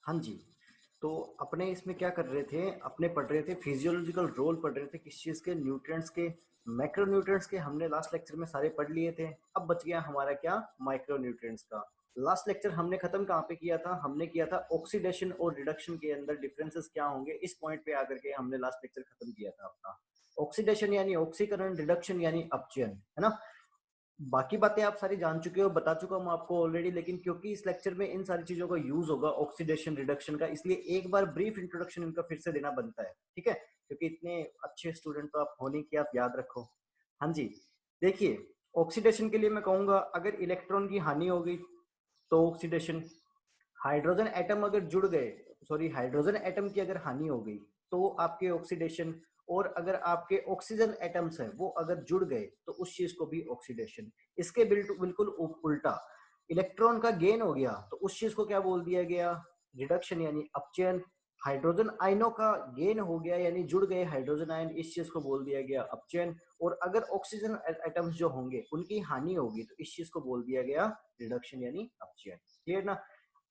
हाँ जी। तो अपने इसमें क्या कर रहे थे, अपने पढ़ रहे थे फिजियोलॉजिकल रोल पढ़ रहे थे किस चीज़ के, न्यूट्रिएंट्स के, मैक्रोन्यूट्रिएंट्स के हमने लास्ट लेक्चर में सारे पढ़ लिए थे। अब बच गया हमारा क्या, माइक्रोन्यूट्रिएंट्स का। लास्ट लेक्चर हमने खत्म कहाँ पे किया था, हमने किया था ऑक्सीडेशन और रिडक्शन के अंदर डिफरेंसेस क्या होंगे, इस पॉइंट पे आकर के हमने लास्ट लेक्चर खत्म किया था अपना। ऑक्सीडेशन यानी ऑक्सीकरण, रिडक्शन यानी अपचयन, है ना। बाकी बातें आप सारी जान चुके हो, बता चुका हूँ आपको ऑलरेडी, लेकिन क्योंकि इस लेक्चर में इन सारी चीजों का यूज होगा ऑक्सीडेशन रिडक्शन का, इसलिए एक बार ब्रीफ इंट्रोडक्शन इनका फिर से देना बनता है, ठीक है, क्योंकि इतने अच्छे स्टूडेंट तो आप होने की आप याद रखो। हाँ जी। देखिए, ऑक्सीडेशन के लिए मैं कहूंगा अगर इलेक्ट्रॉन की हानि हो गई तो ऑक्सीडेशन, हाइड्रोजन एटम अगर जुड़ गए, सॉरी हाइड्रोजन एटम की अगर हानि हो गई तो आपके ऑक्सीडेशन, और अगर आपके ऑक्सीजन एटम्स हैं वो अगर जुड़ गए तो उस चीज को भी ऑक्सीडेशन। इसके बिल्कुल उल्टा, इलेक्ट्रॉन का गेन हो गया तो उस चीज को क्या बोल दिया गया, रिडक्शन यानी अपचयन। हाइड्रोजन आयनों का गेन हो गया यानी जुड़ गए हाइड्रोजन आयन, इस चीज को बोल दिया गया अपचयन। और अगर ऑक्सीजन एटम्स जो होंगे उनकी हानि होगी तो इस चीज को बोल दिया गया रिडक्शन यानी अपचयन। क्लियर ना।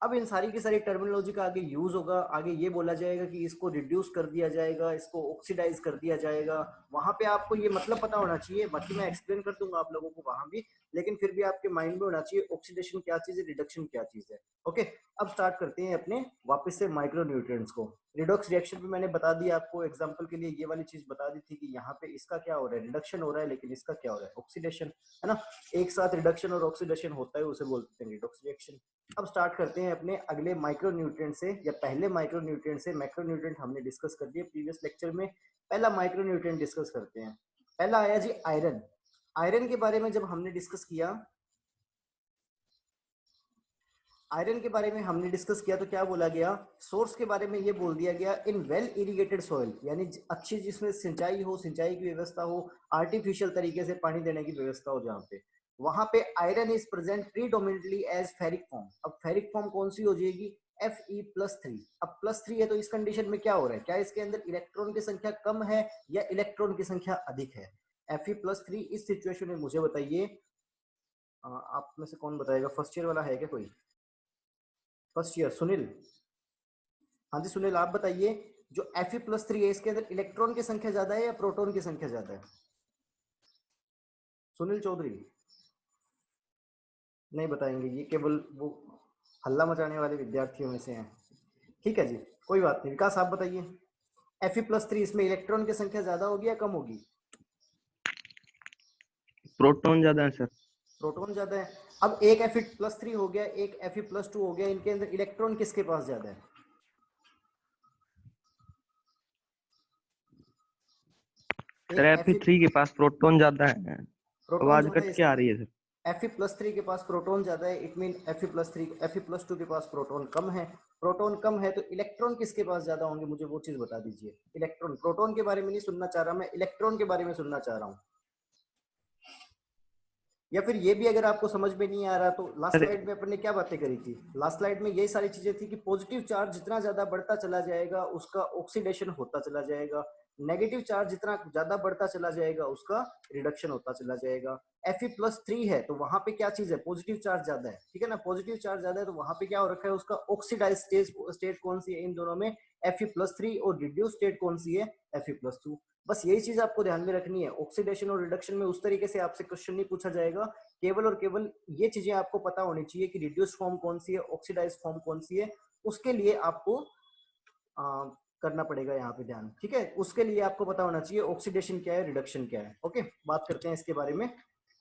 अब इन सारी की सारी टर्मिनोलॉजी का आगे यूज होगा, आगे ये बोला जाएगा कि इसको रिड्यूस कर दिया जाएगा, इसको ऑक्सीडाइज कर दिया जाएगा। वहां पे आपको ये मतलब पता होना चाहिए, बाकी मैं एक्सप्लेन कर दूंगा आप लोगों को वहां भी, लेकिन फिर भी आपके माइंड में होना चाहिए ऑक्सीडेशन क्या चीज है, रिडक्शन क्या चीज है। ओके। अब स्टार्ट करते हैं अपने वापस से माइक्रो न्यूट्रिएंट्स को। रिडॉक्स रिएक्शन पे मैंने बता दिया आपको, एग्जांपल के लिए ये वाली चीज बता दी थी कि यहाँ पे इसका क्या हो रहा है, रिडक्शन हो रहा है, लेकिन इसका क्या हो रहा है, ऑक्सीडेशन, है ना। एक साथ रिडक्शन और ऑक्सीडेशन होता है, उसे बोलते हैं रिडॉक्स रिएक्शन। अब स्टार्ट करते हैं अपने अगले माइक्रो न्यूट्रिएंट से, या पहले माइक्रो न्यूट्रिएंट से। मैक्रो न्यूट्रिएंट हमने डिस्कस कर दिए प्रीवियस लेक्चर में, पहला माइक्रो न्यूट्रिएंट डिस्कस करते हैं। पहला आया जी आयरन। आयरन के बारे में जब हमने डिस्कस किया, आयरन के बारे में हमने डिस्कस किया तो क्या बोला गया, सोर्स के बारे में ये बोल दिया गया, इन वेल इरिगेटेड सॉइल, यानी अच्छी जिसमें सिंचाई हो, सिंचाई की व्यवस्था हो, आर्टिफिशियल तरीके से पानी देने की व्यवस्था हो जहाँ पे, वहां पे iron is present predominantly as ferric form. अब फेरिक फॉर्म कौन सी हो जाएगी, Fe+3। अब +3 है तो इस कंडीशन में क्या हो रहा है, क्या इसके अंदर इलेक्ट्रॉन की संख्या कम है या इलेक्ट्रॉन की संख्या अधिक है। Fe+3 इस सिचुएशन में मुझे बताइए, आप में से कौन बताएगा, फर्स्ट ईयर वाला है क्या कोई, फर्स्ट ईयर सुनील। हाँ जी सुनील, आप बताइए, जो Fe+3 है इसके अंदर इलेक्ट्रॉन की संख्या ज्यादा है या प्रोटॉन की संख्या ज्यादा है, सुनील चौधरी। नहीं बताएंगे, ये केवल वो हल्ला मचाने वाले विद्यार्थियों में से हैं। ठीक है जी, कोई बात नहीं। विकास आप बताइए, Fe+3 इसमें इलेक्ट्रॉन की संख्या ज्यादा होगी या कम होगी, प्रोटॉन ज्यादा है सर। प्रोटॉन ज्यादा है। अब एक Fe+3 हो गया, एक Fe+2 हो गया, इनके अंदर इलेक्ट्रॉन किसके पास ज्यादा है, सर एक Fe3 के पास प्रोटॉन ज्यादा है। प्रोटॉन आवाज ज्यादा है कट के इसके आ रही अंदर। है सर। Fe+3 के पास प्रोटॉन ज्यादा है, इट मीन Fe+2 के पास प्रोटॉन कम है। प्रोटॉन कम है तो इलेक्ट्रॉन किसके पास ज्यादा होंगे, मुझे वो चीज बता दीजिए। इलेक्ट्रॉन, प्रोटॉन के बारे में नहीं सुनना चाह रहा मैं, इलेक्ट्रॉन के बारे में सुनना चाह रहा हूँ। या फिर ये भी अगर आपको समझ में नहीं आ रहा तो लास्ट सर स्लाइड में अपन ने क्या बातें करी थी, लास्ट स्लाइड में यही सारी चीजें थी कि पॉजिटिव चार्ज जितना ज्यादा बढ़ता चला जाएगा उसका ऑक्सीडेशन होता चला जाएगा, नेगेटिव चार्ज जितना ज्यादा बढ़ता चला जाएगा उसका रिडक्शन होता चला जाएगा। Fe+3 है तो वहां पे क्या चीज है, पॉजिटिव चार्ज ज्यादा है, ठीक है ना, पॉजिटिव चार्ज ज्यादा है तो वहां पे क्या हो रखा है, उसका ऑक्सीडाइज स्टेट कौन सी है इन दोनों में, Fe+3, और रिड्यूस स्टेट कौन सी है, Fe+2। बस यही चीज आपको ध्यान में रखनी है। ऑक्सीडेशन और रिडक्शन में उस तरीके से आपसे क्वेश्चन नहीं पूछा जाएगा, केवल और केवल ये चीजें आपको पता होनी चाहिए कि रिड्यूस फॉर्म कौन सी है, ऑक्सीडाइज फॉर्म कौन सी है, उसके लिए आपको करना पड़ेगा यहाँ पे ध्यान, ठीक है। उसके लिए आपको पता होना चाहिए ऑक्सीडेशन क्या है, रिडक्शन क्या है। ओके, बात करते हैं इसके बारे में।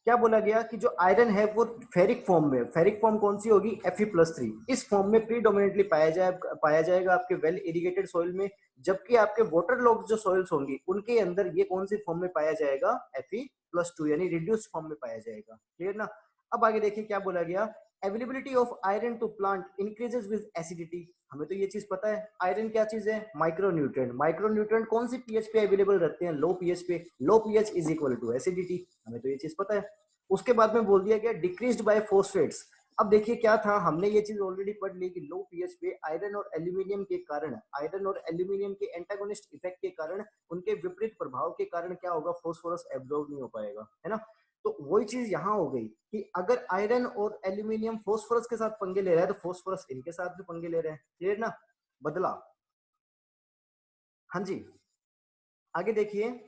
क्या बोला गया कि जो आयरन है वो फेरिक फॉर्म में, फेरिक फॉर्म कौन सी होगी, Fe+3, इस फॉर्म में प्रीडोमिनेटली पाया जाएगा आपके वेल इरिगेटेड सॉइल में, जबकि आपके वाटर लॉग जो सॉइल्स होंगी उनके अंदर ये कौन सी फॉर्म में पाया जाएगा, Fe+2 यानी रिड्यूस्ड फॉर्म में पाया जाएगा। क्लियर ना। अब आगे देखिए क्या बोला गया, availability of iron to plant increases with acidity. हमें तो ये चीज पता है, आयरन क्या चीज है, माइक्रो न्यूट्रिएंट। माइक्रो न्यूट्रिएंट कौन सी पीएच पे अवेलेबल रहते हैं, लो पीएच पे, low pH is equal to acidity, हमें तो ये चीज पता है। उसके बाद में बोल दिया गया डिक्रीज्ड बाय फॉस्फेट्स। अब देखिए क्या था, हमने ये चीज ऑलरेडी पढ़ ली कि लो पीएच पे आयरन और एल्यूमिनियम के कारण, आयरन और एल्यूमिनियम के एंटागोनिस्ट इफेक्ट के कारण, उनके विपरीत प्रभाव के कारण क्या होगा, फॉस्फोरस एब्जॉर्ब नहीं हो पाएगा, है ना। तो वही चीज यहाँ हो गई कि अगर आयरन और एल्यूमिनियम फोस्फोरस के साथ पंगे ले रहा है तो फोस्फोरस इनके साथ भी पंगे ले रहे हैं, क्लियर ना, बदला। हाँ जी, आगे देखिए,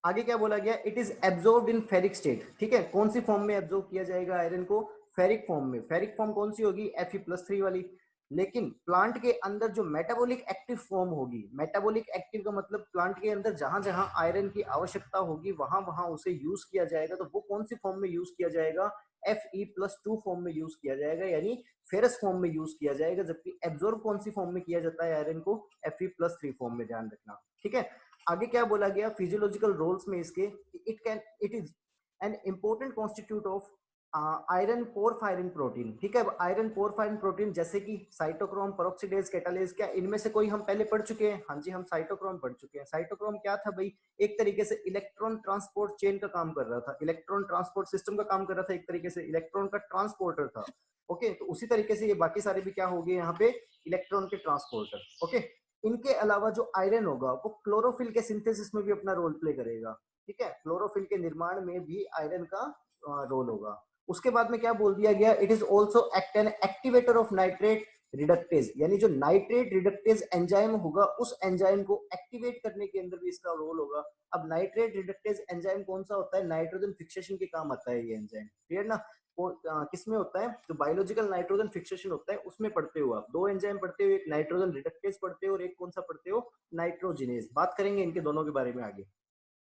आगे क्या बोला गया, it is absorbed in ferric state, ठीक है, कौन सी फॉर्म में एब्जॉर्ब किया जाएगा आयरन को, फेरिक फॉर्म में। फेरिक फॉर्म कौन सी होगी, Fe+3 वाली। लेकिन प्लांट के अंदर जो मेटाबॉलिक एक्टिव फॉर्म होगी, मेटाबॉलिक एक्टिव का मतलब प्लांट के अंदर जहां जहां आयरन की आवश्यकता होगी वहां वहां उसे यूज किया जाएगा, तो वो कौन सी फॉर्म में यूज किया जाएगा, Fe+2 फॉर्म में यूज किया जाएगा, यानी फेरस फॉर्म में यूज किया जाएगा। जबकि एब्जॉर्ब कौन सी फॉर्म में किया जाता है आयरन को, Fe+3 फॉर्म में, ध्यान रखना, ठीक है। आगे क्या बोला गया फिजियोलॉजिकल रोल्स में इसके, it is an important constitute of iron porphyrin protein, ठीक है। आयरन पोरफायरिन प्रोटीन जैसे कि साइटोक्रोम, पेरोक्सीडेज, कैटालेज, क्या इनमें से कोई हम पहले पढ़ चुके हैं, हाँ जी हम साइटोक्रोम पढ़ चुके हैं। साइटोक्रोम क्या था भाई, एक तरीके से इलेक्ट्रॉन ट्रांसपोर्ट चेन का काम कर रहा था, इलेक्ट्रॉन ट्रांसपोर्ट सिस्टम का काम कर रहा था, एक तरीके से इलेक्ट्रॉन का ट्रांसपोर्टर था। ओके, तो उसी तरीके से ये बाकी सारे भी क्या हो गए यहाँ पे, इलेक्ट्रॉन के ट्रांसपोर्टर। ओके, इनके अलावा जो आयरन होगा वो क्लोरोफिल के सिंथेसिस में भी अपना रोल प्ले करेगा, ठीक है, क्लोरोफिल के निर्माण में भी आयरन का रोल होगा। उसके बाद में क्या बोल दिया गया, it is also act an activator of nitrate reductase, यानी जो नाइट्रेट रिडक्टेज एंजाइम होगा उस एंजाइम को एक्टिवेट करने के अंदर भी इसका रोल होगा। अब नाइट्रेट रिडक्टेज एंजाइम कौन सा होता है, नाइट्रोजन फिक्सेशन के काम आता है ये एंजाइम, क्लियर ना। किसमें होता है, जो बायोलॉजिकल नाइट्रोजन फिक्सेशन होता है उसमें पढ़ते हो आप, दो एंजाइम पढ़ते हो, एक नाइट्रोजन रिडक्टेज पढ़ते हो और एक कौन सा पढ़ते हो, नाइट्रोजिनेज। बात करेंगे इनके दोनों के बारे में आगे।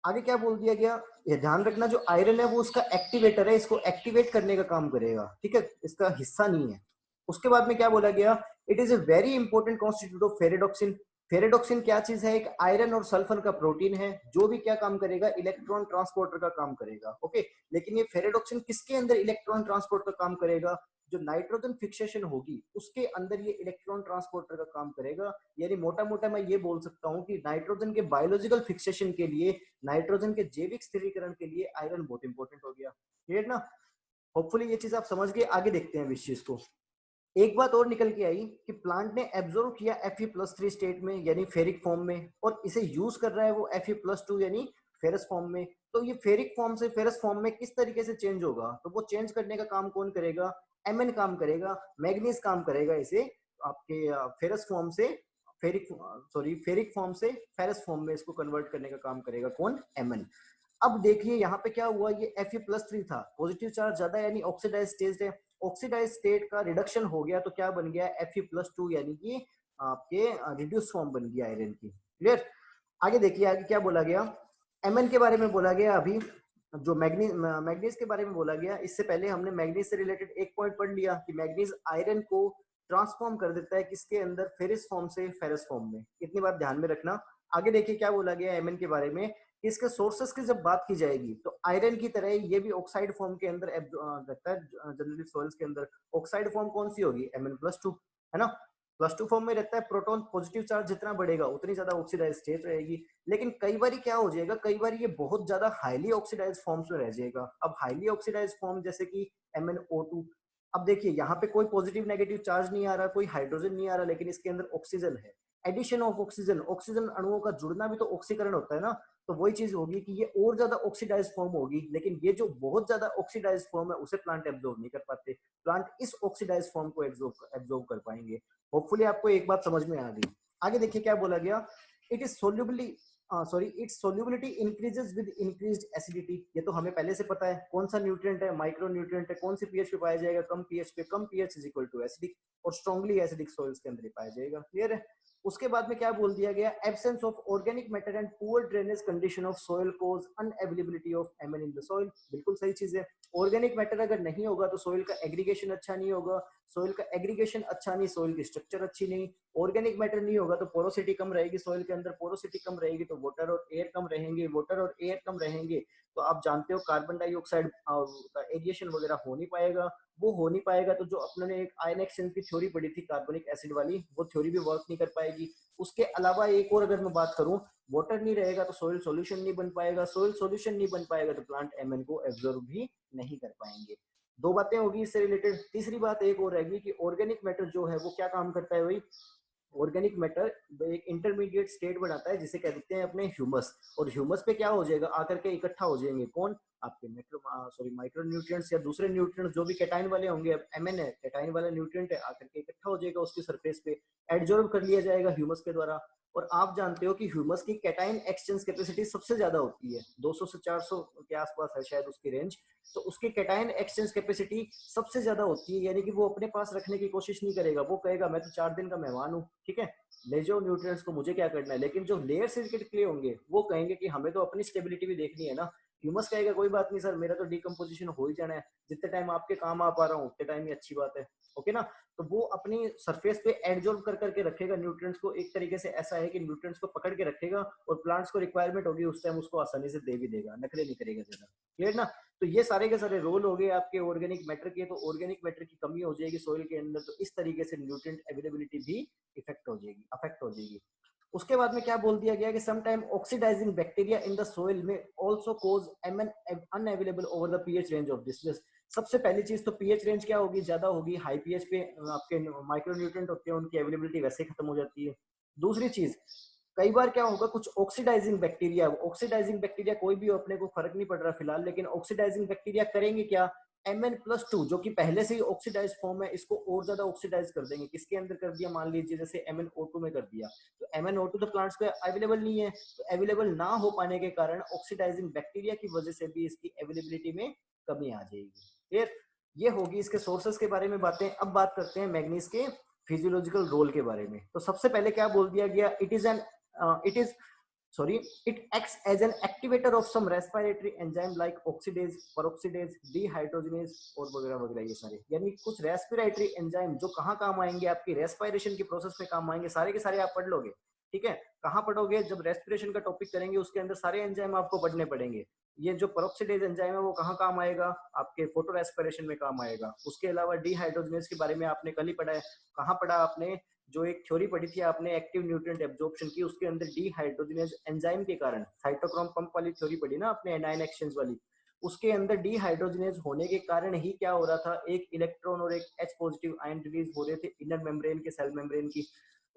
आगे क्या बोल दिया गया, ये ध्यान रखना, जो आयरन है वो उसका एक्टिवेटर है, इसको एक्टिवेट करने का काम करेगा, ठीक है, इसका हिस्सा नहीं है। उसके बाद में क्या बोला गया, it is a very important constitute of ferredoxin. Ferredoxin क्या चीज है, एक आयरन और सल्फर का प्रोटीन है जो भी क्या काम करेगा, इलेक्ट्रॉन ट्रांसपोर्टर का काम करेगा। ओके, लेकिन ये फेरेडोक्सिन किसके अंदर इलेक्ट्रॉन ट्रांसपोर्ट का काम करेगा, जो नाइट्रोजन फिक्सेशन होगी उसके अंदर ये इलेक्ट्रॉन ट्रांसपोर्टर का काम करेगा। यानी मोटा मोटा मैं ये बोल सकता हूँ कि नाइट्रोजन के बायोलॉजिकल फिक्सेशन के लिए, नाइट्रोजन के जैविक स्थिरीकरण के लिए आयरन बहुत इंपॉर्टेंट हो गया, क्लियर ना। होपफुली ये चीज आप समझ गए, आगे देखते हैं इस चीज को। एक बात और निकल के आई कि प्लांट ने एब्जॉर्व किया Fe+3 स्टेट में यानी फेरिक फॉर्म में, और इसे यूज कर रहा है वो Fe+2 यानी फेरस फॉर्म में। तो ये फेरिक फॉर्म से फेरस फॉर्म में किस तरीके से चेंज होगा, तो वो चेंज करने का काम कौन करेगा, Mn काम करेगा, मैग्नीज काम करेगा इसे आपके फेरस फॉर्म से फेरिक, सॉरी फेरिक फॉर्म से फेरस फॉर्म में इसको कन्वर्ट करने का काम करेगा कौन, Mn। अब देखिए यहाँ पे क्या हुआ, ये Fe+3 था, पॉजिटिव चार्ज ज्यादा यानी ऑक्सीडाइज स्टेज है, ऑक्सीडाइज स्टेट का रिडक्शन हो गया तो क्या बन गया, Fe+2 यानी कि आपके रिड्यूस फॉर्म बन गया आयरन की, क्लियर। आगे देखिए, आगे क्या बोला गया, Mn के बारे में बोला गया अभी, जो मैग्नीज के बारे में बोला गया। इससे पहले हमने मैग्नीज से रिलेटेड एक पॉइंट पढ़ लिया कि मैग्नीज आयरन को ट्रांसफॉर्म कर देता है किसके अंदर, फेरिस फॉर्म से फेरस फॉर्म में, इतनी बात ध्यान में रखना। आगे देखिए क्या बोला गया Mn के बारे में, इसके सोर्सेस की जब बात की जाएगी तो आयरन की तरह ये भी ऑक्साइड फॉर्म के अंदर रहता है, जनरली सॉइल्स के अंदर। ऑक्साइड फॉर्म कौन सी होगी, Mn+2, है ना, +2 फॉर्म में रहता है। प्रोटॉन पॉजिटिव चार्ज जितना बढ़ेगा उतनी ज्यादा ऑक्सीडाइज स्टेट रहेगी। लेकिन कई बार क्या हो जाएगा, कई बार ये बहुत ज्यादा हाईली ऑक्सीडाइज फॉर्म्स में रह जाएगा। अब हाईली ऑक्सीडाइज फॉर्म जैसे कि MnO2, अब देखिए यहाँ पे कोई पॉजिटिव नेगेटिव चार्ज नहीं आ रहा, कोई हाइड्रोजन नहीं आ रहा, लेकिन इसके अंदर ऑक्सीजन है। एडिशन ऑफ ऑक्सीजन, ऑक्सीजन अणुओं का जुड़ना भी तो ऑक्सीकरण होता है ना, तो वही चीज होगी कि ये और ज्यादा ऑक्सीडाइज फॉर्म होगी। लेकिन ये जो बहुत ज्यादा ऑक्सीडाइज फॉर्म है उसे प्लांट एब्जॉर्ब नहीं कर पाते, प्लांट इस ऑक्सीडाइज फॉर्म को एब्जॉर्ब कर पाएंगे। होपफुली आपको एक बात समझ में आ गई। आगे देखिए क्या बोला गया, it is solubly its solubility increases with increased acidity. ये तो हमें पहले से पता है, कौन सा न्यूट्रिएंट है, माइक्रो न्यूट्रिएंट है, कौन सी पीएच पे पाया जाएगा, कम पीएच पे, कम pH is equal to acidic, और स्ट्रांगली एसिडिक सॉइल्स के अंदर ही पाया जाएगा, क्लियर है। उसके बाद में क्या बोल दिया गया, absence of organic matter and poor drainage condition of soil cause unavailability of Mn in the soil. बिल्कुल सही चीज है, ऑर्गेनिक मैटर अगर नहीं होगा तो सॉइल का एग्रीगेशन अच्छा नहीं होगा, सॉइल का एग्रीगेशन अच्छा नहीं, सॉइल की स्ट्रक्चर अच्छी नहीं, ऑर्गेनिक मैटर नहीं होगा तो पोरोसिटी कम रहेगी, सॉइल के अंदर पोरोसिटी कम रहेगी तो वाटर और एयर कम रहेंगे, वाटर और एयर कम रहेंगे तो आप जानते हो कार्बन डाइऑक्साइड का एरिएशन वगैरह हो नहीं पाएगा। वो हो नहीं पाएगा तो जो अपने एक आयन एक्सचेंज की थ्योरी पढ़ी थी कार्बनिक एसिड वाली, वो थ्योरी भी वर्क नहीं कर पाएगी। उसके अलावा एक और अगर मैं बात करूं, वाटर नहीं रहेगा तो सोइल सॉल्यूशन नहीं बन पाएगा, सोइल सॉल्यूशन नहीं बन पाएगा तो प्लांट Mn को एब्जॉर्ब भी नहीं कर पाएंगे। दो बातें होगी इससे रिलेटेड। तीसरी बात एक और रहेगी कि ऑर्गेनिक मैटर जो है वो क्या काम करता है भाई, ऑर्गेनिक मैटर एक इंटरमीडिएट स्टेट बनाता है जिसे कहते हैं अपने ह्यूमस, और ह्यूमस पे क्या हो जाएगा, आकर के इकट्ठा हो जाएंगे कौन, आपके माइक्रो न्यूट्रिएंट्स या दूसरे न्यूट्रिएंट्स जो भी कैटाइन वाले होंगे। अब एमएन है, कैटाइन वाला न्यूट्रिएंट है, आकर के इकट्ठा हो जाएगा उसकी सरफेस पे, एडजॉर्ब कर लिया जाएगा ह्यूमस के द्वारा। और आप जानते हो कि ह्यूमस की कैटाइन एक्सचेंज कैपेसिटी सबसे ज्यादा होती है, 200 से 400 के आसपास है शायद उसकी रेंज। तो उसकी कैटाइन एक्सचेंज कैपेसिटी सबसे ज्यादा होती है, यानी कि वो अपने पास रखने की कोशिश नहीं करेगा, वो कहेगा मैं तो 4 दिन का मेहमान हूँ, ठीक है, ले जाओ न्यूट्रिएंट्स को, मुझे क्या करना है। लेकिन जो लेयर सिलिकेट क्ले होंगे वो कहेंगे कि हमें तो अपनी स्टेबिलिटी भी देखनी है ना। ह्यूमस कहेगा कोई बात नहीं सर, मेरा तो डिकम्पोजिशन हो ही जाना है, जितने टाइम आपके काम आ पा रहा हूँ उतने टाइम ही अच्छी बात है, ओके ना। तो वो अपनी सरफेस पे एडजॉर्ब कर करके रखेगा न्यूट्रिएंट्स को, एक तरीके से ऐसा है कि न्यूट्रिएंट्स को पकड़ के रखेगा, और प्लांट्स को रिक्वायरमेंट होगी उस टाइम उसको आसानी से दे भी देगा, नखरे नहीं करेगा ज्यादा, क्लियर ना। तो ये सारे के सारे रोल हो गए आपके ऑर्गेनिक मैटर के। तो ऑर्गेनिक मैटर की कमी हो जाएगी सोइल के अंदर, तो इस तरीके से न्यूट्रिएंट अवेलेबिलिटी भी अफेक्ट हो जाएगी। उसके बाद में क्या बोल दिया गया कि some time oxidising bacteria in the soil में also cause MN unavailable over the pH range of this. सबसे पहली चीज तो पीएच रेंज क्या होगी, ज्यादा होगी, हाई पीएच पे आपके माइक्रो न्यूट्रिएंट होते हैं उनकी अवेलेबिलिटी वैसे खत्म हो जाती है। दूसरी चीज, कई बार क्या होगा, कुछ ऑक्सीडाइजिंग बैक्टीरिया कोई भी हो, अपने को फर्क नहीं पड़ रहा फिलहाल, लेकिन ऑक्सीडाइजिंग बैक्टीरिया करेंगे क्या, Mn+2 जो कि पहले से ही ऑक्सीडाइज फॉर्म है, इसको और ज्यादा ऑक्सीडाइज कर देंगे। किसके अंदर कर दिया, मान लीजिए जैसे MnO2 में कर दिया, तो MnO2 तो प्लांट्स को अवेलेबल नहीं है, तो अवेलेबल ना हो पाने के कारण ऑक्सीडाइजिंग बैक्टीरिया की वजह से भी इसकी अवेलेबिलिटी में कमी आ जाएगी। फिर ये होगी इसके सोर्सेस के बारे में बातें। अब बात करते हैं मैग्नीज के फिजियोलॉजिकल रोल के बारे में। तो सबसे पहले क्या बोल दिया गया, it acts as an activator of some respiratory enzyme like oxidase, peroxidase, dehydrogenase और वगैरह वगैरह, ये सारे यानी कुछ रेस्पिरेटरी एंजाइम जो कहाँ काम आएंगे, आपकी रेस्पिरेशन की प्रोसेस में काम आएंगे, सारे के सारे आप पढ़ लोगे, ठीक है। कहाँ पढ़ोगे, जब रेस्पिरेशन का टॉपिक करेंगे उसके अंदर सारे एंजाइम आपको पढ़ने पड़ेंगे। ये जो पेरोक्सिडेज एंजाइम है वो कहाँ काम आएगा, आपके फोटो रेस्पिरेशन में काम आएगा। उसके अलावा डीहाइड्रोजनेज के बारे में आपने कल ही पढ़ा है, कहाँ पढ़ा आपने, जो एक थ्योरी पढ़ी थी आपने एक्टिव न्यूट्रिएंट एब्जॉर्प्शन की, उसके अंदर डीहाइड्रोजनेज एंजाइम के कारण साइटोक्रोम पंप वाली थ्योरी पढ़ी ना आपने, एनायन एक्सचेंज वाली, उसके अंदर डीहाइड्रोजनेज होने के कारण ही क्या हो रहा था, एक इलेक्ट्रॉन और एक H पॉजिटिव आयन रिलीज हो रहे थे इनर मेम्ब्रेन के, सेल मेम्ब्रेन की,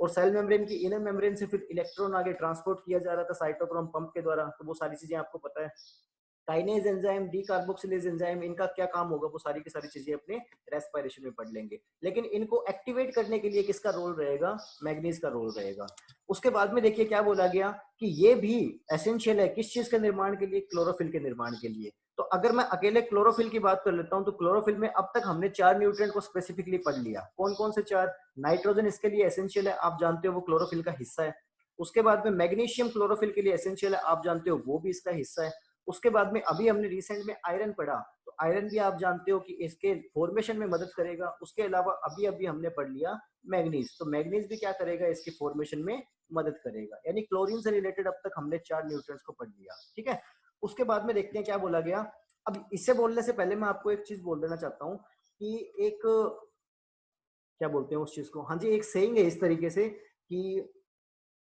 और सेल मेम्ब्रेन की इनर मेम्ब्रेन से फिर इलेक्ट्रॉन आगे ट्रांसपोर्ट किया जा रहा था साइटोक्रोम पंप के द्वारा। तो वो सारी चीजें आपको पता है। काइनेज एंजाइम, डीकार्बोक्सिलेज एंजाइम, इनका क्या काम होगा, वो सारी की सारी चीजें अपने रेस्पिरेशन में पढ़ लेंगे। लेकिन इनको एक्टिवेट करने के लिए किसका रोल रहेगा, मैग्नीज का रोल रहेगा। उसके बाद में देखिए क्या बोला गया कि ये भी एसेंशियल है किस चीज के निर्माण के लिए, क्लोरोफिल के निर्माण के लिए। तो अगर मैं अकेले क्लोरोफिल की बात कर लेता हूं, तो क्लोरोफिल में अब तक हमने 4 न्यूट्रिएंट को स्पेसिफिकली पढ़ लिया। कौन कौन से 4, नाइट्रोजन इसके लिए एसेंशियल है, आप जानते हो वो क्लोरोफिल का हिस्सा है। उसके बाद में मैग्नीशियम क्लोरोफिल के लिए एसेंशियल है, आप जानते हो वो भी इसका हिस्सा है। उसके बाद में अभी हमने रिसेंट में आयरन पढ़ा, तो आयरन भी आप जानते हो कि इसके फॉर्मेशन में मदद करेगा। उसके अलावा अभी अभी हमने पढ़ लिया मैग्नीज, तो मैग्नीज भी क्या करेगा, इसके फॉर्मेशन में मदद करेगा। यानी क्लोरीन से रिलेटेड अब तक हमने 4 न्यूट्रिएंट्स को पढ़ लिया, ठीक है। उसके बाद में देखते हैं क्या बोला गया। अब इससे बोलने से पहले मैं आपको एक चीज बोल देना चाहता हूँ कि एक, क्या बोलते हैं उस चीज को, हाँ जी, एक सेइंग है इस तरीके से कि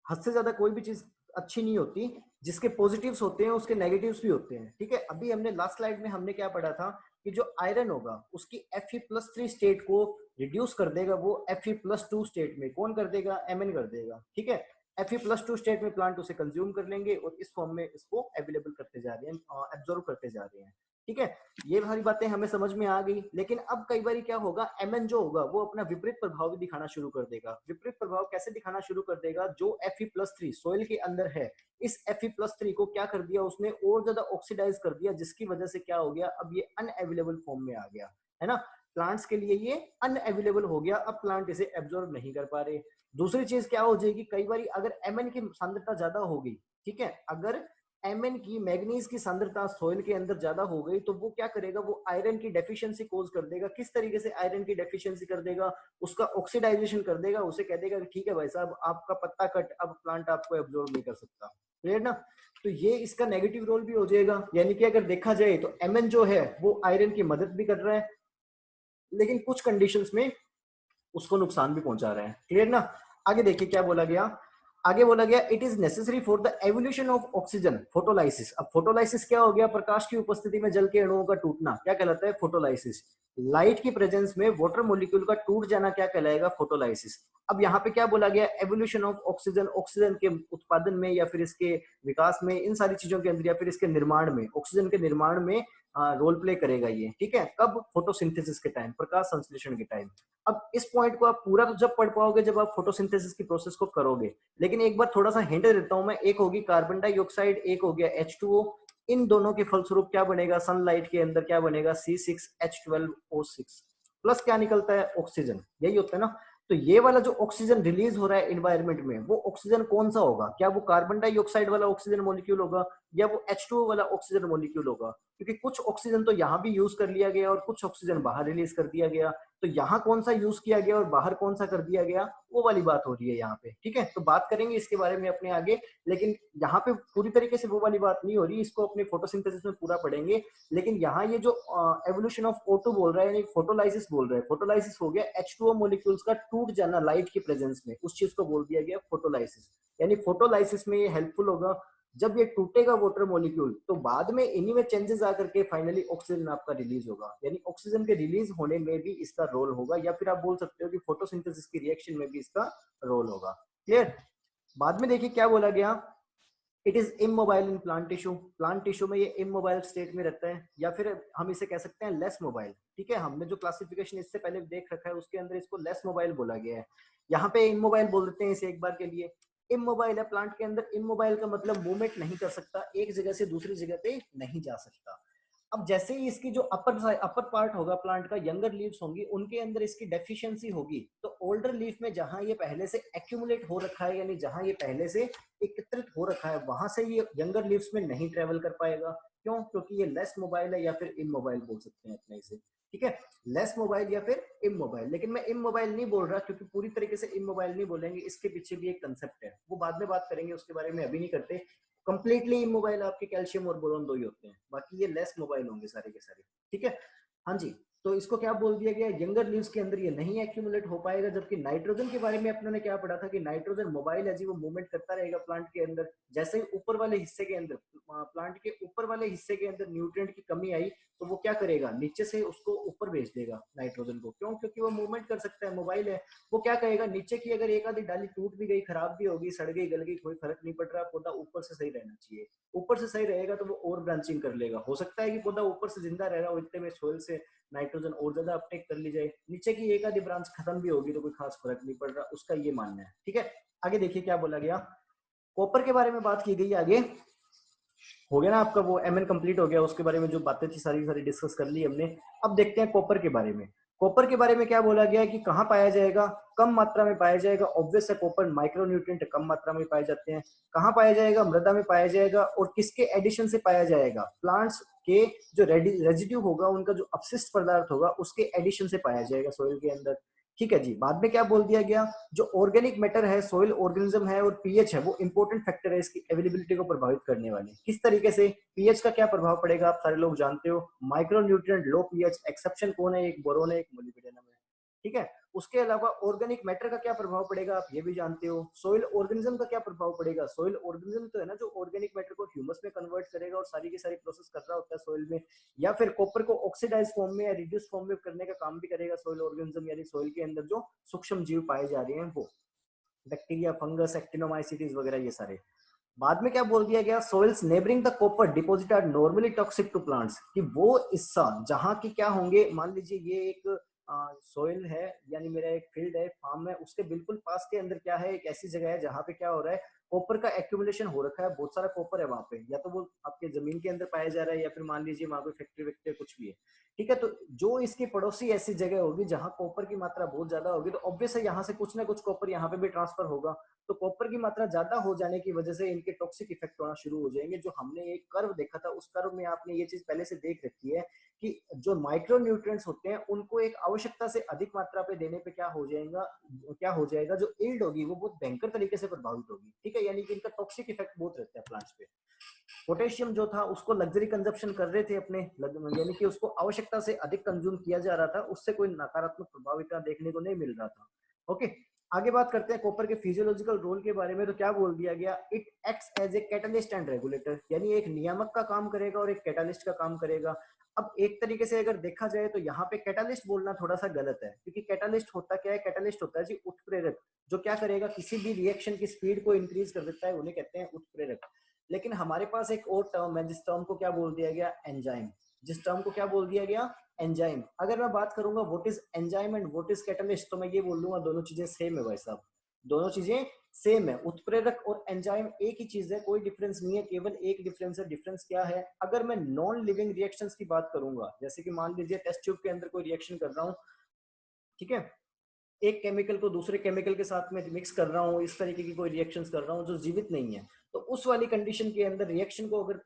हद से ज्यादा कोई भी चीज अच्छी नहीं होती, जिसके पॉजिटिव्स होते हैं उसके नेगेटिव्स भी होते हैं, ठीक है। अभी हमने लास्ट स्लाइड में हमने क्या पढ़ा था कि जो आयरन होगा उसकी Fe+3 स्टेट को रिड्यूस कर देगा, वो Fe+2 स्टेट में कौन कर देगा, Mn कर देगा, ठीक है। Fe+2 स्टेट में प्लांट उसे कंज्यूम कर लेंगे और इस फॉर्म में इसको अवेलेबल करते जा रहे हैं, एब्जॉर्ब करते जा रहे हैं, ठीक है। ये सारी बातें हमें समझ में आ गई। लेकिन अब कई बार क्या होगा, Mn जो होगा वो अपना विपरीत प्रभाव भी दिखाना शुरू कर देगा। विपरीत प्रभाव कैसे दिखाना शुरू कर देगा, जो Fe+3 सोइल के अंदर है, इस Fe+3 को क्या कर दिया उसने, और ज्यादा ऑक्सीडाइज कर दिया, जिसकी वजह से क्या हो गया, अब ये अनअवेलेबल फॉर्म में आ गया, है ना। प्लांट्स के लिए ये अनअवेलेबल हो गया, अब प्लांट इसे एब्जॉर्ब नहीं कर पा रहे। दूसरी चीज क्या हो जाएगी, कई बार अगर Mn की सांद्रता ज्यादा होगी, ठीक है, अगर Mn की, मैग्नीज की सांद्रता सोइल के अंदर ज्यादा हो गई, तो वो क्या करेगा, वो आयरन की डेफिशिएंसी कोज कर देगा। किस तरीके से आयरन की डेफिशिएंसी कर देगा, उसका ऑक्सीडाइजेशन कर देगा, उसे कह देगा कि ठीक है भाई साहब आपका पत्ता कट, अब प्लांट आपको एब्जॉर्ब नहीं कर सकता, क्लियर ना। तो ये इसका नेगेटिव रोल भी हो जाएगा। यानी कि अगर देखा जाए तो Mn जो है वो आयरन की मदद भी कर रहा है, लेकिन कुछ कंडीशंस में उसको नुकसान भी पहुंचा रहा है, क्लियर ना। आगे देखिए क्या बोला गया, आगे बोला गया it is necessary for the evolution of oxygen photolysis. अब फोटोलाइसिस क्या हो गया? प्रकाश की उपस्थिति में जल के अणुओं का टूटना क्या कहलाता है? फोटोलाइसिस। लाइट की प्रेजेंस में वाटर मॉलिक्यूल का टूट जाना क्या कहलाएगा? फोटोलाइसिस। अब यहाँ पे क्या बोला गया? एवोल्यूशन ऑफ ऑक्सीजन, ऑक्सीजन के उत्पादन में या फिर इसके विकास में, इन सारी चीजों के अंदर या फिर इसके निर्माण में, ऑक्सीजन के निर्माण में रोल प्ले करेगा ये, ठीक है। कब? फोटोसिंथेसिस के टाइम, प्रकाश संश्लेषण के टाइम। अब इस पॉइंट को आप पूरा तो जब पढ़ पाओगे जब आप फोटोसिंथेसिस की प्रोसेस को करोगे, लेकिन एक बार थोड़ा सा हिंट देता हूं मैं। एक होगी कार्बन डाइऑक्साइड, एक हो गया H2O। इन दोनों के फलस्वरूप क्या बनेगा? सनलाइट के अंदर क्या बनेगा? C6H12O6 प्लस क्या निकलता है? ऑक्सीजन। यही होता है ना। तो ये वाला जो ऑक्सीजन रिलीज हो रहा है एनवायरनमेंट में, वो ऑक्सीजन कौन सा होगा? क्या वो कार्बन डाइऑक्साइड वाला ऑक्सीजन मॉलिक्यूल होगा या वो H2O वाला ऑक्सीजन मॉलिक्यूल होगा? क्योंकि कुछ ऑक्सीजन तो यहाँ भी यूज कर लिया गया और कुछ ऑक्सीजन बाहर रिलीज कर दिया गया। तो यहाँ कौन सा यूज किया गया और बाहर कौन सा कर दिया गया, वो वाली बात हो रही है यहाँ पे, ठीक है। तो बात करेंगे इसके बारे में अपने आगे, लेकिन यहाँ पे पूरी तरीके से वो वाली बात नहीं हो रही, इसको अपने फोटोसिंथेसिस में पूरा पढ़ेंगे। लेकिन यहाँ ये जो एवोल्यूशन ऑफ O2 बोल रहा है यानी फोटोलाइसिस बोल रहा है, फोटोलाइसिस हो गया H2O मॉलिक्यूल्स का टूट जाना लाइट की प्रेजेंस में, उस चीज को बोल दिया गया फोटोलाइसिस। यानी फोटोलाइसिस में ये हेल्पफुल होगा। जब ये टूटेगा वाटर मॉलिक्यूल तो बाद में इन्हीं में चेंजेस आकर के फाइनली ऑक्सीजन आपका रिलीज होगा। यानी ऑक्सीजन के रिलीज होने में भी इसका रोल होगा, या फिर आप बोल सकते हो कि फोटोसिंथेसिस की रिएक्शन में भी इसका रोल होगा। क्लियर? बाद में देखिए क्या बोला गया, it is immobile in plant tissue. Plant tissue में ये इमोबाइल स्टेट में रहता है, या फिर हम इसे कह सकते हैं लेस मोबाइल, ठीक है। हमने जो क्लासिफिकेशन इससे पहले देख रखा है उसके अंदर इसको लेस मोबाइल बोला गया है। यहाँ पे इमोबाइल बोल देते हैं इसे एक बार के लिए। इमोबाइल है प्लांट के अंदर। इमोबाइल का मतलब मूवमेंट नहीं कर सकता, एक जगह से दूसरी जगह पे नहीं जा सकता। अब जैसे ही इसकी जो अपर पार्ट होगा प्लांट का, यंगर लीव्स होंगी, उनके अंदर इसकी डेफिशिएंसी होगी, तो ओल्डर लीफ में जहां ये पहले से एक्यूमुलेट हो रखा है, यानी जहां ये पहले से एकत्रित हो रखा है, वहां से ये यंगर लीव्स में नहीं ट्रेवल कर पाएगा। क्यों? क्योंकि ये लेस मोबाइल है, या फिर इमोबाइल बोल सकते हैं अपने इसे, ठीक है। लेस मोबाइल या फिर इमोबाइल। लेकिन मैं इमोबाइल नहीं बोल रहा, क्योंकि पूरी तरीके से इमोबाइल नहीं बोलेंगे, इसके पीछे भी एक कंसेप्ट है, वो बाद में बात करेंगे, उसके बारे में अभी नहीं करते। कंप्लीटली इमोबाइल आपके कैल्शियम और बोरोन दो ही होते हैं, बाकी ये लेस मोबाइल होंगे सारे के सारे, ठीक है। हाँ जी। तो इसको क्या बोल दिया गया? यंगर लीव्स के अंदर ये नहीं एक्यूमुलेट हो पाएगा। जबकि नाइट्रोजन के बारे में अपने ने क्या पढ़ा था कि नाइट्रोजन मोबाइल है जी, वो मूवमेंट करता रहेगा प्लांट के अंदर। जैसे ही ऊपर वाले हिस्से के अंदर, प्लांट के ऊपर वाले हिस्से के अंदर न्यूट्रिएंट की कमी आई, तो वो क्या करेगा? नीचे से उसको ऊपर भेज देगा नाइट्रोजन को। क्यों? क्योंकि वो मूवमेंट कर सकता है, मोबाइल है। वो क्या कहेगा? नीचे की अगर एक आधी डाली टूट भी गई, खराब भी होगी, सड़ गई, गल गई, कोई फर्क नहीं पड़ रहा, पौधा ऊपर से सही रहना चाहिए। ऊपर से सही रहेगा तो वो और ब्रांचिंग कर लेगा। हो सकता है कि पौधा ऊपर से जिंदा रह रहा हो, इतने में सोइल से नाइट्रोजन और ज्यादा अपटेक कर ली जाए, नीचे की एक आधी ब्रांच खत्म भी होगी तो कोई खास फर्क नहीं पड़ रहा, उसका ये मानना है, ठीक है। आगे देखिए क्या बोला गया। कॉपर के बारे में बात की गई आगे। हो गया ना आपका वो एमएन कंप्लीट हो गया, उसके बारे में जो बातें थी सारी सारी डिस्कस कर ली हमने। अब देखते हैं कॉपर के बारे में। कॉपर के बारे में क्या बोला गया है कि कहाँ पाया जाएगा? कम मात्रा में पाया जाएगा। ऑब्वियस है, कॉपर माइक्रोन्यूट्रिएंट कम मात्रा में पाए जाते हैं। कहाँ पाया जाएगा? मृदा में पाया जाएगा। और किसके एडिशन से पाया जाएगा? प्लांट्स के जो रेजिड्यू होगा, उनका जो अपशिष्ट पदार्थ होगा, उसके एडिशन से पाया जाएगा सोइल के अंदर, ठीक है जी। बाद में क्या बोल दिया गया? जो ऑर्गेनिक मैटर है, सोइल ऑर्गेनिज्म है और पीएच है, वो इंपॉर्टेंट फैक्टर है इसकी अवेलेबिलिटी को प्रभावित करने वाले। किस तरीके से? पीएच का क्या प्रभाव पड़ेगा आप सारे लोग जानते हो। माइक्रोन्यूट्रिएंट लो पीएच, एक्सेप्शन कौन है? एक बोरोन है, एक मोलिब्डेनम है, ठीक है। उसके अलावा ऑर्गेनिक मैटर का क्या प्रभाव पड़ेगा आप ये भी जानते हो। सोइल ऑर्गेनिज्म का क्या प्रभाव पड़ेगा? सोइल ऑर्गेनिज्म तो है ना जो ऑर्गेनिक मैटर को ह्यूमस में कन्वर्ट करेगा और सारी की सारी प्रोसेस कर रहा होता है सोइल में, या फिर कॉपर को ऑक्सीडाइज फॉर्म में या रिड्यूस फॉर्म में करने का काम भी करेगा सोइल ऑर्गेनिज्म। यानी सोइल के अंदर जो सूक्ष्म जीव पाए जा रहे हैं, वो बैक्टीरिया, फंगस, एक्टिनोमाइसीटीज वगैरह, ये सारे। बाद में क्या बोल दिया गया? Soils neighbouring the copper deposit are normally toxic to plants, कि वो हिस्सा जहां की क्या होंगे, मान लीजिए ये एक सोइल है, यानी मेरा एक फील्ड है, फार्म है, उसके बिल्कुल पास के अंदर क्या है, एक ऐसी जगह है जहां पे क्या हो रहा है, कॉपर का एक्यूमुलेशन हो रखा है, बहुत सारा कॉपर है वहां पे, या तो वो आपके जमीन के अंदर पाया जा रहा है, या फिर मान लीजिए वहां कोई फैक्ट्री वैक्ट्री कुछ भी है, ठीक है। तो जो इसकी पड़ोसी ऐसी जगह होगी जहां कॉपर की मात्रा बहुत ज्यादा होगी, तो ऑब्वियस है यहाँ से कुछ ना कुछ कॉपर यहाँ पे भी ट्रांसफर होगा। तो कॉपर की मात्रा ज्यादा हो जाने की वजह से इनके टॉक्सिक इफेक्ट होना शुरू हो जाएंगे। जो हमने एक कर्व देखा था, उस कर्व में आपने ये चीज पहले से देख रखी है कि जो माइक्रो न्यूट्रिएंट्स होते हैं, उनको एक आवश्यकता से अधिक मात्रा पे देने पे क्या हो जाएगा, जो यील्ड होगी वो बहुत भयंकर तरीके से प्रभावित होगी, ठीक है। यानी कि इनका टॉक्सिक इफेक्ट बहुत रहता है प्लांट्स पे। पोटेशियम जो था उसको लग्जरी कंजप्शन कर रहे थे अपने, यानी कि उसको आवश्यकता से अधिक कंज्यूम किया जा रहा था, उससे कोई नकारात्मक प्रभाव इतना देखने को नहीं मिल रहा था, ओके। आगे बात करते हैं कॉपर के फिजियोलॉजिकल रोल के बारे में। तो क्या बोल दिया गया, it acts as a catalyst and regulator, यानी एक नियामक का काम करेगा और एक कैटलिस्ट का काम करेगा। अब एक तरीके से अगर देखा जाए तो यहाँ पे कैटलिस्ट बोलना थोड़ा सा गलत है, क्योंकि कैटलिस्ट होता क्या है, कैटलिस्ट होता है जी उत्प्रेरक, जो क्या करेगा, किसी भी रिएक्शन की स्पीड को इंक्रीज कर देता है, उन्हें कहते हैं उत्प्रेरक। लेकिन हमारे पास एक और टर्म है जिस टर्म को क्या बोल दिया गया, एंजाइम। जिस टर्म को क्या बोल दिया गया, एंजाइम। अगर मैं बात करूंगा what is enzyme and what is catalyst, तो मैं ये बोल लूंगा दोनों चीजें सेम है भाई साहब, दोनों चीजें सेम है। उत्प्रेरक और एंजाइम एक ही चीज है, कोई डिफरेंस नहीं है, केवल एक डिफरेंस है। डिफरेंस क्या है, अगर मैं नॉन लिविंग रिएक्शंस की बात करूंगा, जैसे कि मान लीजिए टेस्ट ट्यूब के अंदर कोई रिएक्शन कर रहा हूं, ठीक है, एक केमिकल को दूसरे केमिकल के साथ में मिक्स कर रहा हूँ, इस तरीके की कोई रिएक्शंस कर रहा हूँ जो जीवित नहीं है, तो उस वाली कंडीशन के अंदर रिएक्शन को, अगर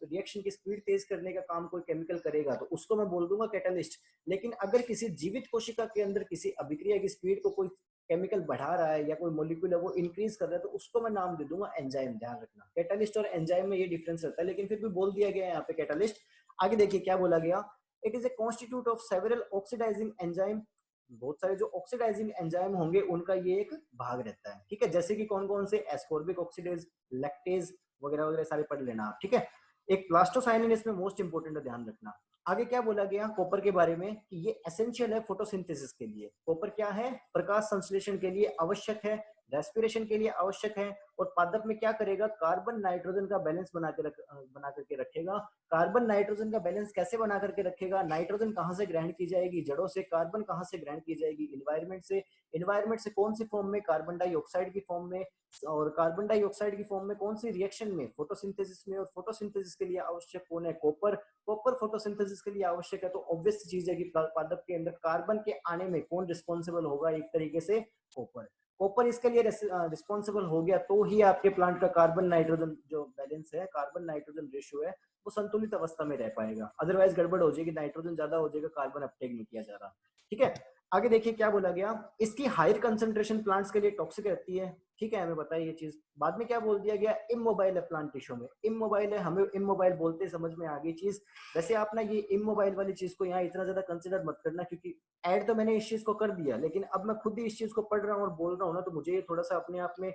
रिएक्शन की स्पीड तेज करने का काम कोई केमिकल करेगा तो उसको मैं बोल दूंगा कैटलिस्ट। लेकिन अगर किसी जीवित कोशिका के अंदर किसी अभिक्रिया की स्पीड को कोई केमिकल बढ़ा रहा है या कोई मोलिक्यूल है वो इंक्रीज कर रहा है, तो उसको मैं नाम दे दूंगा एंजाइम। ध्यान रखना, कैटलिस्ट और एंजाइम में ये डिफरेंस रहता है, लेकिन फिर भी बोल दिया गया है यहाँ पे कैटलिस्ट। आगे देखिए क्या बोला गया, it is a constitute of several oxidising enzyme. बहुत सारे जो ऑक्सीडाइजिंग एंजाइम होंगे उनका ये एक भाग रहता है, ठीक है, जैसे कि कौन कौन से, एस्कॉर्बिक ऑक्सीडेज, लैक्टेज वगैरह वगैरह सारे पढ़ लेना आप, ठीक है। एक प्लास्टोसाइनिन इसमें मोस्ट इंपोर्टेंट है, ध्यान रखना। आगे क्या बोला गया कॉपर के बारे में कि ये एसेंशियल है फोटोसिंथेसिस के लिए। कॉपर क्या है, प्रकाश संश्लेषण के लिए आवश्यक है, रेस्पिरेशन के लिए आवश्यक है, और पादप में क्या करेगा, कार्बन नाइट्रोजन का बैलेंस बना करके रखेगा। कार्बन नाइट्रोजन का बैलेंस कैसे बना करके रखेगा, नाइट्रोजन कहां से ग्रहण की जाएगी, जड़ों से, कार्बन कहां से ग्रहण की जाएगी, इन्वायरमेंट से। इन्वायरमेंट से कौन सी फॉर्म में, कार्बन डाइऑक्साइड की फॉर्म में, और कार्बन डाइऑक्साइड की फॉर्म में कौन सी रिएक्शन में, फोटोसिंथेसिस में। और फोटोसिंथेसिस के लिए आवश्यक कौन है, कॉपर। कॉपर फोटोसिंथेसिस के लिए आवश्यक है, तो ऑब्वियस चीज है कि पादप के अंदर कार्बन के आने में कौन रिस्पॉन्सिबल होगा, एक तरीके से कॉपर। कॉपर इसके लिए रिस्पॉन्सिबल हो गया तो ही आपके प्लांट का कार्बन नाइट्रोजन जो बैलेंस है, कार्बन नाइट्रोजन रेशियो है, वो संतुलित अवस्था में रह पाएगा। अदरवाइज गड़बड़ हो जाएगी, नाइट्रोजन ज्यादा हो जाएगा, कार्बन अपटेक नहीं किया जा रहा, ठीक है। आगे देखिए क्या बोला गया, इसकी हायर कंसंट्रेशन प्लांट्स के लिए टॉक्सिक रहती है, ठीक है, हमें बताइए ये चीज। बाद में क्या बोल दिया गया, इमोबाइल है प्लांट टिश्यू में, इमोबाइल है, हमें इमोबाइल बोलते समझ में आ गई चीज। वैसे आप ना ये इमोबाइल वाली चीज को यहाँ इतना ज्यादा कंसिडर मत करना, क्योंकि ऐड तो मैंने इस चीज को कर दिया, लेकिन अब मैं खुद ही इस चीज को पढ़ रहा हूँ और बोल रहा हूँ ना, तो मुझे ये थोड़ा सा अपने आप में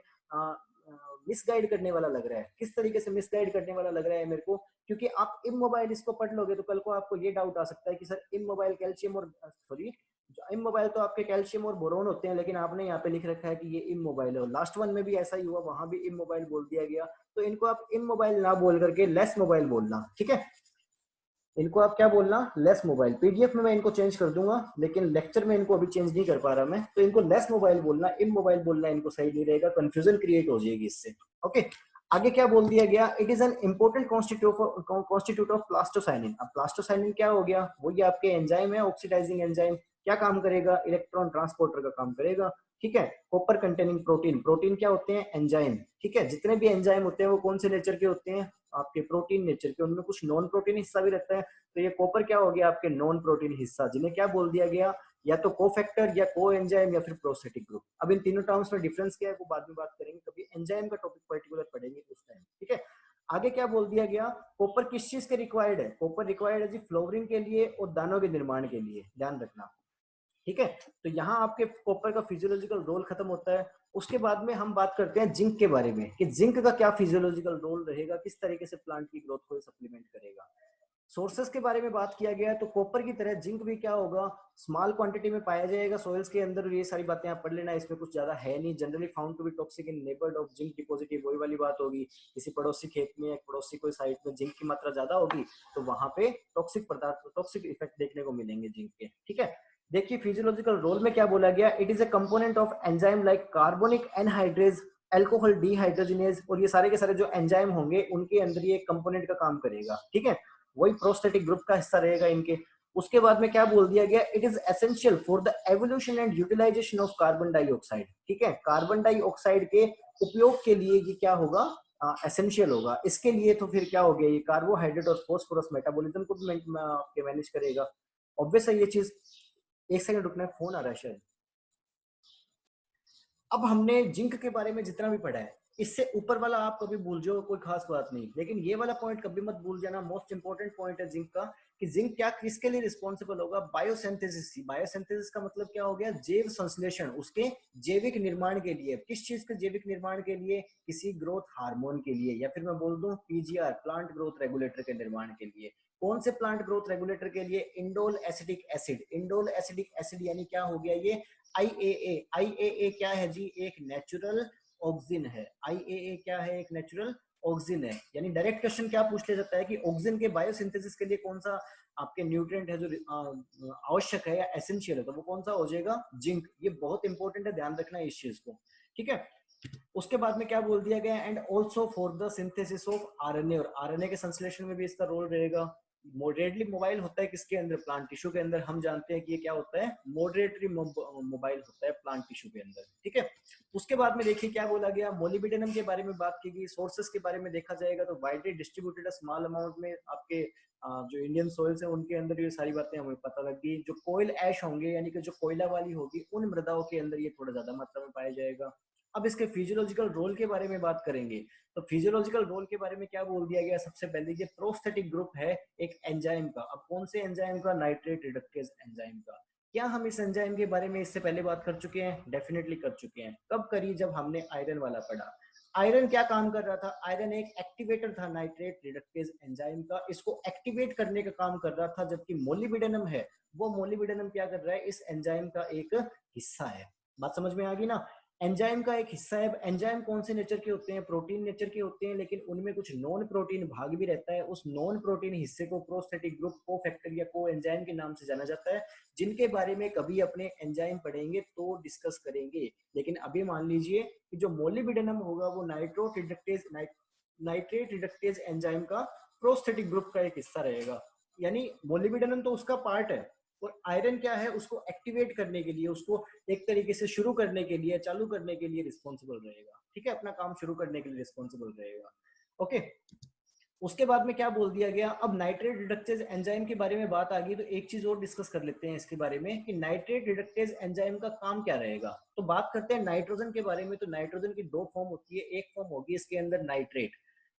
मिसगाइड करने वाला लग रहा है। किस तरीके से मिसगाइड करने वाला लग रहा है मेरे को, क्योंकि आप इमोबाइल इसको पढ़ लोगे तो कल को आपको ये डाउट आ सकता है कि सर इमोबाइल कैल्शियम और सॉरी, इमोबाइल तो आपके कैल्शियम और बोरोन होते हैं, लेकिन आपने यहाँ पे लिख रखा है कि ये इमोबाइल है, और लास्ट वन में भी ऐसा ही हुआ, वहां भी इमोबाइल बोल दिया गया। तो इनको आप इमोबाइल ना बोल करके लेस मोबाइल बोलना, ठीक है। इनको आप क्या बोलना, लेस मोबाइल। पीडीएफ में मैं इनको चेंज कर दूंगा, लेकिन लेक्चर में इनको अभी चेंज नहीं कर पा रहा मैं, तो इनको लेस मोबाइल बोलना, इमोबाइल बोलना इनको सही नहीं रहेगा, कंफ्यूजन क्रिएट हो जाएगी इससे, ओके। आगे क्या बोल दिया गया, it is an important constitute of plastocyanin. अब प्लास्टोसाइनिन क्या हो गया, वो ये आपके एंजाइम है, ऑक्सीडाइजिंग एंजाइम। क्या काम करेगा, इलेक्ट्रॉन ट्रांसपोर्टर का काम करेगा, ठीक है। कॉपर कंटेनिंग प्रोटीन, प्रोटीन क्या होते हैं, एंजाइम, ठीक है। जितने भी एंजाइम होते हैं वो कौन से नेचर के होते हैं, आपके प्रोटीन नेचर के, उनमें कुछ नॉन प्रोटीन हिस्सा भी रहता है। तो ये कॉपर क्या हो गया, आपके नॉन प्रोटीन हिस्सा, जिन्हें क्या बोल दिया गया, या तो कोफैक्टर या को एंजाइम या फिर प्रोस्थेटिक ग्रुप। अब इन तीनों टर्म्स में डिफरेंस क्या है वो बाद में बात करेंगे, कभी एंजाइम का टॉपिक पर्टिकुलर पढ़ेंगे उस टाइम, ठीक है। आगे क्या बोल दिया गया, कॉपर किस चीज के रिक्वायर्ड है, कॉपर रिक्वायर्ड है जी फ्लोवरिंग के लिए और दानों के निर्माण के लिए, ध्यान रखना, ठीक है। तो यहाँ आपके कॉपर का फिजियोलॉजिकल रोल खत्म होता है। उसके बाद में हम बात करते हैं जिंक के बारे में, कि जिंक का क्या फिजियोलॉजिकल रोल रहेगा, किस तरीके से प्लांट की ग्रोथ को सप्लीमेंट करेगा। सोर्सेस के बारे में बात किया गया है, तो कॉपर की तरह जिंक भी क्या होगा, स्मॉल क्वांटिटी में पाया जाएगा सॉइल्स के अंदर। ये सारी बातें आप पढ़ लेना, इसमें कुछ ज्यादा है नहीं। Generally found to be toxic in neighbourhood of zinc deposit, वही वाली बात होगी, किसी पड़ोसी खेत में, पड़ोसी कोई साइड में जिंक की मात्रा ज्यादा होगी तो वहां पे टॉक्सिक पदार्थ, टॉक्सिक इफेक्ट देखने को मिलेंगे जिंक के, ठीक है। देखिए फिजियोलॉजिकल रोल में क्या बोला गया, it is A component of enzyme like carbonic anhydrase, alcohol dehydrogenase, और ये सारे के सारे जो एंजाइम होंगे उनके अंदर ये कंपोनेंट का काम करेगा, ठीक है। वही प्रोस्टेटिक ग्रुप का हिस्सा रहेगा इनके। उसके बाद में क्या बोल दिया गया, it is essential for the evolution and utilisation of carbon dioxide, ठीक है। कार्बन डाइऑक्साइड के उपयोग के लिए ये क्या होगा, एसेंशियल होगा। इसके लिए तो फिर क्या हो गया, ये कार्बोहाइड्रेट और फॉस्फोरस मेटाबॉलिज्म को भी आपके मैनेज करेगा, ऑब्वियस है ये चीज। एक सेकंड रुकना है, फोन आ रहा है शायद। अब हमने जिंक के बारे में जितना भी पढ़ा है, इससे ऊपर वाला आप कभी भूल जाओ, कोई खास बात नहीं, लेकिन ये वाला पॉइंट कभी मत भूल जाना, मोस्ट इंपॉर्टेंट पॉइंट है जिंक का, कि जिंक क्या किसके लिए रिस्पॉन्सिबल होगा, बायोसिंथेसिस। बायोसिंथेसिस का मतलब क्या हो गया, जैव संश्लेषण, उसके जैविक निर्माण के लिए। किस चीज के जैविक निर्माण के लिए, किसी ग्रोथ हार्मोन के लिए, या फिर मैं बोल दूं पीजीआर, प्लांट ग्रोथ रेगुलेटर के निर्माण के लिए। कौन से प्लांट ग्रोथ रेगुलेटर के लिए, indole acidic acid. Indole acidic acid यानी क्या हो गया ये, आईएए। आईएए क्या है जी, एक नेचुरल ऑक्सीजन है। आईएए क्या है, एक नेचुरल ऑक्सीजन है। यानी डायरेक्ट क्वेश्चन क्या पूछ लिया जाता है कि ऑक्सीजन के बायोसिंथेसिस के लिए कौन सा आपके न्यूट्रिएंट है जो आवश्यक है या एसेंशियल है, तो वो कौन सा हो जाएगा, जिंक। ये बहुत इंपॉर्टेंट है, ध्यान रखना इस चीज को, ठीक है। उसके बाद में क्या बोल दिया गया, and also for the synthesis of RNA, और आरएनए के संश्लेषण में भी इसका रोल रहेगा। मॉडरेटली मोबाइल होता है किसके अंदर, प्लांट टिश्यू के अंदर। हम जानते हैं कि ये क्या होता है, मॉडरेटली मोबाइल होता है प्लांट टिश्यू के अंदर, ठीक है। उसके बाद में देखिए क्या बोला गया, मोलिब्डेनम के बारे में बात की गई। सोर्सेस के बारे में देखा जाएगा तो वाइडली डिस्ट्रीब्यूटेड स्मॉल अमाउंट में आपके जो इंडियन सोइल्स है उनके अंदर ये सारी बातें हमें पता लग गई। जो कोयल ऐश होंगे यानी कि जो कोयला वाली होगी, उन मृदाओं के अंदर ये थोड़ा ज्यादा मात्रा में पाया जाएगा। अब इसके फिजियोलॉजिकल रोल के बारे में बात करेंगे, तो फिजियोलॉजिकल रोल के बारे में क्या बोल दिया गया, सबसे पहले ये प्रोस्थेटिक ग्रुप है एक एंजाइम का। अब कौन से एंजाइम का, नाइट्रेट रिडक्टेज एंजाइम का। क्या हम इस एंजाइम के बारे में इससे पहले बात कर चुके हैं, डेफिनेटली कर चुके हैं। कब करी, जब हमने आयरन वाला पढ़ा। आयरन क्या काम कर रहा था, आयरन एक एक्टिवेटर था नाइट्रेट रिडक्टेज एंजाइम का, इसको एक्टिवेट करने का काम कर रहा था। जबकि मोलिब्डेनम है, वो मोलिब्डेनम क्या कर रहा है, इस एंजाइम का एक हिस्सा है। बात समझ में आ गई ना, एंजाइम का एक हिस्सा है। एंजाइम कौन से नेचर के होते हैं, प्रोटीन नेचर के होते हैं, लेकिन उनमें कुछ नॉन प्रोटीन भाग भी रहता है। उस नॉन प्रोटीन हिस्से को प्रोस्थेटिक ग्रुप, को फैक्टर या को एंजाइम के नाम से जाना जाता है, जिनके बारे में कभी अपने एंजाइम पढ़ेंगे तो डिस्कस करेंगे। लेकिन अभी मान लीजिए कि जो मोलिब्डेनम होगा वो नाइट्रेट रिडक्टेज एंजाइम का प्रोस्थेटिक ग्रुप का एक हिस्सा रहेगा। यानी मोलिब्डेनम तो उसका पार्ट है, और आयरन क्या है, उसको एक्टिवेट करने के लिए, उसको एक तरीके से शुरू करने के लिए, चालू करने के लिए रिस्पॉन्सिबल रहेगा, ठीक है, अपना काम शुरू करने के लिए रिस्पॉन्सिबल रहेगा। ओके, उसके बाद में क्या बोल दिया गया, अब नाइट्रेट रिडक्टेज एंजाइम के बारे में बात आ गई तो एक चीज और डिस्कस कर लेते हैं इसके बारे में कि नाइट्रेट रिडक्टेज एंजाइम का काम क्या रहेगा। तो बात करते हैं नाइट्रोजन के बारे में। तो नाइट्रोजन की दो फॉर्म होती है, एक फॉर्म होगी इसके अंदर नाइट्रेट,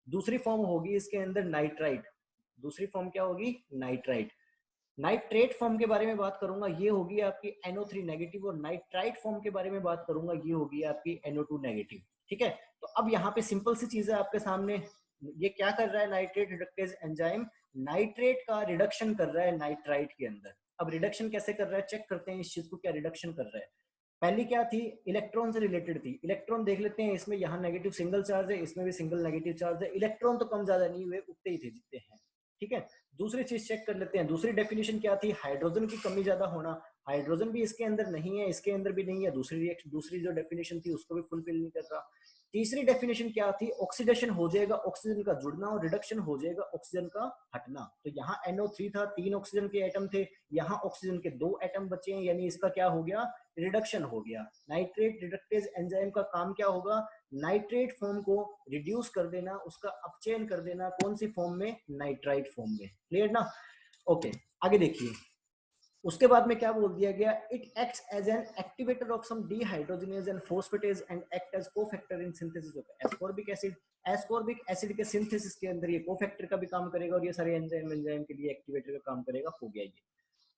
दूसरी फॉर्म होगी इसके अंदर नाइट्राइट। दूसरी फॉर्म क्या होगी, नाइट्राइट। नाइट्रेट फॉर्म के बारे में बात करूंगा, ये होगी आपकी NO3 नेगेटिव, और नाइट्राइट फॉर्म के बारे में बात करूंगा, ये होगी आपकी NO2 नेगेटिव, ठीक है। तो अब यहाँ पे सिंपल सी चीज है आपके सामने, ये क्या कर रहा है नाइट्रेट रिडक्टेज एंजाइम, नाइट्रेट का रिडक्शन कर रहा है नाइट्राइट के अंदर। अब रिडक्शन कैसे कर रहा है, चेक करते हैं इस चीज को, क्या रिडक्शन कर रहा है। पहली क्या थी, इलेक्ट्रॉन से रिलेटेड थी। इलेक्ट्रॉन देख लेते हैं, इसमें यहाँ नेगेटिव सिंगल चार्ज है, इसमें भी सिंगल नेगेटिव चार्ज है। इलेक्ट्रॉन तो कम ज्यादा नहीं हुए, उतने ही थे जितने हैं, ठीक है। दूसरी चीज चेक कर लेते हैं, दूसरी डेफिनेशन क्या थी, हाइड्रोजन की कमी ज्यादा होना। हाइड्रोजन भी इसके अंदर नहीं है, इसके अंदर भी नहीं है, दूसरी जो डेफिनेशन थी उसको भी फुलफिल नहीं कर रहा। तीसरी डेफिनेशन क्या थी, ऑक्सीडेशन हो जाएगा ऑक्सीजन का जुड़ना, और रिडक्शन हो जाएगा ऑक्सीजन का हटना। तो यहाँ NO3 था, 3 ऑक्सीजन के एटम थे, यहाँ ऑक्सीजन के 2 एटम बचे हैं, यानी इसका क्या हो गया, रिडक्शन हो गया। नाइट्रेट रिडक्टेज एंजाइम का काम क्या होगा, नाइट्रेट फॉर्म को रिड्यूस कर देना, उसका अपचयन कर देना, कौन सी फॉर्म में, नाइट्राइट फॉर्म में। क्लियर ना, ओके। आगे देखिए, उसके बाद में क्या बोल दिया गया, it acts as an activator of some dehydrogenase and phosphatase and act as cofactor in synthesis of ascorbic acid. Ascorbic acid के सिंथेसिस के अंदर ये कोफैक्टर का भी काम करेगा, और ये सारे एंजाइम के लिए एक्टिवेटर का काम करेगा। हो गया ये।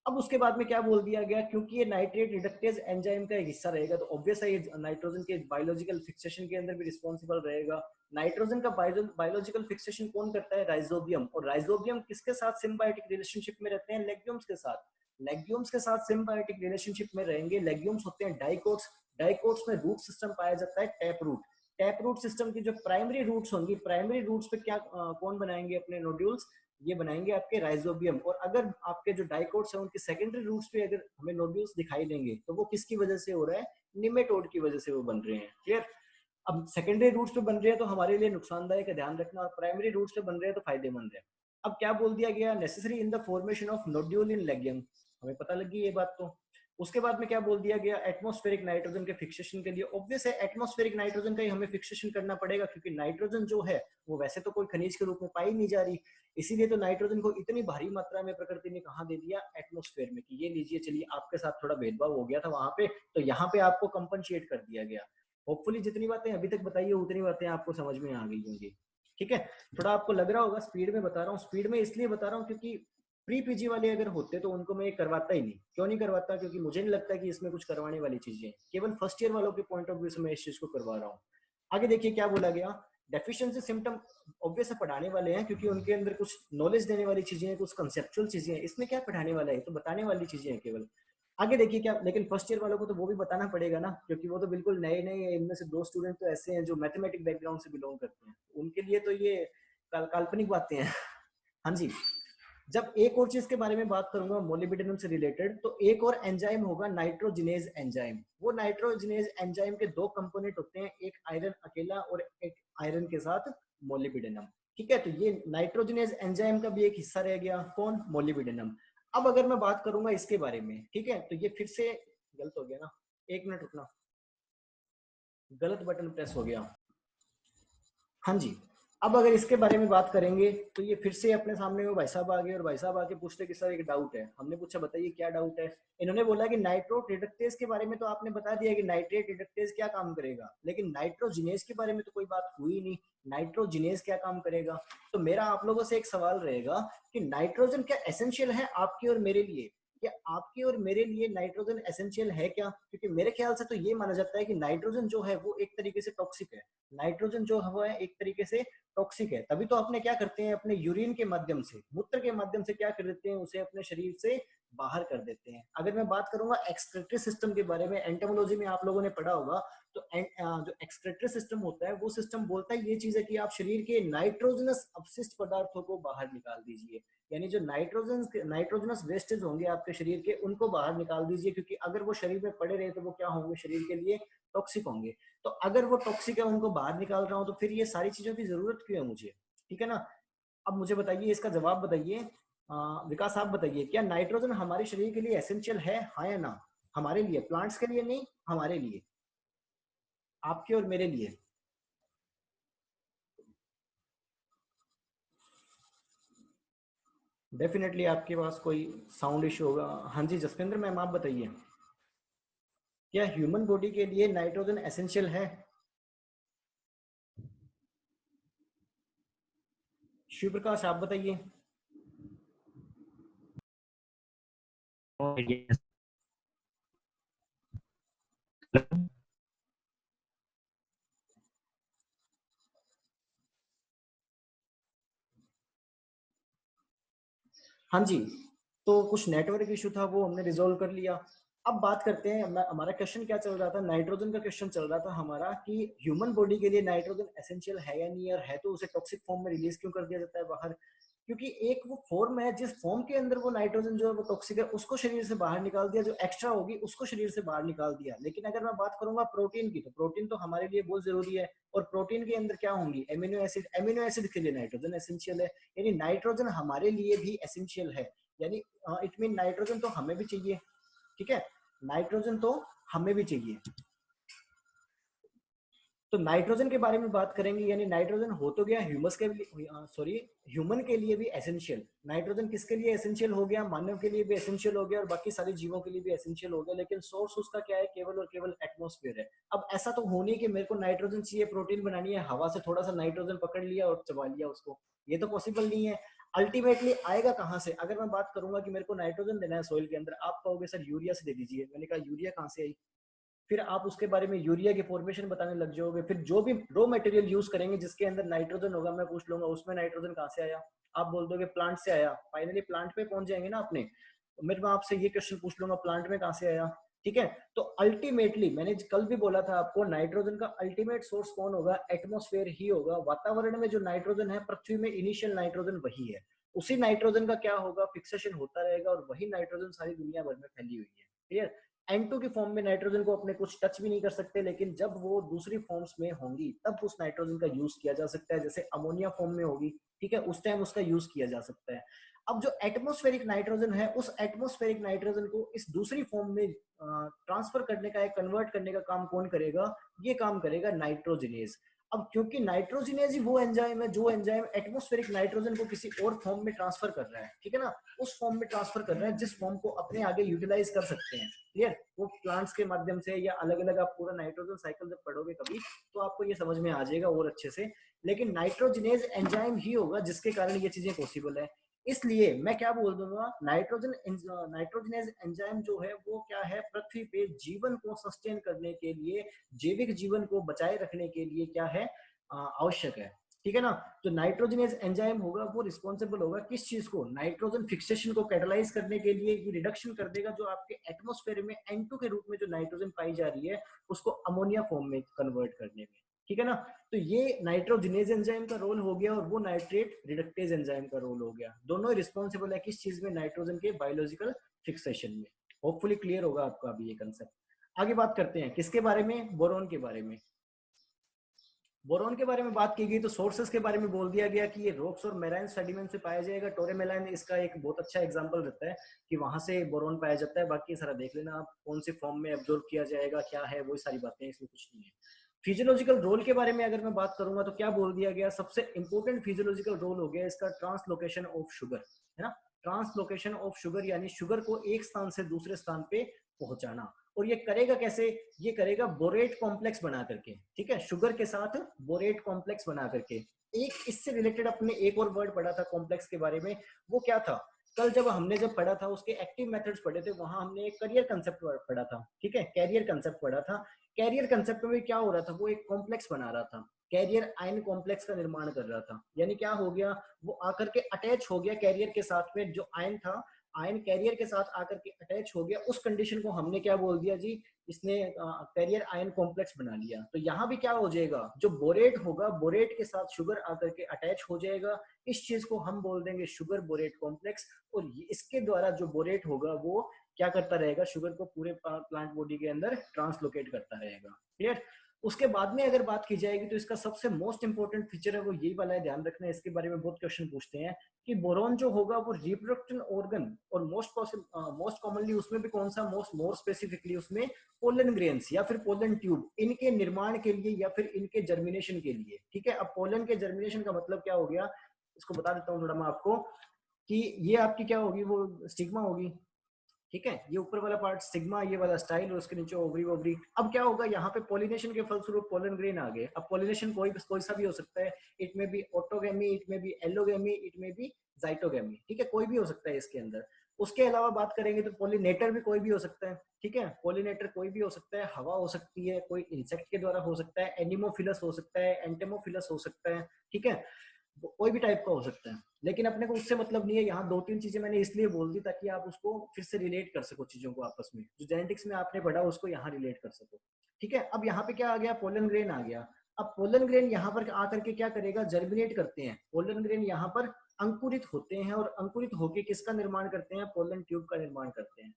अब उसके बाद में क्या बोल दिया गया, क्योंकि ये नाइट्रेट रिडक्टेज एंजाइम का एक हिस्सा रहेगा, तो ऑब्वियस है ये नाइट्रोजन के बायोलॉजिकल फिक्सेशन के अंदर भी रिस्पॉन्सिबल रहेगा। नाइट्रोजन का बायोलॉजिकल फिक्सेशन कौन करता है, राइजोबियम। और राइजोबियम किसके साथ सिम्बायोटिक रिलेशनशिप में रहते हैं, लेग्यूम्स के साथ। लेग्यूम्स के साथ सिम्बायोटिक रिलेशनशिप में रहेंगे। लेग्यूम्स होते हैं डाइकोट्स, डाइकोट्स में रूट सिस्टम पाया जाता है, tap root. Tap root system की जो प्राइमरी रूट्स होंगी, प्राइमरी रूट्स पे क्या कौन बनाएंगे अपने नोड्यूल्स, ये बनाएंगे आपके राइजोबियम। और अगर आपके जो डाइकोट्स हैं उनके सेकेंडरी रूट्स पे अगर हमें नोड्यूल्स दिखाई देंगे तो वो किसकी वजह से हो रहा है, निमेटोड की वजह से वो बन रहे हैं। क्लियर। अब सेकेंडरी रूट्स पे बन रहे हैं तो हमारे लिए नुकसानदायक है, ध्यान रखना, और प्राइमरी रूट्स पे बन रहे हैं तो फायदेमंद है। अब क्या बोल दिया गया, necessary in the formation of nodule in legume, हमें पता लगी ये बात। तो उसके बाद में क्या बोल दिया गया, एटमॉस्फेरिक नाइट्रोजन के फिक्सेशन के लिए, ऑब्वियस है एटमॉस्फेरिक नाइट्रोजन का ही हमें फिक्सेशन करना पड़ेगा, क्योंकि नाइट्रोजन जो है वो वैसे तो कोई खनिज के रूप में पाई नहीं जा रही, इसीलिए तो नाइट्रोजन को इतनी भारी मात्रा में प्रकृति ने कहा दे दिया, एटमॉस्फेयर में, कि ये लीजिए, चलिए आपके साथ थोड़ा भेदभाव हो गया था वहां पे, तो यहाँ पे आपको कंपनशिएट कर दिया गया। होपफुली जितनी बातें अभी तक बताई है उतनी बातें आपको समझ में आ गई होंगी। ठीक है, थोड़ा आपको लग रहा होगा स्पीड में बता रहा हूँ, स्पीड में इसलिए बता रहा हूँ क्योंकि प्री पीजी वाले अगर होते तो उनको मैं ये करवाता ही नहीं। क्यों नहीं करवाता? क्योंकि मुझे नहीं लगता कि इसमें कुछ करवाने वाली चीजें हैं, केवल फर्स्ट ईयर वालों के पॉइंट ऑफ व्यू से मैं इस चीज को करवा रहा हूँ। आगे देखिए क्या बोला गया, डेफिशिएंसी सिम्टम ऑब्वियस पढ़ाने वाले हैं क्योंकि उनके अंदर कुछ नॉलेज देने वाली चीजें हैं, कुछ कंसेप्चुअल चीजें हैं, इसमें क्या पढ़ाने वाला है, तो बताने वाली चीजें हैं केवल। आगे देखिए क्या, लेकिन फर्स्ट ईयर वालों को तो वो भी बताना पड़ेगा ना, क्योंकि वो तो बिल्कुल नए नए हैं। इनमें से 2 स्टूडेंट तो ऐसे हैं जो मैथमेटिक बैकग्राउंड से बिलोंग करते हैं, उनके लिए तो ये काल्पनिक बातें हैं। हाँ जी, जब एक और चीज के बारे में बात करूंगा मोलिब्डेनम से रिलेटेड, तो एक और एंजाइम होगा नाइट्रोजिनेज एंजाइम। वो नाइट्रोजिनेज एंजाइम के 2 कंपोनेंट होते हैं, एक आयरन अकेला और एक आयरन के साथ मोलिब्डेनम। ठीक है, तो ये नाइट्रोजिनेज एंजाइम का भी एक हिस्सा रह गया, कौन? मोलिब्डेनम। अब अगर मैं बात करूंगा इसके बारे में, ठीक है, तो ये फिर से गलत हो गया ना, 1 मिनट रुकना, गलत बटन प्रेस हो गया। हाँ जी, अब अगर इसके बारे में बात करेंगे तो ये फिर से अपने सामने वो भाई साहब आ गए और भाई साहब आके पूछते कि सर एक डाउट है। हमने पूछा बताइए क्या डाउट है। इन्होंने बोला कि नाइट्रो रिडक्टेज के बारे में तो आपने बता दिया कि नाइट्रेट रिडक्टेज क्या काम करेगा, लेकिन नाइट्रोजिनेज के बारे में तो कोई बात हुई नहीं। नाइट्रोजिनेज क्या काम करेगा? तो मेरा आप लोगों से एक सवाल रहेगा कि नाइट्रोजन क्या एसेंशियल है आपके और मेरे लिए? क्या आपके और मेरे लिए नाइट्रोजन एसेंशियल है क्या? क्योंकि मेरे ख्याल से तो ये माना जाता है कि नाइट्रोजन जो है वो एक तरीके से टॉक्सिक है। नाइट्रोजन जो है वो है एक तरीके से टॉक्सिक है, तभी तो अपने क्या करते हैं, अपने यूरिन के माध्यम से, मूत्र के माध्यम से क्या कर देते हैं, उसे अपने शरीर से बाहर कर देते हैं। अगर मैं बात करूंगा एक्सक्रीटरी सिस्टम के बारे में, एंटोमोलॉजी में आप लोगों ने पढ़ा होगा, तो जो एक्सक्रीटरी सिस्टम होता है वो सिस्टम बोलता है ये चीज है कि आप शरीर के नाइट्रोजनस अपशिष्ट पदार्थों को बाहर निकाल दीजिए। यानी जो नाइट्रोजनस वेस्टेज होंगे आपके शरीर के, उनको बाहर निकाल दीजिए, क्योंकि अगर वो शरीर में पड़े रहे तो वो क्या होंगे, शरीर के लिए टॉक्सिक होंगे। तो अगर वो टॉक्सिक है, उनको बाहर निकाल रहा हूं, तो फिर ये सारी चीजों की जरूरत क्यों है मुझे? ठीक है ना। अब मुझे बताइए, इसका जवाब बताइए, विकास आप बताइए, क्या नाइट्रोजन हमारे शरीर के लिए एसेंशियल है, हाँ या ना? हमारे लिए, प्लांट्स के लिए नहीं, हमारे लिए, आपके और मेरे लिए। डेफिनेटली आपके पास कोई साउंड इशू होगा। हाँ जी जसविंद्र मैम आप बताइए, क्या ह्यूमन बॉडी के लिए नाइट्रोजन एसेंशियल है? शिव प्रकाश आप बताइए। हाँ जी, तो कुछ नेटवर्क इशू था, वो हमने रिजोल्व कर लिया। अब बात करते हैं, हमारा क्वेश्चन क्या चल रहा था, नाइट्रोजन का क्वेश्चन चल रहा था हमारा कि ह्यूमन बॉडी के लिए नाइट्रोजन एसेंशियल है या नहीं, और है तो उसे टॉक्सिक फॉर्म में रिलीज क्यों कर दिया जाता है बाहर? क्योंकि एक वो फॉर्म है जिस फॉर्म के अंदर वो नाइट्रोजन जो है वो टॉक्सिक है, उसको शरीर से बाहर निकाल दिया, जो एक्स्ट्रा होगी उसको शरीर से बाहर निकाल दिया। लेकिन अगर मैं बात करूंगा प्रोटीन की, तो प्रोटीन तो हमारे लिए बहुत जरूरी है, और प्रोटीन के अंदर क्या होंगी, एमिनो एसिड। एमिनो एसिड के लिए नाइट्रोजन एसेंशियल है, यानी नाइट्रोजन हमारे लिए भी एसेंशियल है। यानी इट मीन नाइट्रोजन तो हमें भी चाहिए। ठीक है, नाइट्रोजन तो हमें भी चाहिए। तो नाइट्रोजन के बारे में बात करेंगे, यानी नाइट्रोजन हो तो गया ह्यूमस के लिए, सॉरी, ह्यूमन के लिए भी एसेंशियल। नाइट्रोजन किसके लिए एसेंशियल हो गया? मानव के लिए भी एसेंशियल हो गया और बाकी सारे जीवों के लिए भी एसेंशियल हो गया। लेकिन सोर्स उसका क्या है? केवल और केवल एटमॉस्फेयर है। अब ऐसा तो हो नहीं कि मेरे को नाइट्रोजन चाहिए, प्रोटीन बनानी है, हवा से थोड़ा सा नाइट्रोजन पकड़ लिया और चबा लिया उसको, ये तो पॉसिबल नहीं है। अल्टीमेटली आएगा कहाँ से? अगर मैं बात करूंगा कि मेरे को नाइट्रोजन देना है सॉइल के अंदर, आप कहोगे सर यूरिया से दे दीजिए। मैंने कहा यूरिया कहाँ से आई? फिर आप उसके बारे में यूरिया की फॉर्मेशन बताने लग जाओगे। फिर जो भी रॉ मटेरियल यूज करेंगे जिसके अंदर नाइट्रोजन होगा, मैं पूछ लूंगा उसमें नाइट्रोजन कहाँ से आया? आप बोल दोगे प्लांट से आया। फाइनली प्लांट पे पहुंच जाएंगे ना अपने। मेरे मैं आपसे ये क्वेश्चन पूछ लूंगा, प्लांट में कहाँ से आया? ठीक है, तो अल्टीमेटली मैंने कल भी बोला था आपको, नाइट्रोजन का अल्टीमेट सोर्स कौन होगा? एटमॉस्फेयर ही होगा। वातावरण में जो नाइट्रोजन है, पृथ्वी में इनिशियल नाइट्रोजन वही है। उसी नाइट्रोजन का क्या होगा? फिक्सेशन होता रहेगा, और वही नाइट्रोजन सारी दुनिया भर में फैली हुई है। क्लियर? N2 की फॉर्म में नाइट्रोजन को अपने कुछ टच भी नहीं कर सकते, लेकिन जब वो दूसरी फॉर्म्स में होंगी तब उस नाइट्रोजन का यूज किया जा सकता है। जैसे अमोनिया फॉर्म में होगी, ठीक है, उस टाइम उसका यूज किया जा सकता है। अब जो एटमॉस्फेरिक नाइट्रोजन है, उस एटमॉस्फेरिक नाइट्रोजन को इस दूसरी फॉर्म में ट्रांसफर करने का, कन्वर्ट करने का काम कौन करेगा? ये काम करेगा नाइट्रोजिनेज। अब क्योंकि नाइट्रोजिनेज ही वो एंजाइम है जो एंजाइम एटमॉस्फेरिक नाइट्रोजन को किसी और फॉर्म में ट्रांसफर कर रहा है, ठीक है ना, उस फॉर्म में ट्रांसफर कर रहा है जिस फॉर्म को अपने आगे यूटिलाइज कर सकते हैं। क्लियर? वो प्लांट्स के माध्यम से या अलग अलग, आप पूरा नाइट्रोजन साइकिल जब पढ़ोगे कभी तो आपको ये समझ में आ जाएगा और अच्छे से। लेकिन नाइट्रोजिनेज एंजाइम ही होगा जिसके कारण ये चीजें पॉसिबल है। इसलिए मैं क्या बोल दूंगा, नाइट्रोजनेज एंजाइम जो है वो क्या है, पृथ्वी पे जीवन को सस्टेन करने के लिए, जैविक जीवन को बचाए रखने के लिए क्या है, आवश्यक है। ठीक है ना? तो नाइट्रोजनेज एंजाइम होगा वो रिस्पॉन्सिबल होगा किस चीज को, नाइट्रोजन फिक्सेशन को कैटलाइज करने के लिए, ये रिडक्शन कर देगा जो आपके एटमॉस्फेयर में N2 के रूप में जो नाइट्रोजन पाई जा रही है उसको अमोनिया फॉर्म में कन्वर्ट करने में। ठीक है ना? तो ये नाइट्रोजनेज एंजाइम का रोल हो गया और वो नाइट्रेट रिडक्टेज एंजाइम का रोल हो गया। दोनों रिस्पॉन्सिबल है किस चीज में, नाइट्रोजन के बायोलॉजिकल फिक्सेशन में। होपफुली क्लियर होगा आपको अभी ये कंसेप्ट। आगे बात करते हैं किसके बारे में, बोरॉन के बारे में। बोरॉन के बारे में बात की गई तो सोर्सेस के बारे में बोल दिया गया कि ये रॉक्स और मेराइन सेडिमेंट से पाया जाएगा। टोरेमेलाइन इसका एक बहुत अच्छा एग्जांपल रहता है कि वहां से बोरॉन पाया जाता है। बाकी सारा देख लेना आप, कौन से फॉर्म में एब्जॉर्ब किया जाएगा, क्या है, वो सारी बातें, इसमें कुछ नहीं है। फिजियोलॉजिकल रोल के बारे में अगर मैं बात करूंगा तो क्या बोल दिया गया, सबसे इंपॉर्टेंट फिजियोलॉजिकल रोल हो गया इसका ट्रांसलोकेशन ऑफ शुगर, है ना। ट्रांसलोकेशन ऑफ शुगर यानी शुगर को एक स्थान से दूसरे स्थान पे पहुंचाना। और ये करेगा कैसे, ये करेगा बोरेट कॉम्प्लेक्स बना करके। ठीक है, शुगर के साथ बोरेट कॉम्प्लेक्स बना करके। एक इससे रिलेटेड अपने एक और वर्ड पढ़ा था कॉम्प्लेक्स के बारे में, वो क्या था, कल जब हमने पढ़ा था उसके एक्टिव मेथड्स पढ़े थे, वहां हमने एक करियर कंसेप्ट पढ़ा था। ठीक है, कैरियर कंसेप्ट पढ़ा था। कैरियर कंसेप्ट में क्या हो रहा था, वो एक कॉम्प्लेक्स बना रहा था, कैरियर आयन कॉम्प्लेक्स का निर्माण कर रहा था। यानी क्या हो गया, वो आकर के अटैच हो गया कैरियर के साथ में, जो आयन था, आयन कैरियर के साथ आकर के अटैच हो गया। उस कंडीशन को हमने क्या बोल दिया जी, इसने कैरियर आयन कॉम्प्लेक्स बना लिया। तो यहाँ भी क्या हो जाएगा, जो बोरेट होगा, बोरेट के साथ शुगर आकर के अटैच हो जाएगा। इस चीज को हम बोल देंगे शुगर बोरेट कॉम्प्लेक्स। और इसके द्वारा जो बोरेट होगा वो क्या करता रहेगा, शुगर को पूरे प्लांट बॉडी के अंदर ट्रांसलोकेट करता रहेगा। क्लियर? उसके बाद में अगर बात की जाएगी तो इसका सबसे मोस्ट इंपोर्टेंट फीचर है वो यही वाला है, ध्यान रखना है, इसके बारे में बहुत क्वेश्चन पूछते हैं कि बोरॉन जो होगा वो रिप्रोडक्टिव ऑर्गन, और मोस्ट कॉमनली उसमें भी कौन सा, मोर स्पेसिफिकली उसमें पोलन ग्रेन्स या फिर पोलन ट्यूब, इनके निर्माण के लिए या फिर इनके जर्मिनेशन के लिए। ठीक है, अब पोलन के जर्मिनेशन का मतलब क्या हो गया, इसको बता देता हूँ थोड़ा मैं आपको, कि ये आपकी क्या होगी, वो स्टिग्मा होगी। ठीक है, ये ऊपर वाला पार्ट स्टिग्मा, ये वाला स्टाइल, और उसके नीचे ओवरी ओवरी। अब क्या होगा, यहाँ पे पॉलिनेशन के फलस्वरूप पोलन ग्रेन आ गए। अब पॉलिनेशन कोई सा भी हो सकता है, इट में बी ऑटोगेमी, इट में बी एलोगेमी, इट में बी जाइटोगेमी। ठीक है, कोई भी हो सकता है इसके अंदर। उसके अलावा बात करेंगे तो पॉलिनेटर भी कोई भी हो सकता है। ठीक है, पॉलिनेटर कोई भी हो सकता है, हवा हो सकती है, कोई इंसेक्ट के द्वारा हो सकता है, एनिमोफिलस हो सकता है, एंटेमोफिलस हो सकता है। ठीक है, कोई भी टाइप का हो सकता है। लेकिन अपने को उससे मतलब नहीं है। यहाँ दो तीन चीजें मैंने इसलिए बोल दी ताकि आप उसको फिर से रिलेट कर सको चीजों को आपस में, जो जेनेटिक्स में आपने पढ़ा उसको यहाँ रिलेट कर सको। ठीक है, अब यहाँ पे क्या आ गया, पोलन ग्रेन आ गया। अब पोलन ग्रेन यहाँ पर आकर के क्या करेगा, जर्मिनेट करते हैं। पोलन ग्रेन यहाँ पर अंकुरित होते हैं, और अंकुरित होकर किसका निर्माण करते हैं, पोलन ट्यूब का निर्माण करते हैं।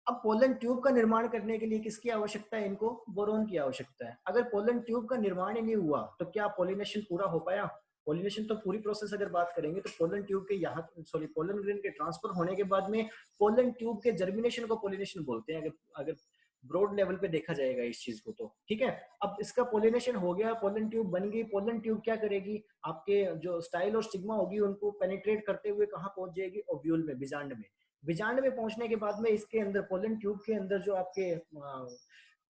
अब पोलन ट्यूब का निर्माण करने के लिए किसकी आवश्यकता है, इनको बोरोन की आवश्यकता है। अगर पोलन ट्यूब का निर्माण ही नहीं हुआ तो क्या पॉलिनेशन पूरा हो पाया, पॉलिनेशन तो पूरी प्रोसेस अगर बात करेंगे तो पोलन ट्यूब के यहाँ, सॉरी, पोलन ग्रेन के ट्रांसफर होने के बाद में पोलन ट्यूब के जर्मिनेशन को पॉलिनेशन बोलते हैं, अगर ब्रॉड लेवल पे देखा जाएगा इस चीज को तो। ठीक है, अब इसका पोलिनेशन हो गया, पोलन ट्यूब बन गई। पोलन ट्यूब क्या करेगी, आपके जो स्टाइल और स्टिग्मा होगी उनको पेनिट्रेट करते हुए कहाँ पहुंच जाएगी, ओव्यूल में, बीजांड में। बीजांड में पहुंचने के बाद में इसके अंदर, पोलन ट्यूब के अंदर जो आपके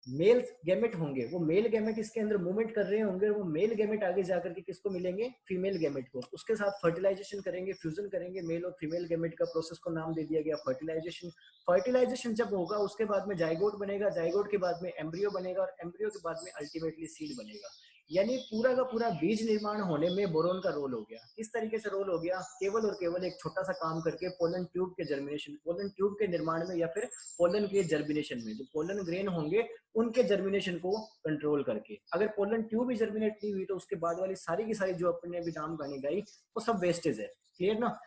मेल गैमेट होंगे, वो मेल गैमेट इसके अंदर मूवमेंट कर रहे होंगे। वो मेल गैमेट आगे जाकर के किसको मिलेंगे, फीमेल गैमेट को। उसके साथ फर्टिलाइजेशन करेंगे, फ्यूजन करेंगे। मेल और फीमेल गैमेट का प्रोसेस को नाम दे दिया गया फर्टिलाइजेशन। फर्टिलाइजेशन जब होगा उसके बाद में जाइगोट बनेगा, जाइगोट के बाद में एम्ब्रियो बनेगा, और एम्ब्रियो के बाद में अल्टीमेटली सीड बनेगा। यानी पूरा का पूरा बीज निर्माण होने में बोरोन का रोल हो गया। किस तरीके से रोल हो गया, केवल और केवल एक छोटा सा काम करके पोलन ट्यूब के जर्मिनेशन, पोलन ट्यूब के निर्माण में, या फिर पोलन के जर्मिनेशन में, जो पोलन ग्रेन होंगे उनके जर्मिनेशन को कंट्रोल करके। अगर पोलन ट्यूब ही जर्मिनेट नहीं हुई तो उसके बाद वाली सारी की सारी जो अपने भी नाम गानी गाई वो सब वेस्टेज है। क्लियर ना?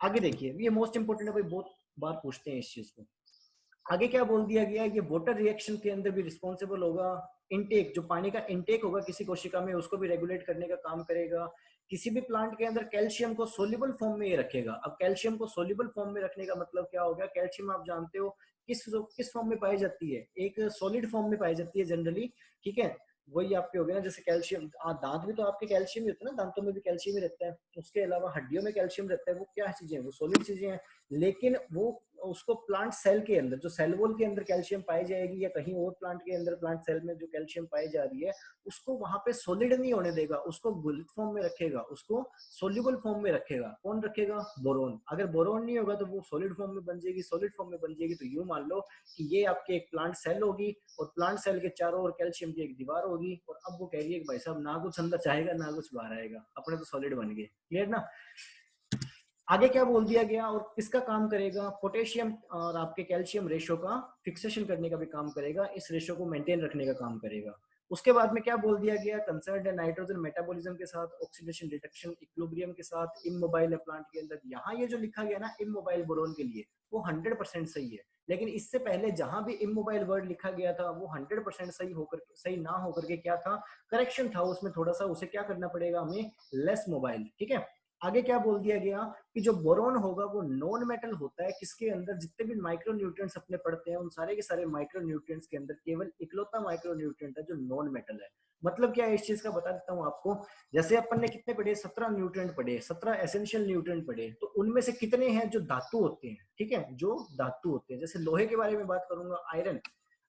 आगे देखिए, ये मोस्ट इंपोर्टेंट है भाई, बहुत बार पूछते हैं इस चीज को। आगे क्या बोल दिया गया, ये वाटर रिएक्शन के अंदर भी रिस्पॉन्सिबल होगा। इनटेक, जो पानी का इनटेक होगा किसी कोशिका में, उसको भी रेगुलेट करने का काम करेगा। किसी भी प्लांट के अंदर कैल्शियम को सोल्यूबल फॉर्म में ये रखेगा। अब कैल्शियम को सोल्यूबल फॉर्म में रखने का मतलब क्या हो गया, कैल्शियम आप जानते हो किस फॉर्म में पाई जाती है, एक सॉलिड फॉर्म में पाई जाती है जनरली। ठीक है, वही आपके हो गए ना, जैसे कैल्शियम, दांत भी तो आपके कैल्शियम ही होता है ना, दांतों में भी कैल्शियम ही रहता है, उसके अलावा हड्डियों में कैल्शियम रहता है। वो क्या चीजें हैं, वो सॉलिड चीजें हैं। लेकिन वो उसको प्लांट सेल के अंदर, जो सेल वॉल के अंदर कैल्शियम पाई जाएगी या कहीं और प्लांट के अंदर, प्लांट सेल में जो कैल्शियम पाई जा रही है, उसको वहां पे सॉलिड नहीं होने देगा, उसको गुलित फॉर्म में रखेगा, उसको सोल्यूबल फॉर्म में रखेगा। कौन रखेगा? बोरोन। अगर बोरोन नहीं होगा तो वो सॉलिड फॉर्म में बन जाएगी, सॉलिड फॉर्म में बन जाएगी तो यूं मान लो कि ये आपके एक प्लांट सेल होगी, और प्लांट सेल के चारों ओर कैल्शियम की एक दीवार होगी, और अब वो कह रही है कि भाई साहब ना कुछ अंदर जाएगा ना कुछ बाहर आएगा, अपने तो सॉलिड बन गए। क्लियर ना? आगे क्या बोल दिया गया और किसका काम करेगा? पोटेशियम और आपके कैल्शियम रेशो का फिक्सेशन करने का भी काम करेगा, इस रेशो को मेंटेन रखने का काम करेगा। उसके बाद में क्या बोल दिया गया? कंसर्न है नाइट्रोजन मेटाबॉलिज्म के साथ, ऑक्सीडेशन रिडक्शन इक्विलिब्रियम के साथ, इमोबाइल है प्लांट के अंदर। यहाँ ये जो लिखा गया ना इमोबाइल बोरोन के लिए, वो 100% सही है। लेकिन इससे पहले जहां भी इमोबाइल वर्ड लिखा गया था वो 100% सही ना होकर के क्या था? करेक्शन था उसमें, थोड़ा सा उसे क्या करना पड़ेगा हमें? Less mobile. ठीक है। आगे क्या बोल दिया गया कि जो बोरोन होगा वो नॉन मेटल होता है, किसके अंदर? जितने भी माइक्रो न्यूट्रिएंट्स अपने पढ़ते हैं उन सारे के सारे माइक्रो न्यूट्रिएंट्स के अंदर केवल इकलौता माइक्रो न्यूट्रिएंट है जो नॉन मेटल है। मतलब क्या है इस चीज का, बता देता हूँ आपको। जैसे अपन ने कितने पढ़े? 17 न्यूट्रिएंट पढ़े, 17 एसेंशियल न्यूट्रिएंट पढ़े, तो उनमें से कितने हैं जो धातु होते हैं? ठीक है, जो धातु होते हैं। जैसे लोहे के बारे में बात करूंगा, आयरन।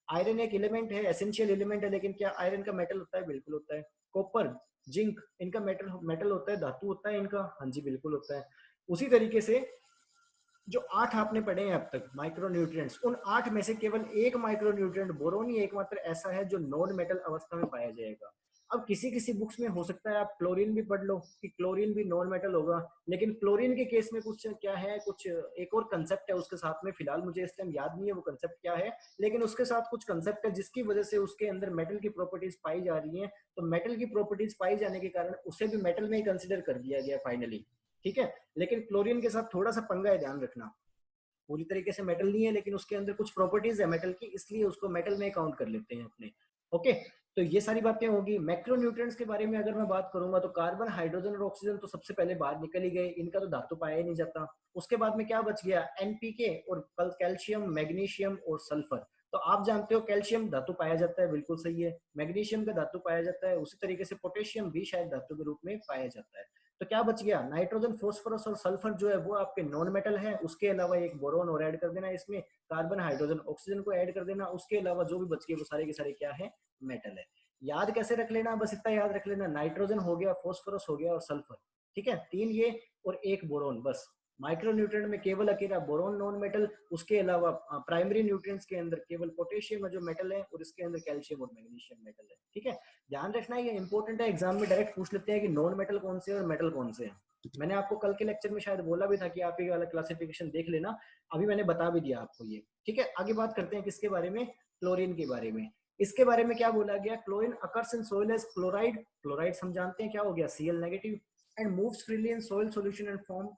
आयरन एक एलिमेंट है, एसेंशियल एलिमेंट है, लेकिन क्या आयरन का मेटल होता है? बिल्कुल होता है। कॉपर, जिंक, इनका मेटल मेटल होता है, धातु होता है इनका? हाँ जी बिल्कुल होता है। उसी तरीके से जो 8 आपने पढ़े हैं अब तक माइक्रो न्यूट्रिएंट्स, उन 8 में से केवल एक माइक्रो न्यूट्रिएंट बोरोन ही एकमात्र ऐसा है जो नॉन मेटल अवस्था में पाया जाएगा। अब किसी किसी बुक्स में हो सकता है आप क्लोरीन भी पढ़ लो कि क्लोरीन भी नॉन मेटल होगा, लेकिन क्लोरीन के केस में कुछ क्या है, कुछ एक और कंसेप्ट है उसके साथ में, फिलहाल मुझे इस टाइम याद नहीं है वो कंसेप्ट क्या है, लेकिन उसके साथ कुछ कंसेप्ट है जिसकी वजह से उसके अंदर मेटल की प्रॉपर्टीज पाई जा रही हैं। तो मेटल की प्रॉपर्टीज पाई जाने के कारण उसे भी मेटल में ही कंसिडर कर दिया गया फाइनली। ठीक है। लेकिन क्लोरीन के साथ थोड़ा सा पंगा है, ध्यान रखना। पूरी तरीके से मेटल नहीं है लेकिन उसके अंदर कुछ प्रॉपर्टीज है मेटल की, इसलिए उसको मेटल में काउंट कर लेते हैं अपने। ओके। तो ये सारी बातें होगी। मैक्रोन्यूट्रिएंट्स के बारे में अगर मैं बात करूंगा तो कार्बन, हाइड्रोजन और ऑक्सीजन तो सबसे पहले बाहर निकल ही गए, इनका तो धातु पाया ही नहीं जाता। उसके बाद में क्या बच गया? एनपीके और कैल्शियम, मैग्नीशियम और सल्फर। तो आप जानते हो कैल्शियम धातु पाया जाता है, बिल्कुल सही है। मैग्नीशियम का धातु पाया जाता है, उसी तरीके से पोटेशियम भी शायद धातु के रूप में पाया जाता है। तो क्या बच गया? नाइट्रोजन, फास्फोरस और सल्फर जो है वो आपके नॉन मेटल है। उसके अलावा एक बोरोन और ऐड कर देना इसमें, कार्बन, हाइड्रोजन, ऑक्सीजन को ऐड कर देना। उसके अलावा जो भी बच गए वो सारे के सारे क्या है? मेटल है। याद कैसे रख लेना? बस इतना याद रख लेना, नाइट्रोजन हो गया, फास्फोरस हो गया और सल्फर। ठीक है, 3 ये और एक बोरोन, बस। माइक्रो न्यूट्रिएंट में केवल अकेला बोरोन नॉन मेटल, उसके अलावा प्राइमरी न्यूट्रिएंट्स के अंदर केवल पोटेशियम है जो मेटल है, और इसके अंदर कैल्शियम और मैग्नीशियम मेटल है। ठीक है, ध्यान रखना, ये इंपॉर्टेंट है, एग्जाम में डायरेक्ट पूछ लेते हैं कि नॉन मेटल कौन से और मेटल कौन से हैं। मैंने आपको कल के लेक्चर में शायद बोला भी था कि आप ये वाला क्लासिफिकेशन देख लेना, अभी मैंने बता भी दिया आपको ये। ठीक है, आगे बात करते हैं किसके बारे में? क्लोरीन के बारे में। इसके बारे में क्या बोला गया? Chlorine occurs in soil as chloride. Chloride हम जानते हैं क्या हो गया? Cl negative. And moves freely in soil solution and form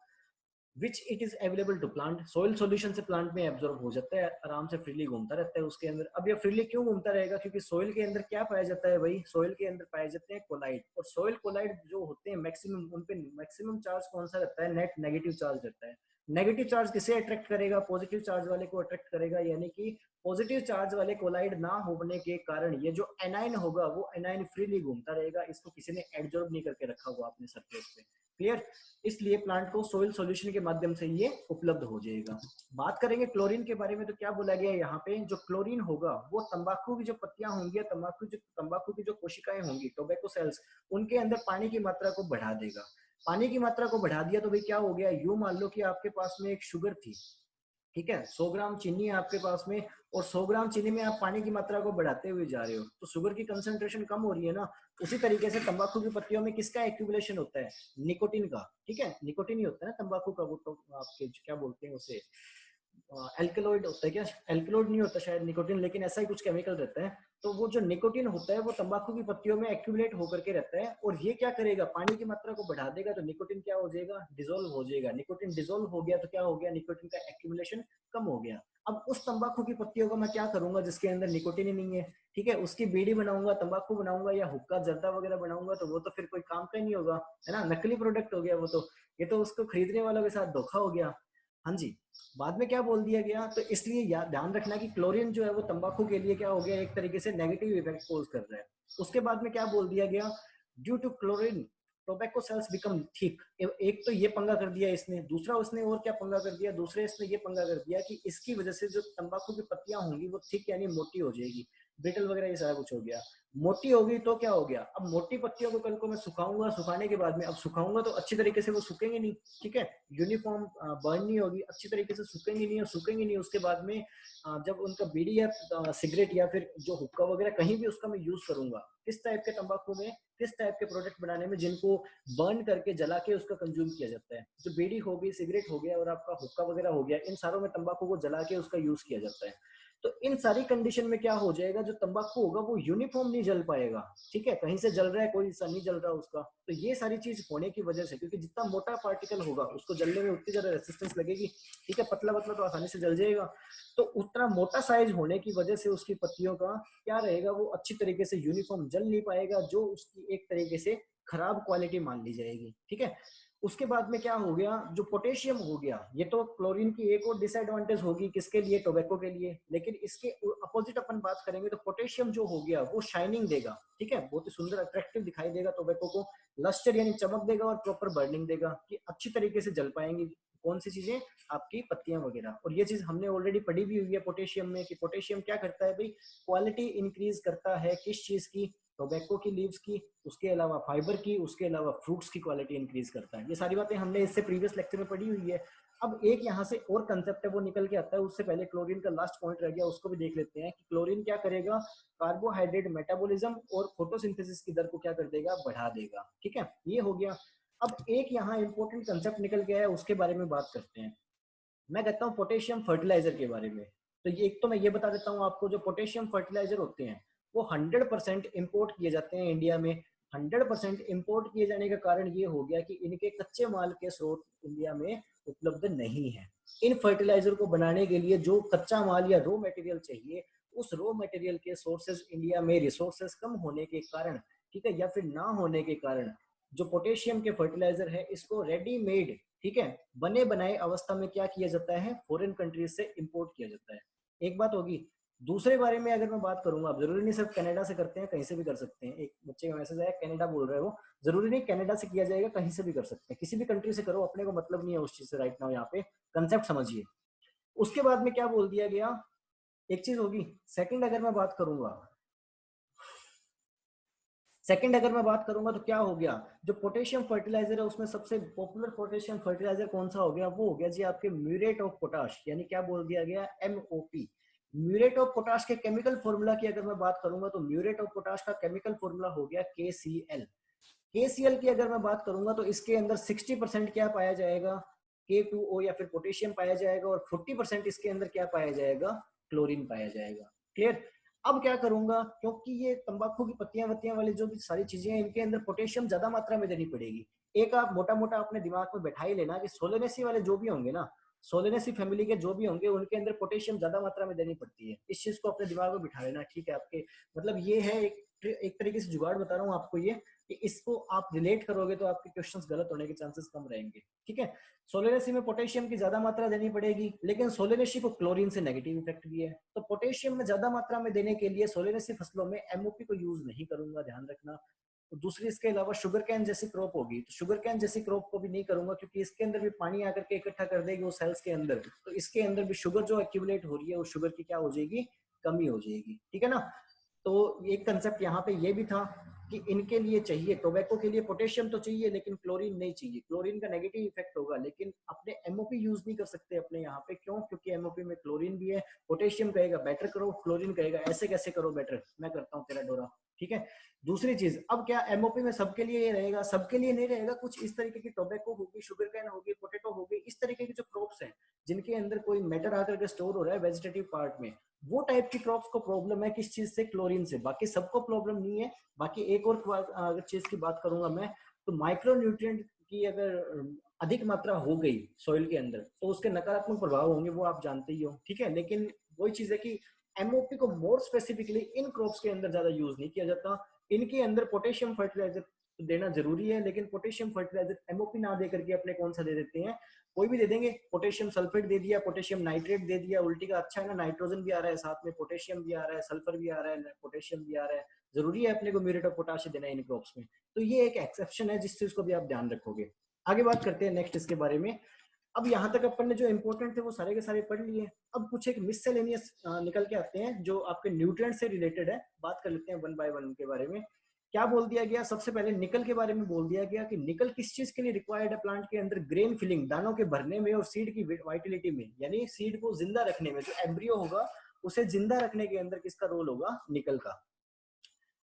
which it is available to plant. Soil solution से प्लांट में एब्जॉर्ब हो जाता है, आराम से फ्रीली घूमता रहता है उसके अंदर। अब ये फ्रीली क्यों घूमता रहेगा? क्योंकि सोइल के अंदर क्या पाया जाता है भाई? सोइल के अंदर पाए जाते हैं कोलाइड, और सोइल कोलाइड जो होते हैं मैक्सिमम, उन पे मैक्सिमम चार्ज कौन सा रहता है? नेट नेगेटिव चार्ज रहता है। नेगेटिव चार्ज किसे अट्रैक्ट करेगा? पॉजिटिव चार्ज वाले को अट्रैक्ट करेगा, यानी कि पॉजिटिव चार्ज वाले कोलाइड ना होने के कारण ये जो एनाइन होगा वो एनाइन फ्रीली घूमता रहेगा, इसको किसी ने एब्जॉर्ब नहीं करके रखा हुआ अपने सरफेस पे। क्लियर? इसलिए प्लांट को सोइल सॉल्यूशन के माध्यम से ये उपलब्ध हो जाएगा। बात करेंगे क्लोरीन के बारे में, तो क्या बोला गया यहाँ पे? जो क्लोरीन होगा वो तंबाकू की जो पत्तियां होंगी, तंबाकू की जो कोशिकाएं होंगी, टोबैको सेल्स, उनके अंदर पानी की मात्रा को बढ़ा देगा। पानी की मात्रा को बढ़ा दिया तो भाई क्या हो गया? यूं मान लो कि आपके पास में एक शुगर थी, ठीक है, 100 ग्राम चीनी है आपके पास में, और 100 ग्राम चीनी में आप पानी की मात्रा को बढ़ाते हुए जा रहे हो, तो शुगर की कंसंट्रेशन कम हो रही है ना। उसी तरीके से तंबाकू की पत्तियों में किसका एक्यूमुलेशन होता है? निकोटिन का। ठीक है, निकोटिन ही होता है ना तंबाकू का, वो तो आपके क्या बोलते हैं उसे, एल्कलॉइड होता है क्या? एल्कलॉइड नहीं होता शायद निकोटिन, लेकिन ऐसा ही कुछ केमिकल रहता है। तो वो जो निकोटिन होता है वो तंबाकू की पत्तियों में एक्यूमुलेट होकर के रहता है, और ये क्या करेगा? पानी की मात्रा को बढ़ा देगा, तो निकोटिन क्या हो जाएगा? डिसोल्व हो जाएगा। निकोटिन डिसोल्व हो गया तो क्या हो गया? निकोटिन का एक्यूमुलेशन कम हो गया। अब उस तंबाकू की पत्तियों को मैं क्या करूंगा जिसके अंदर निकोटिन ही नहीं है? ठीक है, उसकी बीड़ी बनाऊंगा, तंबाकू बनाऊंगा या हुक्का जर्दा वगैरह बनाऊंगा, तो वो तो फिर कोई काम का ही नहीं होगा, है ना, नकली प्रोडक्ट हो गया वो तो। ये तो उसको खरीदने वालों के साथ धोखा हो गया। हाँ जी, बाद में क्या बोल दिया गया, तो इसलिए याद ध्यान रखना कि क्लोरीन जो है वो तंबाकू के लिए क्या हो गया, एक तरीके से नेगेटिव इफेक्ट पोज कर रहा है। उसके बाद में क्या बोल दिया गया, due to chlorine tobacco cells become thick. एक तो ये पंगा कर दिया इसने, दूसरा उसने और क्या पंगा कर दिया, दूसरे इसने ये पंगा कर दिया कि इसकी वजह से जो तंबाकू की पत्तियां होंगी वो थिक यानी मोटी हो जाएगी, ब्रिटल वगैरह ये सारा कुछ हो गया। मोटी होगी तो क्या हो गया, अब मोटी पत्तियों को कल को मैं सुखाऊंगा, सुखाने के बाद में अब सुखाऊंगा तो अच्छी तरीके से वो सूखेंगे नहीं, ठीक है, यूनिफॉर्म बर्न नहीं होगी, अच्छी तरीके से सूखेंगी नहीं, और सूखेंगी नहीं उसके बाद में जब उनका बीड़ी या सिगरेट या फिर जो हुक्का वगैरह कहीं भी उसका मैं यूज करूंगा, किस टाइप के तंबाकू में, किस टाइप के प्रोडक्ट बनाने में जिनको बर्न करके जला के उसका कंज्यूम किया जाता है, जो बीड़ी हो गई, सिगरेट हो गया और आपका हुक्का वगैरह हो गया, इन सारों में तंबाकू को जला के उसका यूज किया जाता है। तो इन सारी कंडीशन में क्या हो जाएगा, जो तंबाकू होगा वो यूनिफॉर्म नहीं जल पाएगा, ठीक है, कहीं से जल रहा है कोई हिस्सा नहीं जल रहा उसका। तो ये सारी चीज होने की वजह से, क्योंकि जितना मोटा पार्टिकल होगा उसको जलने में उतनी ज्यादा रेसिस्टेंस लगेगी, ठीक है, पतला पतला तो आसानी से जल जाएगा, तो उतना मोटा साइज होने की वजह से उसकी पत्तियों का क्या रहेगा, वो अच्छी तरीके से यूनिफॉर्म जल नहीं पाएगा, जो उसकी एक तरीके से खराब क्वालिटी मान ली जाएगी, ठीक है। उसके बाद में क्या हो गया, जो पोटेशियम हो गया, ये तो क्लोरीन की एक और डिसएडवांटेज होगी किसके लिए, टोबैको के लिए, लेकिन इसके अपोजिट अपन बात करेंगे तो पोटेशियम जो हो गया वो शाइनिंग देगा, ठीक है, बहुत ही सुंदर अट्रैक्टिव दिखाई देगा टोबैको को, लस्टर यानी चमक देगा और प्रॉपर बर्निंग देगा कि अच्छी तरीके से जल पाएंगी कौन सी चीजें, आपकी पत्तियां वगैरह। और ये चीज हमने ऑलरेडी पढ़ी भी हुई है पोटेशियम में कि पोटेशियम क्या करता है भाई, क्वालिटी इंक्रीज करता है किस चीज की, टोबैको की लीव्स की, उसके अलावा फाइबर की, उसके अलावा फ्रूट्स की क्वालिटी इंक्रीज करता है। ये सारी बातें हमने इससे प्रीवियस लेक्चर में पढ़ी हुई है। अब एक यहाँ से और कंसेप्ट है वो निकल के आता है, उससे पहले क्लोरीन का लास्ट पॉइंट रह गया, उसको भी देख लेते हैं कि क्लोरीन क्या करेगा, कार्बोहाइड्रेट मेटाबॉलिज्म और फोटोसिंथेसिस की दर को क्या कर देगा, बढ़ा देगा, ठीक है, ये हो गया। अब एक यहाँ इंपॉर्टेंट कंसेप्ट निकल गया है, उसके बारे में बात करते हैं। मैं कहता हूँ पोटेशियम फर्टिलाइजर के बारे में। तो ये एक तो मैं ये बता देता हूँ आपको, जो पोटेशियम फर्टिलाइजर होते हैं वो 100% इम्पोर्ट किए जाते हैं इंडिया में। 100% इम्पोर्ट किए जाने का कारण ये हो गया कि इनके कच्चे माल के स्रोत इंडिया में उपलब्ध नहीं है। इन फर्टिलाइजर को बनाने के लिए जो कच्चा माल या रॉ मटेरियल चाहिए, उस रॉ मटेरियल के सोर्सेज इंडिया में रिसोर्सेज कम होने के कारण, ठीक है, या फिर ना होने के कारण, जो पोटेशियम के फर्टिलाइजर है इसको रेडीमेड, ठीक है, बने बनाए अवस्था में क्या किया जाता है, फॉरेन कंट्रीज से इंपोर्ट किया जाता है। एक बात होगी। दूसरे बारे में अगर मैं बात करूंगा, अब जरूरी नहीं सिर्फ कनाडा से करते हैं, कहीं से भी कर सकते हैं। एक बच्चे का मैसेज आया कनाडा बोल रहे हो, जरूरी नहीं कनाडा से किया जाएगा, कहीं से भी कर सकते हैं, किसी भी कंट्री से करो, अपने को मतलब नहीं है उस चीज से राइट नाउ, यहाँ पे कंसेप्ट समझिए। उसके बाद में क्या बोल दिया गया, एक चीज होगी। सेकंड अगर मैं बात करूंगा, सेकंड अगर मैं बात करूंगा तो क्या हो गया, जो पोटेशियम फर्टिलाइजर है उसमें सबसे पॉपुलर पोटेशियम फर्टिलाइजर कौन सा हो गया, वो हो गया जी आपके म्यूरेट ऑफ पोटाश, यानी क्या बोल दिया गया, MOP। म्यूरेट ऑफ पोटाश के केमिकल फॉर्मूला की अगर मैं बात करूंगा तो म्यूरेट ऑफ पोटाश का केमिकल फॉर्मूला हो गया KCl। KCl की अगर मैं बात करूंगा तो इसके अंदर 60% क्या पाया जाएगा, K2O या फिर पोटेशियम पाया जाएगा, और 40% इसके अंदर क्या पाया जाएगा, क्लोरीन पाया जाएगा। क्लियर। अब क्या करूंगा, क्योंकि ये तंबाकू की पत्तियां वत्तियां वाली जो भी सारी चीजें हैं, इनके अंदर पोटेशियम ज्यादा मात्रा में देनी पड़ेगी। एक आप मोटा मोटा अपने दिमाग में बैठा ही लेना कि सोलेनेसी वाले जो भी होंगे ना, सोलेनेसी फैमिली के जो भी होंगे, उनके अंदर पोटेशियम ज्यादा मात्रा में देनी पड़ती है। इस चीज को अपने दिमाग में बिठा लेना, ठीक है, आपके मतलब ये है एक तरीके से जुगाड़ बता रहा हूँ आपको ये, कि इसको आप रिलेट करोगे तो आपके क्वेश्चंस गलत होने के चांसेस कम रहेंगे, ठीक है। सोलेनेसी में पोटेशियम की ज्यादा मात्रा देनी पड़ेगी, लेकिन सोलेनेसी को क्लोरीन से नेगेटिव इफेक्ट भी है, तो पोटेशियम में ज्यादा मात्रा में देने के लिए सोलेनेसी फसलों में MOP को यूज नहीं करूंगा, ध्यान रखना। तो दूसरी इसके अलावा शुगर कैन जैसी क्रॉप होगी, तो शुगर कैन जैसी क्रॉप को भी नहीं करूंगा, क्योंकि इसके अंदर भी पानी आकर के इकट्ठा कर देगी वो सेल्स के अंदर, तो इसके अंदर भी शुगर जो एक्यूमुलेट हो रही है, उस शुगर की क्या हो जाएगी, कमी हो जाएगी, ठीक है ना। तो एक कंसेप्ट यहाँ पे ये भी था कि इनके लिए चाहिए, टोबैको के लिए पोटेशियम तो चाहिए लेकिन क्लोरीन नहीं चाहिए, क्लोरीन का नेगेटिव इफेक्ट होगा, लेकिन अपने MOP यूज नहीं कर सकते अपने यहाँ पे, क्यों, क्योंकि MOP में क्लोरीन भी है। पोटेशियम कहेगा बेटर करो, क्लोरीन कहेगा ऐसे कैसे करो बेटर, मैं करता हूँ तेरा डोरा, ठीक है। दूसरी चीज, अब क्या MOP में सबके लिए ये रहेगा, सबके लिए नहीं रहेगा, कुछ इस तरीके की टोबैको होगी, शुगर कैन होगी, पोटेटो होगी, इस तरीके की जो क्रॉप्स हैं जिनके अंदर कोई मैटर आकर के स्टोर हो रहा है वेजिटेटिव पार्ट में, वो टाइप की क्रॉप्स को प्रॉब्लम है किस चीज से, क्लोरीन से। बाकी सबको प्रॉब्लम नहीं है। बाकी एक और अगर चीज की बात करूंगा मैं, तो माइक्रो न्यूट्रिएंट की अगर अधिक मात्रा हो गई सॉइल के अंदर तो उसके नकारात्मक प्रभाव होंगे, वो आप जानते ही हो, ठीक है। लेकिन वही चीज है कि MOP को मोर स्पेसिफिकली इन क्रॉप्स के अंदर ज्यादा यूज नहीं किया जाता। इनके अंदर पोटेशियम फर्टिलाइजर तो देना जरूरी है, लेकिन पोटेशियम फर्टिलाइजर एमओपी ना दे करके अपने कौन सा दे देते हैं, कोई भी दे देंगे। पोटेशियम सल्फेट दे दिया, पोटेशियम नाइट्रेट दे दिया, उल्टी का अच्छा है ना, नाइट्रोजन भी आ रहा है साथ में, पोटेशियम भी आ रहा है, सल्फर भी आ रहा है, पोटेशियम भी आ रहा है, जरूरी है अपने को म्यूरेट ऑफ पोटाश देना इन क्रॉप्स में। तो ये एक एक्सेप्शन है जिस चीज को भी आप ध्यान रखोगे। आगे बात करते हैं नेक्स्ट इसके बारे में। अब यहाँ तक अपन ने जो इंपॉर्टेंट थे वो सारे के सारे पढ़ लिए। अब कुछ एक मिससेलेनियस निकल के आते हैं जो आपके न्यूट्रिएंट से रिलेटेड है, बात कर लेते हैं वन बाय वन के बारे में। क्या बोल दिया गया, सबसे पहले निकल के बारे में बोल दिया गया कि निकल किस चीज के लिए रिक्वायर्ड है प्लांट के अंदर, ग्रेन फिलिंग, दानों के भरने में और सीड की वाइटिलिटी में, यानी सीड को जिंदा रखने में, जो एम्ब्रियो होगा उसे जिंदा रखने के अंदर किसका रोल होगा, निकल का।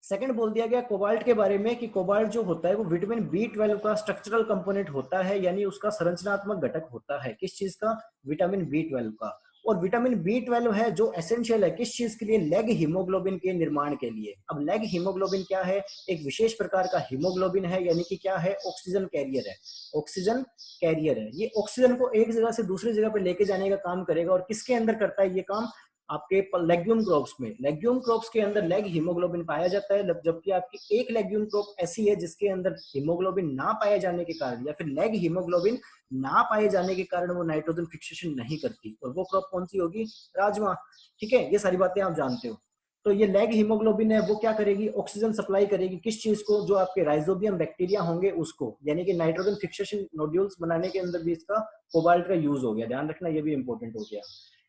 सेकंड बोल दिया गया कोबाल्ट के बारे में कि कोबाल्ट जो होता है वो विटामिन B12 का स्ट्रक्चरल कंपोनेंट होता है, यानी उसका संरचनात्मक घटक होता है, किस चीज का, विटामिन B12 का। और विटामिन B12 है जो एसेंशियल है किस चीज के लिए, लेग हीमोग्लोबिन के निर्माण के लिए। अब लेग हीमोग्लोबिन क्या है, एक विशेष प्रकार का हीमोग्लोबिन है, यानी कि क्या है, ऑक्सीजन कैरियर है, ऑक्सीजन कैरियर है। ये ऑक्सीजन को एक जगह से दूसरी जगह पे लेके जाने का काम करेगा, और किसके अंदर करता है ये काम, आपके लेग्यूम क्रॉप्स में। लेग्यूम क्रॉप्स के अंदर लेग हीमोग्लोबिन पाया जाता है, जबकि आपकी एक लेग्यूम क्रॉप ऐसी है जिसके अंदर हीमोग्लोबिन ना पाए जाने के कारण, या फिर लेग हीमोग्लोबिन ना पाए जाने के कारण वो नाइट्रोजन फिक्सेशन नहीं करती, और वो क्रॉप कौन सी होगी, राजमा। ठीक है, ये सारी बातें आप जानते हो। तो ये लेग हीमोग्लोबिन है वो क्या करेगी, ऑक्सीजन सप्लाई करेगी किस चीज को, जो आपके राइजोबियम बैक्टीरिया होंगे उसको, यानी कि नाइट्रोजन फिक्सेशन नोड्यूल्स बनाने के अंदर भी इसका कोबाल्ट का यूज हो गया, ध्यान रखना ये भी इंपॉर्टेंट हो गया।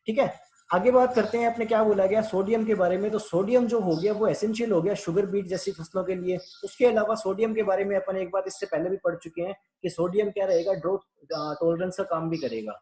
ठीक है, आगे बात करते हैं अपने क्या बोला गया सोडियम के बारे में। तो सोडियम जो हो गया वो एसेंशियल हो गया शुगर बीट जैसी फसलों के लिए। उसके अलावा सोडियम के बारे में अपन एक बात इससे पहले भी पढ़ चुके हैं कि सोडियम क्या रहेगा, ड्रोथ टॉलरेंस का काम भी करेगा।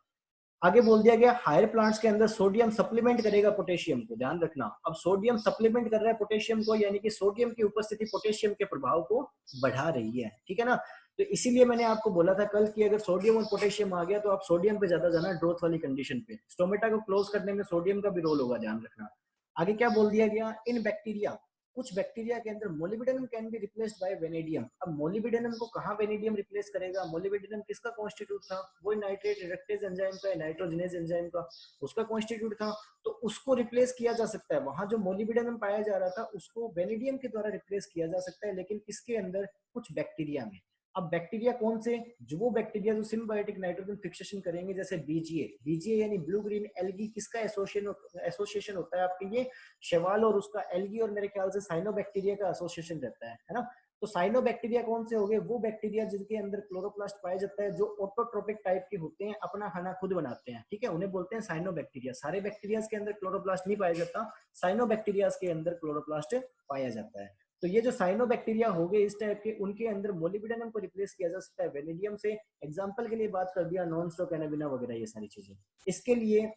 आगे बोल दिया गया हायर प्लांट्स के अंदर सोडियम सप्लीमेंट करेगा पोटेशियम को, ध्यान रखना। अब सोडियम सप्लीमेंट कर रहा है पोटेशियम को, यानी कि सोडियम की उपस्थिति पोटेशियम के प्रभाव को बढ़ा रही है, ठीक है ना। तो इसीलिए मैंने आपको बोला था कल कि अगर सोडियम और पोटेशियम आ गया तो आप सोडियम पे ज्यादा जाना ग्रोथ वाली कंडीशन पे। स्टोमेटा को क्लोज करने में सोडियम का भी रोल होगा, ध्यान रखना। आगे क्या बोल दिया गया, इन बैक्टीरिया, कुछ बैक्टीरिया के अंदर molybdenum can be replaced by vanadium. अब मोलिब्डेनम को कहाँ वेनेडियम रिप्लेस करेगा, मोलिब्डेनम किसका कॉन्स्टिट्यूट था, वो नाइट्रेट रिडक्टेज एंजाइम का, नाइट्रोजनेज एंजाइम का, उसका कॉन्स्टिट्यूट था। तो उसको रिप्लेस किया जा सकता है, वहां जो मोलिब्डेनम पाया जा रहा था उसको वेनेडियम के द्वारा रिप्लेस किया जा सकता है, लेकिन किसके अंदर, कुछ बैक्टीरिया में। अब बैक्टीरिया कौन से, जो वो बैक्टीरिया जो सिम्बायोटिक नाइट्रोजन फिक्सेशन करेंगे, जैसे बीजीए, बीजीए यानी ब्लू ग्रीन एल्गी, किसका एसोसिएशन होता है आपके, ये शैवाल और उसका एल्गी, और मेरे ख्याल से साइनोबैक्टीरिया का एसोसिएशन रहता है ना। तो साइनोबैक्टीरिया कौन से हो गए, वो बैक्टीरिया जिनके अंदर क्लोरोप्लास्ट पाया जाता है, जो ऑटोट्रोपिक टाइप के होते हैं, अपना खाना खुद बनाते हैं, ठीक है, उन्हें बोलते हैं साइनोबैक्टीरिया। सारे बैक्टीरिया के अंदर क्लोरोप्लास्ट नहीं पाया जाता, साइनोबैक्टीरिया के अंदर क्लोरोप्लास्ट पाया जाता है। तो ये जो साइनोबैक्टीरिया हो गए इस टाइप के, उनके अंदर मोलिब्डेनम को रिप्लेस किया जा सकता है वेनेडियम से। एग्जांपल के लिए बात कर दिया नॉन स्टॉक एनाबिना वगैरह, ये सारी चीजें। इसके लिए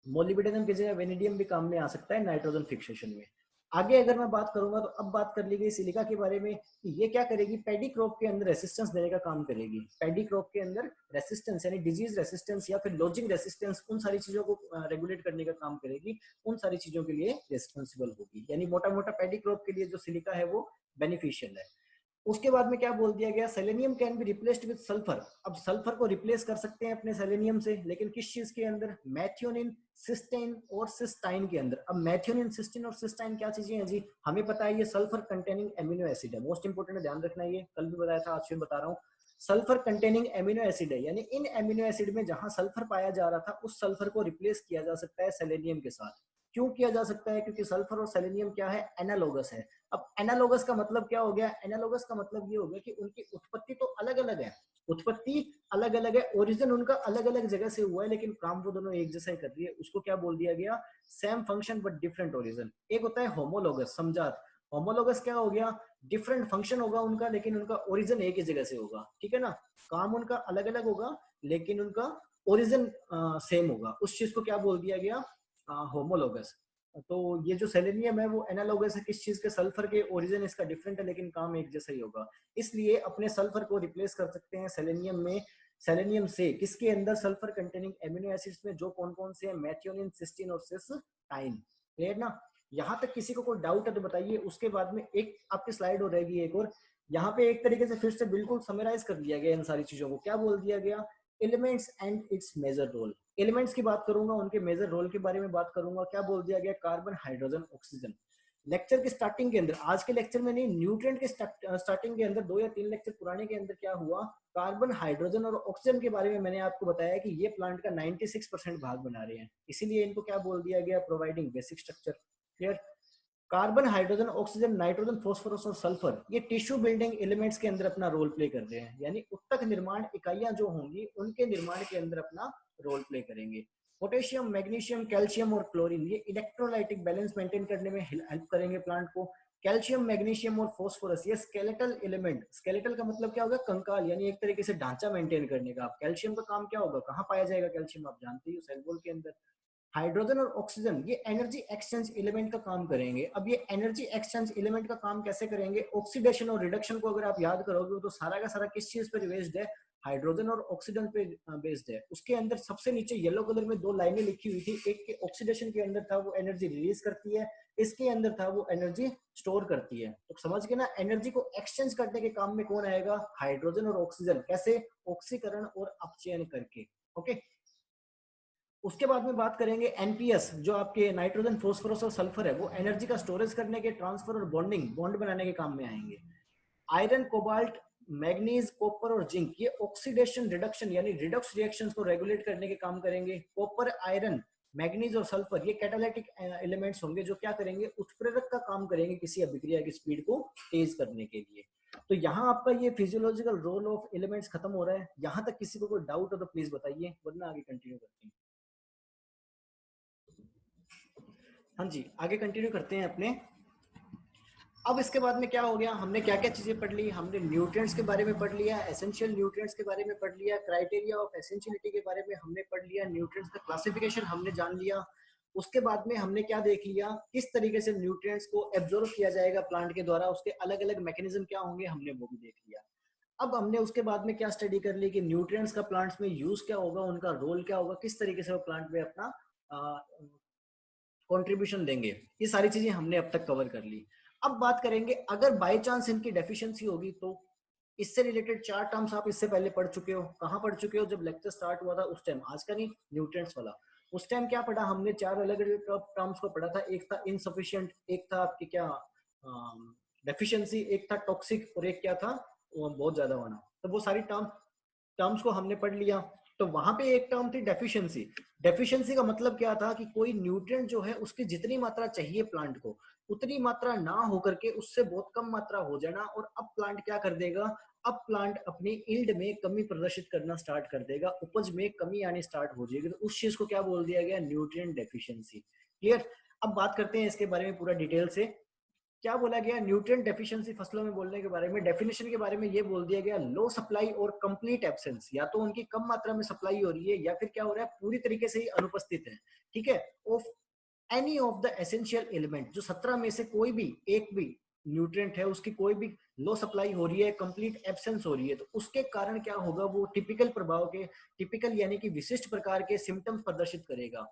मोलिब्डेनम की जगह वेनेडियम भी काम में आ सकता है नाइट्रोजन फिक्सेशन में। आगे अगर मैं बात करूंगा तो अब बात कर ली गई सिलिका के बारे में कि ये क्या करेगी, पैडी क्रॉप के अंदर रेसिस्टेंस देने का काम करेगी। पैडी क्रॉप के अंदर रेसिस्टेंस यानी डिजीज रेसिस्टेंस या फिर लॉजिंग रेसिस्टेंस, उन सारी चीजों को रेगुलेट करने का काम करेगी, उन सारी चीजों के लिए रिस्पॉन्सिबल होगी। यानी मोटा मोटा पैडी क्रॉप के लिए जो सिलिका है वो बेनिफिशियल है। उसके बाद में क्या बोल दिया गया, selenium can be replaced with sulphur. अब सल्फर को रिप्लेस कर सकते हैं अपने सेलेनियम से, लेकिन किस चीज के अंदर, मैथियोनिन, सिस्टेन और सिस्टाइन के अंदर। अब मैथियोनिन, सिस्टेन और सिस्टाइन क्या चीजें हैं जी, हमें पता है ये सल्फर कंटेनिंग एमिनो एसिड है, मोस्ट इंपोर्टेंट है, ध्यान रखना। ये कल भी बताया था, आज फिर बता रहा हूँ। सल्फर कंटेनिंग एमिनो एसिड है, यानी इन एमिनो एसिड में जहां सल्फर पाया जा रहा था उस सल्फर को रिप्लेस किया जा सकता है सेलेनियम के साथ। क्यों किया जा सकता है, क्योंकि सल्फर और सेलेनियम क्या है, एनालोगस है। अब एनालोगस का मतलब क्या हो गया, एनालोगस का मतलब ये हो गया कि उनकी उत्पत्ति तो अलग अलग है, उत्पत्ति अलग अलग है, ओरिजिन उनका अलग अलग जगह से हुआ है, लेकिन काम वो दोनों एक जैसा ही कर रही है। उसको क्या बोल दिया गया, same function but different origin. एक होता है होमोलोगस, समझा। होमोलोगस क्या हो गया, डिफरेंट फंक्शन होगा उनका, लेकिन उनका ओरिजिन एक ही जगह से होगा, ठीक है ना। काम उनका अलग अलग होगा लेकिन उनका ओरिजिन सेम होगा। उस चीज को क्या बोल दिया गया, होमोलोगस। तो ये जो सेलेनियम है वो एनालोगस है किस चीज के, सल्फर के। ओरिजिन इसका डिफरेंट है लेकिन काम एक जैसा ही होगा, इसलिए अपने सल्फर को रिप्लेस कर सकते हैं सेलेनियम में, सेलेनियम से। किसके अंदर, सल्फर कंटेनिंग एमिनो एसिड्स में, जो कौन कौन से हैं, मैथियोनिन, सिस्टीन और सिस्टाइन। क्लियर ना। यहाँ तक किसी को कोई डाउट है तो बताइए। उसके बाद में एक आपकी स्लाइड हो रहेगी एक और, यहाँ पे एक तरीके से फिर से बिल्कुल समराइज कर दिया गया इन सारी चीजों को। क्या बोल दिया गया, elements and its major role. Elements की बात करूंगा, उनके मेजर रोल के बारे में बात करूंगा। क्या बोल दिया गया, कार्बन, हाइड्रोजन, ऑक्सीजन। लेक्चर के स्टार्टिंग के अंदर, आज के लेक्चर में नहीं, न्यूट्रिएंट के स्टार्टिंग के अंदर 2 या 3 लेक्चर पुराने के अंदर क्या हुआ, कार्बन, हाइड्रोजन और ऑक्सीजन के बारे में मैंने आपको बताया कि ये प्लांट का 96% भाग बना रहे हैं, इसीलिए इनको क्या बोल दिया गया, providing basic structure. Clear? Carbon, hydrogen, oxygen, nitrogen, phosphorus और सल्फर ये टिश्यू बिल्डिंग एलिमेंट्स के अंदर अपना रोल प्ले कर रहे हैं, यानी उत्तक निर्माण इकाइयां जो होंगी उनके निर्माण के अंदर अपना रोल प्ले करेंगे। पोटेशियम, मैग्नीशियम, कैल्शियम और क्लोरीन ये इलेक्ट्रोलाइटिक बैलेंस मेंटेन करने में हेल्प करेंगे प्लांट को। कैल्शियम, मैग्नीशियम और फास्फोरस ये स्केलेटल एलिमेंट, स्केलेटल का मतलब क्या होगा, कंकाल, यानी एक तरीके से ढांचा मेंटेन करने का। कैल्शियम का काम क्या होगा, कहाँ पाया जाएगा कैल्शियम, आप जानते ही हो, सेल वॉल के अंदर। हाइड्रोजन और ऑक्सीजन ये एनर्जी एक्सचेंज एलिमेंट का काम करेंगे। अब ये एनर्जी एक्सचेंज एलिमेंट का काम कैसे करेंगे, ऑक्सीडेशन और रिडक्शन को अगर आप याद करोगे तो सारा का सारा किस चीज पर बेस्ड है, हाइड्रोजन और ऑक्सीजन पे बेस्ड है। उसके अंदर सबसे नीचे येलो कलर में 2 लाइनें लिखी हुई थी, एक के ऑक्सीडेशन के अंदर था वो एनर्जी रिलीज करती है, इसके अंदर था वो एनर्जी स्टोर करती है। तो समझ गए ना, एनर्जी को एक्सचेंज करने के काम में कौन आएगा, हाइड्रोजन और ऑक्सीजन। कैसे, ऑक्सीकरण और अपचयन करके। ओके, उसके बाद में बात करेंगे एनपीएस, जो आपके नाइट्रोजन, फास्फोरस और सल्फर है, वो एनर्जी का स्टोरेज करने के, ट्रांसफर और बॉन्डिंग, बॉन्ड बनाने के काम में आएंगे। आयरन, कोबाल्ट, मैग्नीज, कॉपर और जिंक ये ऑक्सीडेशन रिडक्शन यानी रिडॉक्स रिएक्शंस को रेगुलेट करने के काम करेंगे। कॉपर, आयरन, मैग्नीज और सल्फर ये कैटालिटिक एलिमेंट्स होंगे जो क्या करेंगे, उत्प्रेरक का काम करेंगे किसी अभिक्रिया की स्पीड को तेज करने के लिए। तो यहाँ आपका ये फिजियोलॉजिकल रोल ऑफ एलिमेंट्स खत्म हो रहा है। यहाँ तक किसी को कोई डाउट हो तो प्लीज बताइए, वरना आगे कंटिन्यू करते हैं। हाँ जी, आगे कंटिन्यू करते हैं अपने। अब इसके बाद में क्या हो गया, हमने क्या क्या चीजें पढ़ ली, हमने न्यूट्रिएंट्स के बारे में पढ़ लिया, एसेंशियल न्यूट्रिएंट्स के बारे में पढ़ लिया, क्राइटेरिया ऑफ एसेंशियलिटी के बारे में हमने पढ़ लिया, न्यूट्रिएंट्स का क्लासिफिकेशन हमने जान लिया। उसके बाद में हमने क्या देख लिया, किस तरीके से न्यूट्रिएंट्स को एब्जॉर्ब किया जाएगा प्लांट के द्वारा, उसके अलग अलग मैकेनिज्म क्या होंगे, हमने वो भी देख लिया। अब हमने उसके बाद में क्या स्टडी कर ली कि न्यूट्रिएंट्स का प्लांट्स में यूज क्या होगा, उनका रोल क्या होगा, किस तरीके से वो प्लांट में अपना कंट्रीब्यूशन देंगे, ये सारी चीजें हमने अब तक कवर कर ली। अब बात करेंगे अगर बाय चांस इनकी डेफिशिएंसी होगी तो इससे रिलेटेड 4 टर्म्स आप इससे पहले पढ़ चुके हो। कहाँ पढ़ चुके हो, जब लेक्चर स्टार्ट हुआ था उस टाइम, आज का नहीं, न्यूट्रिएंट्स वाला। उस टाइम क्या पढ़ा हमने, 4 अलग अलग टर्म्स को पढ़ा था। एक था इनसफिशिएंट, एक था आपकी क्या डेफिशिएंसी, एक था टॉक्सिक और एक क्या था बहुत ज्यादा होना। तो वो सारी टर्म्स को हमने पढ़ लिया। तो वहां पे एक टर्म थी डेफिशिएंसी। डेफिशिएंसी का मतलब क्या था कि कोई न्यूट्रिएंट जो है उसकी जितनी मात्रा चाहिए प्लांट को उतनी मात्रा ना होकर के उससे बहुत कम मात्रा हो जाना, और अब प्लांट क्या कर देगा, अब प्लांट अपनी यील्ड में कमी प्रदर्शित करना स्टार्ट कर देगा, उपज में कमी आनी स्टार्ट हो जाएगी। तो उस चीज को क्या बोल दिया गया, न्यूट्रिएंट डेफिशिएंसी। क्लियर? अब बात करते हैं इसके बारे में पूरा डिटेल से। क्या बोला गया, न्यूट्रिएंट डेफिशिएंसी फसलों में बोलने के बारे में, डेफिनेशन के बारे में ये बोल दिया गया, लो सप्लाई और कंप्लीट एब्सेंस, या तो उनकी कम मात्रा में सप्लाई हो रही है या फिर क्या हो रहा है, पूरी तरीके से ही अनुपस्थित है। ठीक है, of any of the essential element, जो 17 में से कोई भी एक भी न्यूट्रिएंट है उसकी कोई भी लो सप्लाई हो रही है, कंप्लीट एब्सेंस हो रही है, तो उसके कारण क्या होगा, वो टिपिकल प्रभाव के, टिपिकल यानी कि विशिष्ट प्रकार के सिम्टम्स प्रदर्शित करेगा।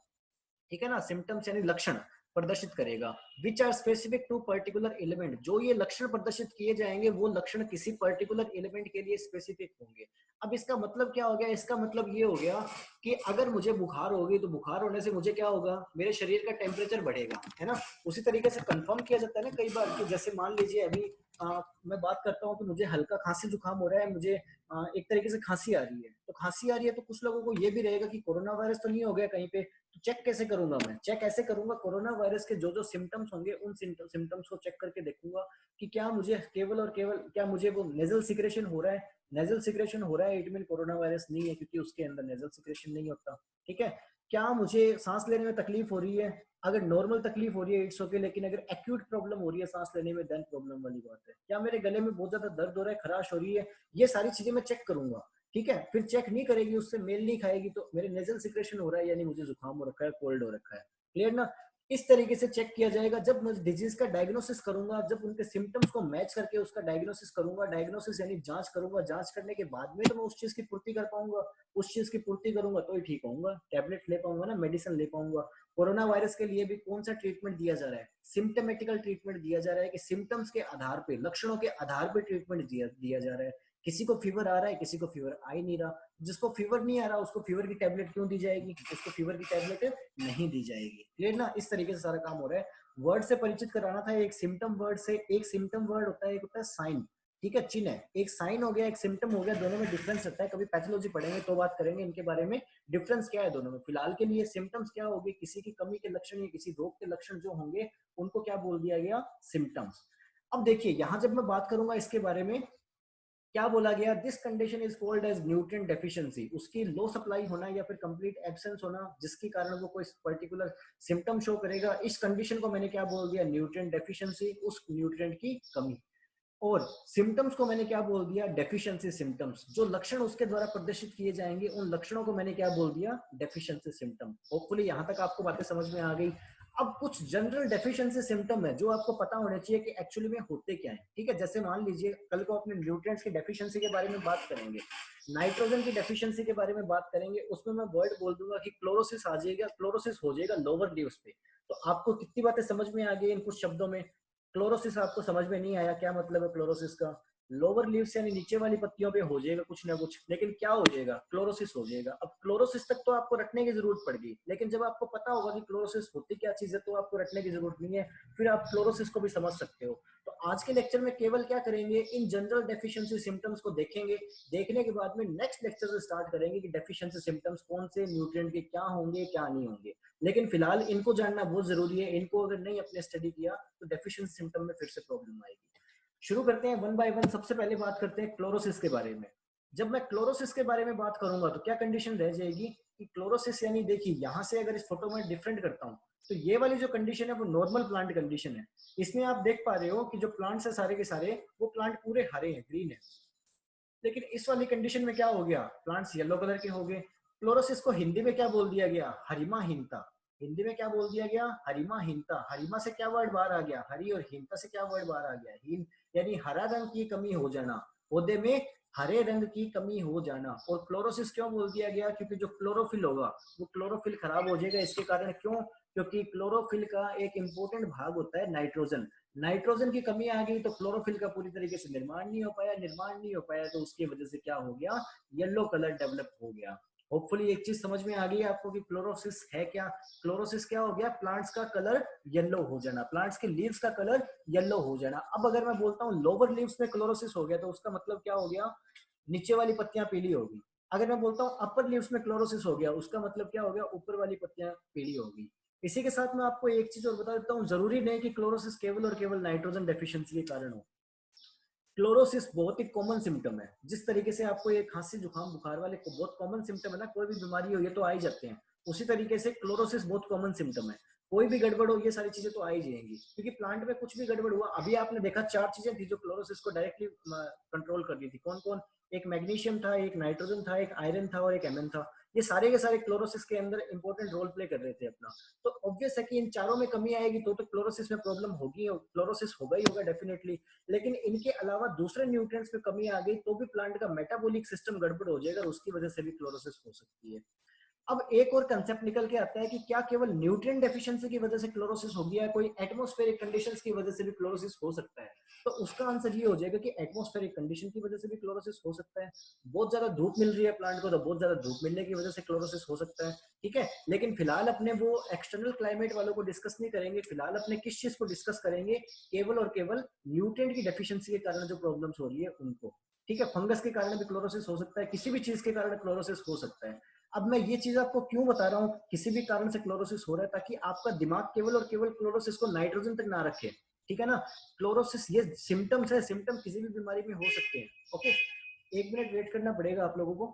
ठीक है ना, सिम्टम्स यानी लक्षण प्रदर्शित करेगा, which are specific to particular element. जो ये लक्षण प्रदर्शित किए जाएंगे वो लक्षण किसी पर्टिकुलर एलिमेंट के लिए स्पेसिफिक होंगे। अब इसका मतलब क्या हो गया, इसका मतलब ये हो गया कि अगर मुझे बुखार होगी तो बुखार होने से मुझे क्या होगा, मेरे शरीर का टेम्परेचर बढ़ेगा, है ना। उसी तरीके से कंफर्म किया जाता है ना कई बार कि जैसे मान लीजिए अभी मैं बात करता हूँ तो मुझे हल्का खांसी जुकाम हो रहा है, मुझे एक तरीके से खांसी आ रही है, तो खांसी आ रही है तो कुछ लोगों को ये भी रहेगा कि कोरोना वायरस तो नहीं हो गया कहीं पे। तो चेक कैसे करूंगा, मैं चेक ऐसे करूंगा, कोरोना वायरस के जो जो सिम्टम्स होंगे उन सिम्टम्स को चेक करके देखूंगा कि क्या मुझे केवल और केवल क्या मुझे वो नेजल सिक्रेशन हो रहा है। नेजल सिक्रेशन हो रहा है इट मीन कोरोना वायरस नहीं है, क्योंकि उसके अंदर नेजल सिक्रेशन नहीं होता। ठीक है, क्या मुझे सांस लेने में तकलीफ हो रही है, अगर नॉर्मल तकलीफ हो रही है इट्स ओके, लेकिन अगर एक्यूट प्रॉब्लम हो रही है सांस लेने में देन प्रॉब्लम वाली बात है। क्या मेरे गले में बहुत ज्यादा दर्द हो रहा है, खराश हो रही है, ये सारी चीजें मैं चेक करूंगा। ठीक है, फिर चेक नहीं करेगी, उससे मेल नहीं खाएगी तो मेरे नेजल सिक्रेशन हो रहा है यानी मुझे जुकाम हो रखा है, कोल्ड हो रखा है। क्लियर ना, इस तरीके से चेक किया जाएगा। जब मैं डिजीज का डायग्नोसिस करूंगा, जब उनके सिम्टम्स को मैच करके उसका डायग्नोसिस करूंगा, डायग्नोसिस यानी जांच करूंगा, जांच करने के बाद में तो मैं उस चीज की पूर्ति कर पाऊंगा, उस चीज की पूर्ति करूंगा तो ही ठीक होऊंगा, टैबलेट ले पाऊंगा ना, मेडिसिन ले पाऊंगा। कोरोना वायरस के लिए भी कौन सा ट्रीटमेंट दिया जा रहा है, सिम्टमेटिकल ट्रीटमेंट दिया जा रहा है, कि सिम्टम्स के आधार पे, लक्षणों के आधार पे ट्रीटमेंट दिया जा रहा है। किसी को फीवर आ रहा है, किसी को फीवर आ ही नहीं रहा, जिसको फीवर नहीं आ रहा उसको फीवर की टेबलेट क्यों दी जाएगी, उसको फीवर की टेबलेट नहीं दी जाएगी। क्लियर ना, इस तरीके से सारा काम हो रहा है। वर्ड से परिचित कराना था, एक सिम्टम वर्ड से। एक सिम्टम वर्ड होता है, एक होता है साइन, ठीक है, चिन्ह है। एक साइन हो गया, एक सिम्टम हो गया, दोनों में डिफरेंस रहता है। कभी पैथोलॉजी पढ़ेंगे तो बात करेंगे इनके बारे में, डिफरेंस क्या है दोनों में। फिलहाल के लिए सिम्टम्स क्या होगी, किसी की कमी के लक्षण या किसी रोग के लक्षण जो होंगे उनको क्या बोल दिया गया, सिम्टम्स। अब देखिए यहाँ जब मैं बात करूंगा इसके बारे में, क्या बोला गया, this condition is called as nutrient deficiency. उसकी लो सप्लाई होना या फिर कंप्लीट एब्सेंस होना, जिसके कारण वो कोई पर्टिकुलर सिम्टम शो करेगा, इस कंडीशन को मैंने क्या बोल दिया, न्यूट्रिएंट डेफिशिएंसी, उस न्यूट्रिएंट की कमी। और सिम्टम्स को मैंने क्या बोल दिया, डेफिशिएंसी सिम्टम्स। जो लक्षण उसके द्वारा प्रदर्शित किए जाएंगे उन लक्षणों को मैंने क्या बोल दिया, डेफिशिएंसी सिम्टम। होपफुली यहां तक आपको बातें समझ में आ गई। अब कुछ जनरल डेफिशिएंसी सिम्टम है जो आपको पता होना चाहिए कि एक्चुअली में होते क्या है, ठीक है। जैसे मान लीजिए कल को अपने न्यूट्रिएंट्स की डेफिशिएंसी के बारे में बात करेंगे, नाइट्रोजन की डेफिशिएंसी के बारे में बात करेंगे, उसमें मैं वर्ड बोल दूंगा कि क्लोरोसिस आ जाएगा, क्लोरोसिस हो जाएगा लोअर लीव्स पे। तो आपको कितनी बातें समझ में आ गई इन कुछ शब्दों में। क्लोरोसिस आपको समझ में नहीं आया, क्या मतलब है क्लोरोसिस का, लोअर लीव्स यानी नीचे वाली पत्तियों पे हो जाएगा कुछ ना कुछ, लेकिन क्या हो जाएगा, क्लोरोसिस हो जाएगा। अब क्लोरोसिस तक तो आपको रटने की जरूरत पड़ गई, लेकिन जब आपको पता होगा कि क्लोरोसिस होती क्या चीज है तो आपको रटने की जरूरत नहीं है, फिर आप क्लोरोसिस को भी समझ सकते हो। तो आज के लेक्चर में केवल क्या करेंगे, इन जनरल डेफिशिएंसी सिम्टम्स को देखेंगे। देखने के बाद में नेक्स्ट लेक्चर से स्टार्ट करेंगे कि डेफिशिएंसी सिम्टम्स कौन से न्यूट्रिएंट के क्या होंगे क्या नहीं होंगे। लेकिन फिलहाल इनको जानना बहुत जरूरी है, इनको अगर नहीं अपने स्टडी किया तो डेफिशिएंसी सिम्टम में फिर से प्रॉब्लम आएगी। शुरू करते हैं वन बाय वन। सबसे पहले बात करते हैं क्लोरोसिस के बारे में। जब मैं क्लोरोसिस के बारे में बात करूंगा तो क्या कंडीशन रह जाएगी कि क्लोरोसिस यानी, देखिए यहां से अगर इस फोटो में डिफरेंट करता हूं तो ये वाली जो कंडीशन है वो नॉर्मल प्लांट कंडीशन है। इसमें आप देख पा रहे हो कि जो प्लांट्स है सारे के सारे वो प्लांट पूरे हरे हैं, ग्रीन है। लेकिन इस वाली कंडीशन में क्या हो गया, प्लांट्स येलो कलर के हो गए। क्लोरोसिस को हिंदी में क्या बोल दिया गया, हरिमाहीनता। हिंदी में क्या बोल दिया गया, हरिमाहीनता। हरिमा से क्या वर्ड बाहर आ गया, हरी, और हीनता से क्या वर्ड बाहर आ गया, हीन, यानी हरा रंग की कमी हो जाना, पौधे में हरे रंग की कमी हो जाना। और क्लोरोसिस क्यों बोल दिया गया, क्योंकि जो क्लोरोफिल होगा वो क्लोरोफिल खराब हो जाएगा। इसके कारण क्यों, क्योंकि क्लोरोफिल का एक इंपॉर्टेंट भाग होता है नाइट्रोजन। नाइट्रोजन की कमी आ गई तो क्लोरोफिल का पूरी तरीके से निर्माण नहीं हो पाया, निर्माण नहीं हो पाया तो उसकी वजह से क्या हो गया, येलो कलर डेवलप हो गया। होपफुली एक चीज समझ में आ गई आपको कि क्लोरोसिस है क्या। क्लोरोसिस क्या हो गया, प्लांट्स का कलर येलो हो जाना, प्लांट्स के लीव्स का कलर येलो हो जाना। अब अगर मैं बोलता हूँ लोअर लीव्स में क्लोरोसिस हो गया तो उसका मतलब क्या हो गया, नीचे वाली पत्तियां पीली होगी। अगर मैं बोलता हूँ अपर लीव्स में क्लोरोसिस हो गया, उसका मतलब क्या हो गया, ऊपर वाली पत्तियां पीली होगी। इसी के साथ मैं आपको एक चीज और बता देता हूँ, जरूरी नहीं कि क्लोरोसिस केवल और केवल नाइट्रोजन डेफिशिएंसी के कारण हो। क्लोरोसिस बहुत ही कॉमन सिम्टम है। जिस तरीके से आपको ये खांसी जुकाम बुखार वाले को बहुत कॉमन सिम्टम है ना, कोई भी बीमारी हो ये तो आ ही जाते हैं, उसी तरीके से क्लोरोसिस बहुत कॉमन सिम्टम है। कोई भी गड़बड़ हो ये सारी चीजें तो आ ही जाएंगी, क्योंकि प्लांट में कुछ भी गड़बड़ हुआ, अभी आपने देखा 4 चीजें थी जो क्लोरोसिस को डायरेक्टली कंट्रोल कर रही थी। कौन कौन, एक मैग्नीशियम था, एक नाइट्रोजन था, एक आयरन था और एक एमएन था। ये सारे के सारे क्लोरोसिस के अंदर इंपॉर्टेंट रोल प्ले कर रहे थे अपना। तो ऑब्वियस है कि इन चारों में कमी आएगी तो क्लोरोसिस में प्रॉब्लम होगी, क्लोरोसिस होगा ही होगा डेफिनेटली। लेकिन इनके अलावा दूसरे न्यूट्रिएंट्स में कमी आ गई तो भी प्लांट का मेटाबॉलिक सिस्टम गड़बड़ हो जाएगा और उसकी वजह से भी क्लोरोसिस हो सकती है। अब एक और कंसेप्ट निकल के आता है कि क्या केवल न्यूट्रिएंट डेफिशिएंसी की वजह से क्लोरोसिस हो गया, कोई एटमॉस्फेरिक कंडीशंस की वजह से भी क्लोरोसिस हो सकता है। तो उसका आंसर ये हो जाएगा कि एटमॉस्फेरिक कंडीशन की वजह से भी क्लोरोसिस हो सकता है। बहुत ज्यादा धूप मिल रही है प्लांट को तो बहुत ज्यादा धूप मिलने की वजह से क्लोरोसिस हो सकता है, ठीक है। लेकिन फिलहाल अपने वो एक्सटर्नल क्लाइमेट वालों को डिस्कस नहीं करेंगे, फिलहाल अपने किस चीज को डिस्कस करेंगे, केवल और केवल न्यूट्रिएंट की डेफिशिएंसी के कारण जो प्रॉब्लम्स हो रही है उनको, ठीक है। फंगस के कारण भी क्लोरोसिस हो सकता है, किसी भी चीज के कारण क्लोरोसिस हो सकता है। अब मैं ये चीज आपको क्यों बता रहा हूँ, किसी भी कारण से क्लोरोसिस हो रहा है, ताकि आपका दिमाग केवल और केवल क्लोरोसिस को नाइट्रोजन तक ना रखे, ठीक है ना। क्लोरोसिस ये सिम्टम्स है, सिम्टम किसी भी बीमारी में हो सकते हैं। ओके, 1 मिनट वेट करना पड़ेगा आप लोगों को।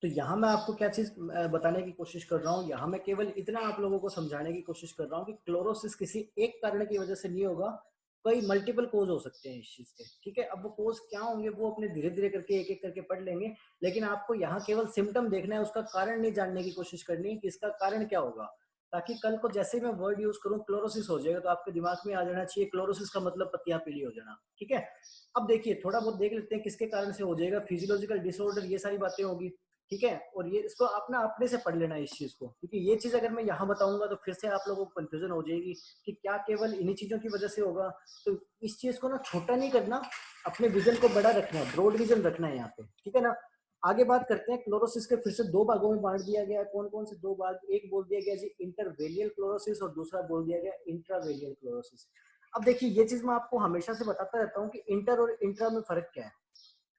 तो यहाँ मैं आपको क्या चीज बताने की कोशिश कर रहा हूँ, यहाँ मैं केवल इतना आप लोगों को समझाने की कोशिश कर रहा हूँ कि क्लोरोसिस किसी एक कारण की वजह से नहीं होगा, कई मल्टीपल कोज हो सकते हैं इस चीज के, ठीक है। अब वो कोज क्या होंगे वो अपने धीरे धीरे करके एक एक करके पढ़ लेंगे, लेकिन आपको यहाँ केवल सिम्टम देखना है, उसका कारण नहीं जानने की कोशिश करनी है कि इसका कारण क्या होगा, ताकि कल को जैसे मैं वर्ड यूज करूँ क्लोरोसिस हो जाएगा तो आपके दिमाग में आ जाना चाहिए क्लोरोसिस का मतलब पत्तियां पीली हो जाना, ठीक है। अब देखिए थोड़ा बहुत देख लेते हैं किसके कारण से हो जाएगा, फिजियोलॉजिकल डिसऑर्डर ये सारी बातें होगी, ठीक है। और ये इसको अपना अपने से पढ़ लेना इस चीज को, क्योंकि ये चीज अगर मैं यहाँ बताऊंगा तो फिर से आप लोगों को कंफ्यूजन हो जाएगी कि क्या केवल इन्हीं चीजों की वजह से होगा। तो इस चीज को ना छोटा नहीं करना, अपने विजन को बड़ा रखना है, ब्रॉड विजन रखना है यहाँ पे, ठीक है ना। आगे बात करते हैं क्लोरोसिस के, फिर से दो भागों में बांट दिया गया है। कौन कौन से दो भाग? एक बोल दिया गया जी इंटरवेलियल क्लोरोसिस और दूसरा बोल दिया गया इंट्रावेलियल क्लोरोसिस। अब देखिए ये चीज मैं आपको हमेशा से बताता रहता हूँ कि इंटर और इंट्रा में फर्क क्या है।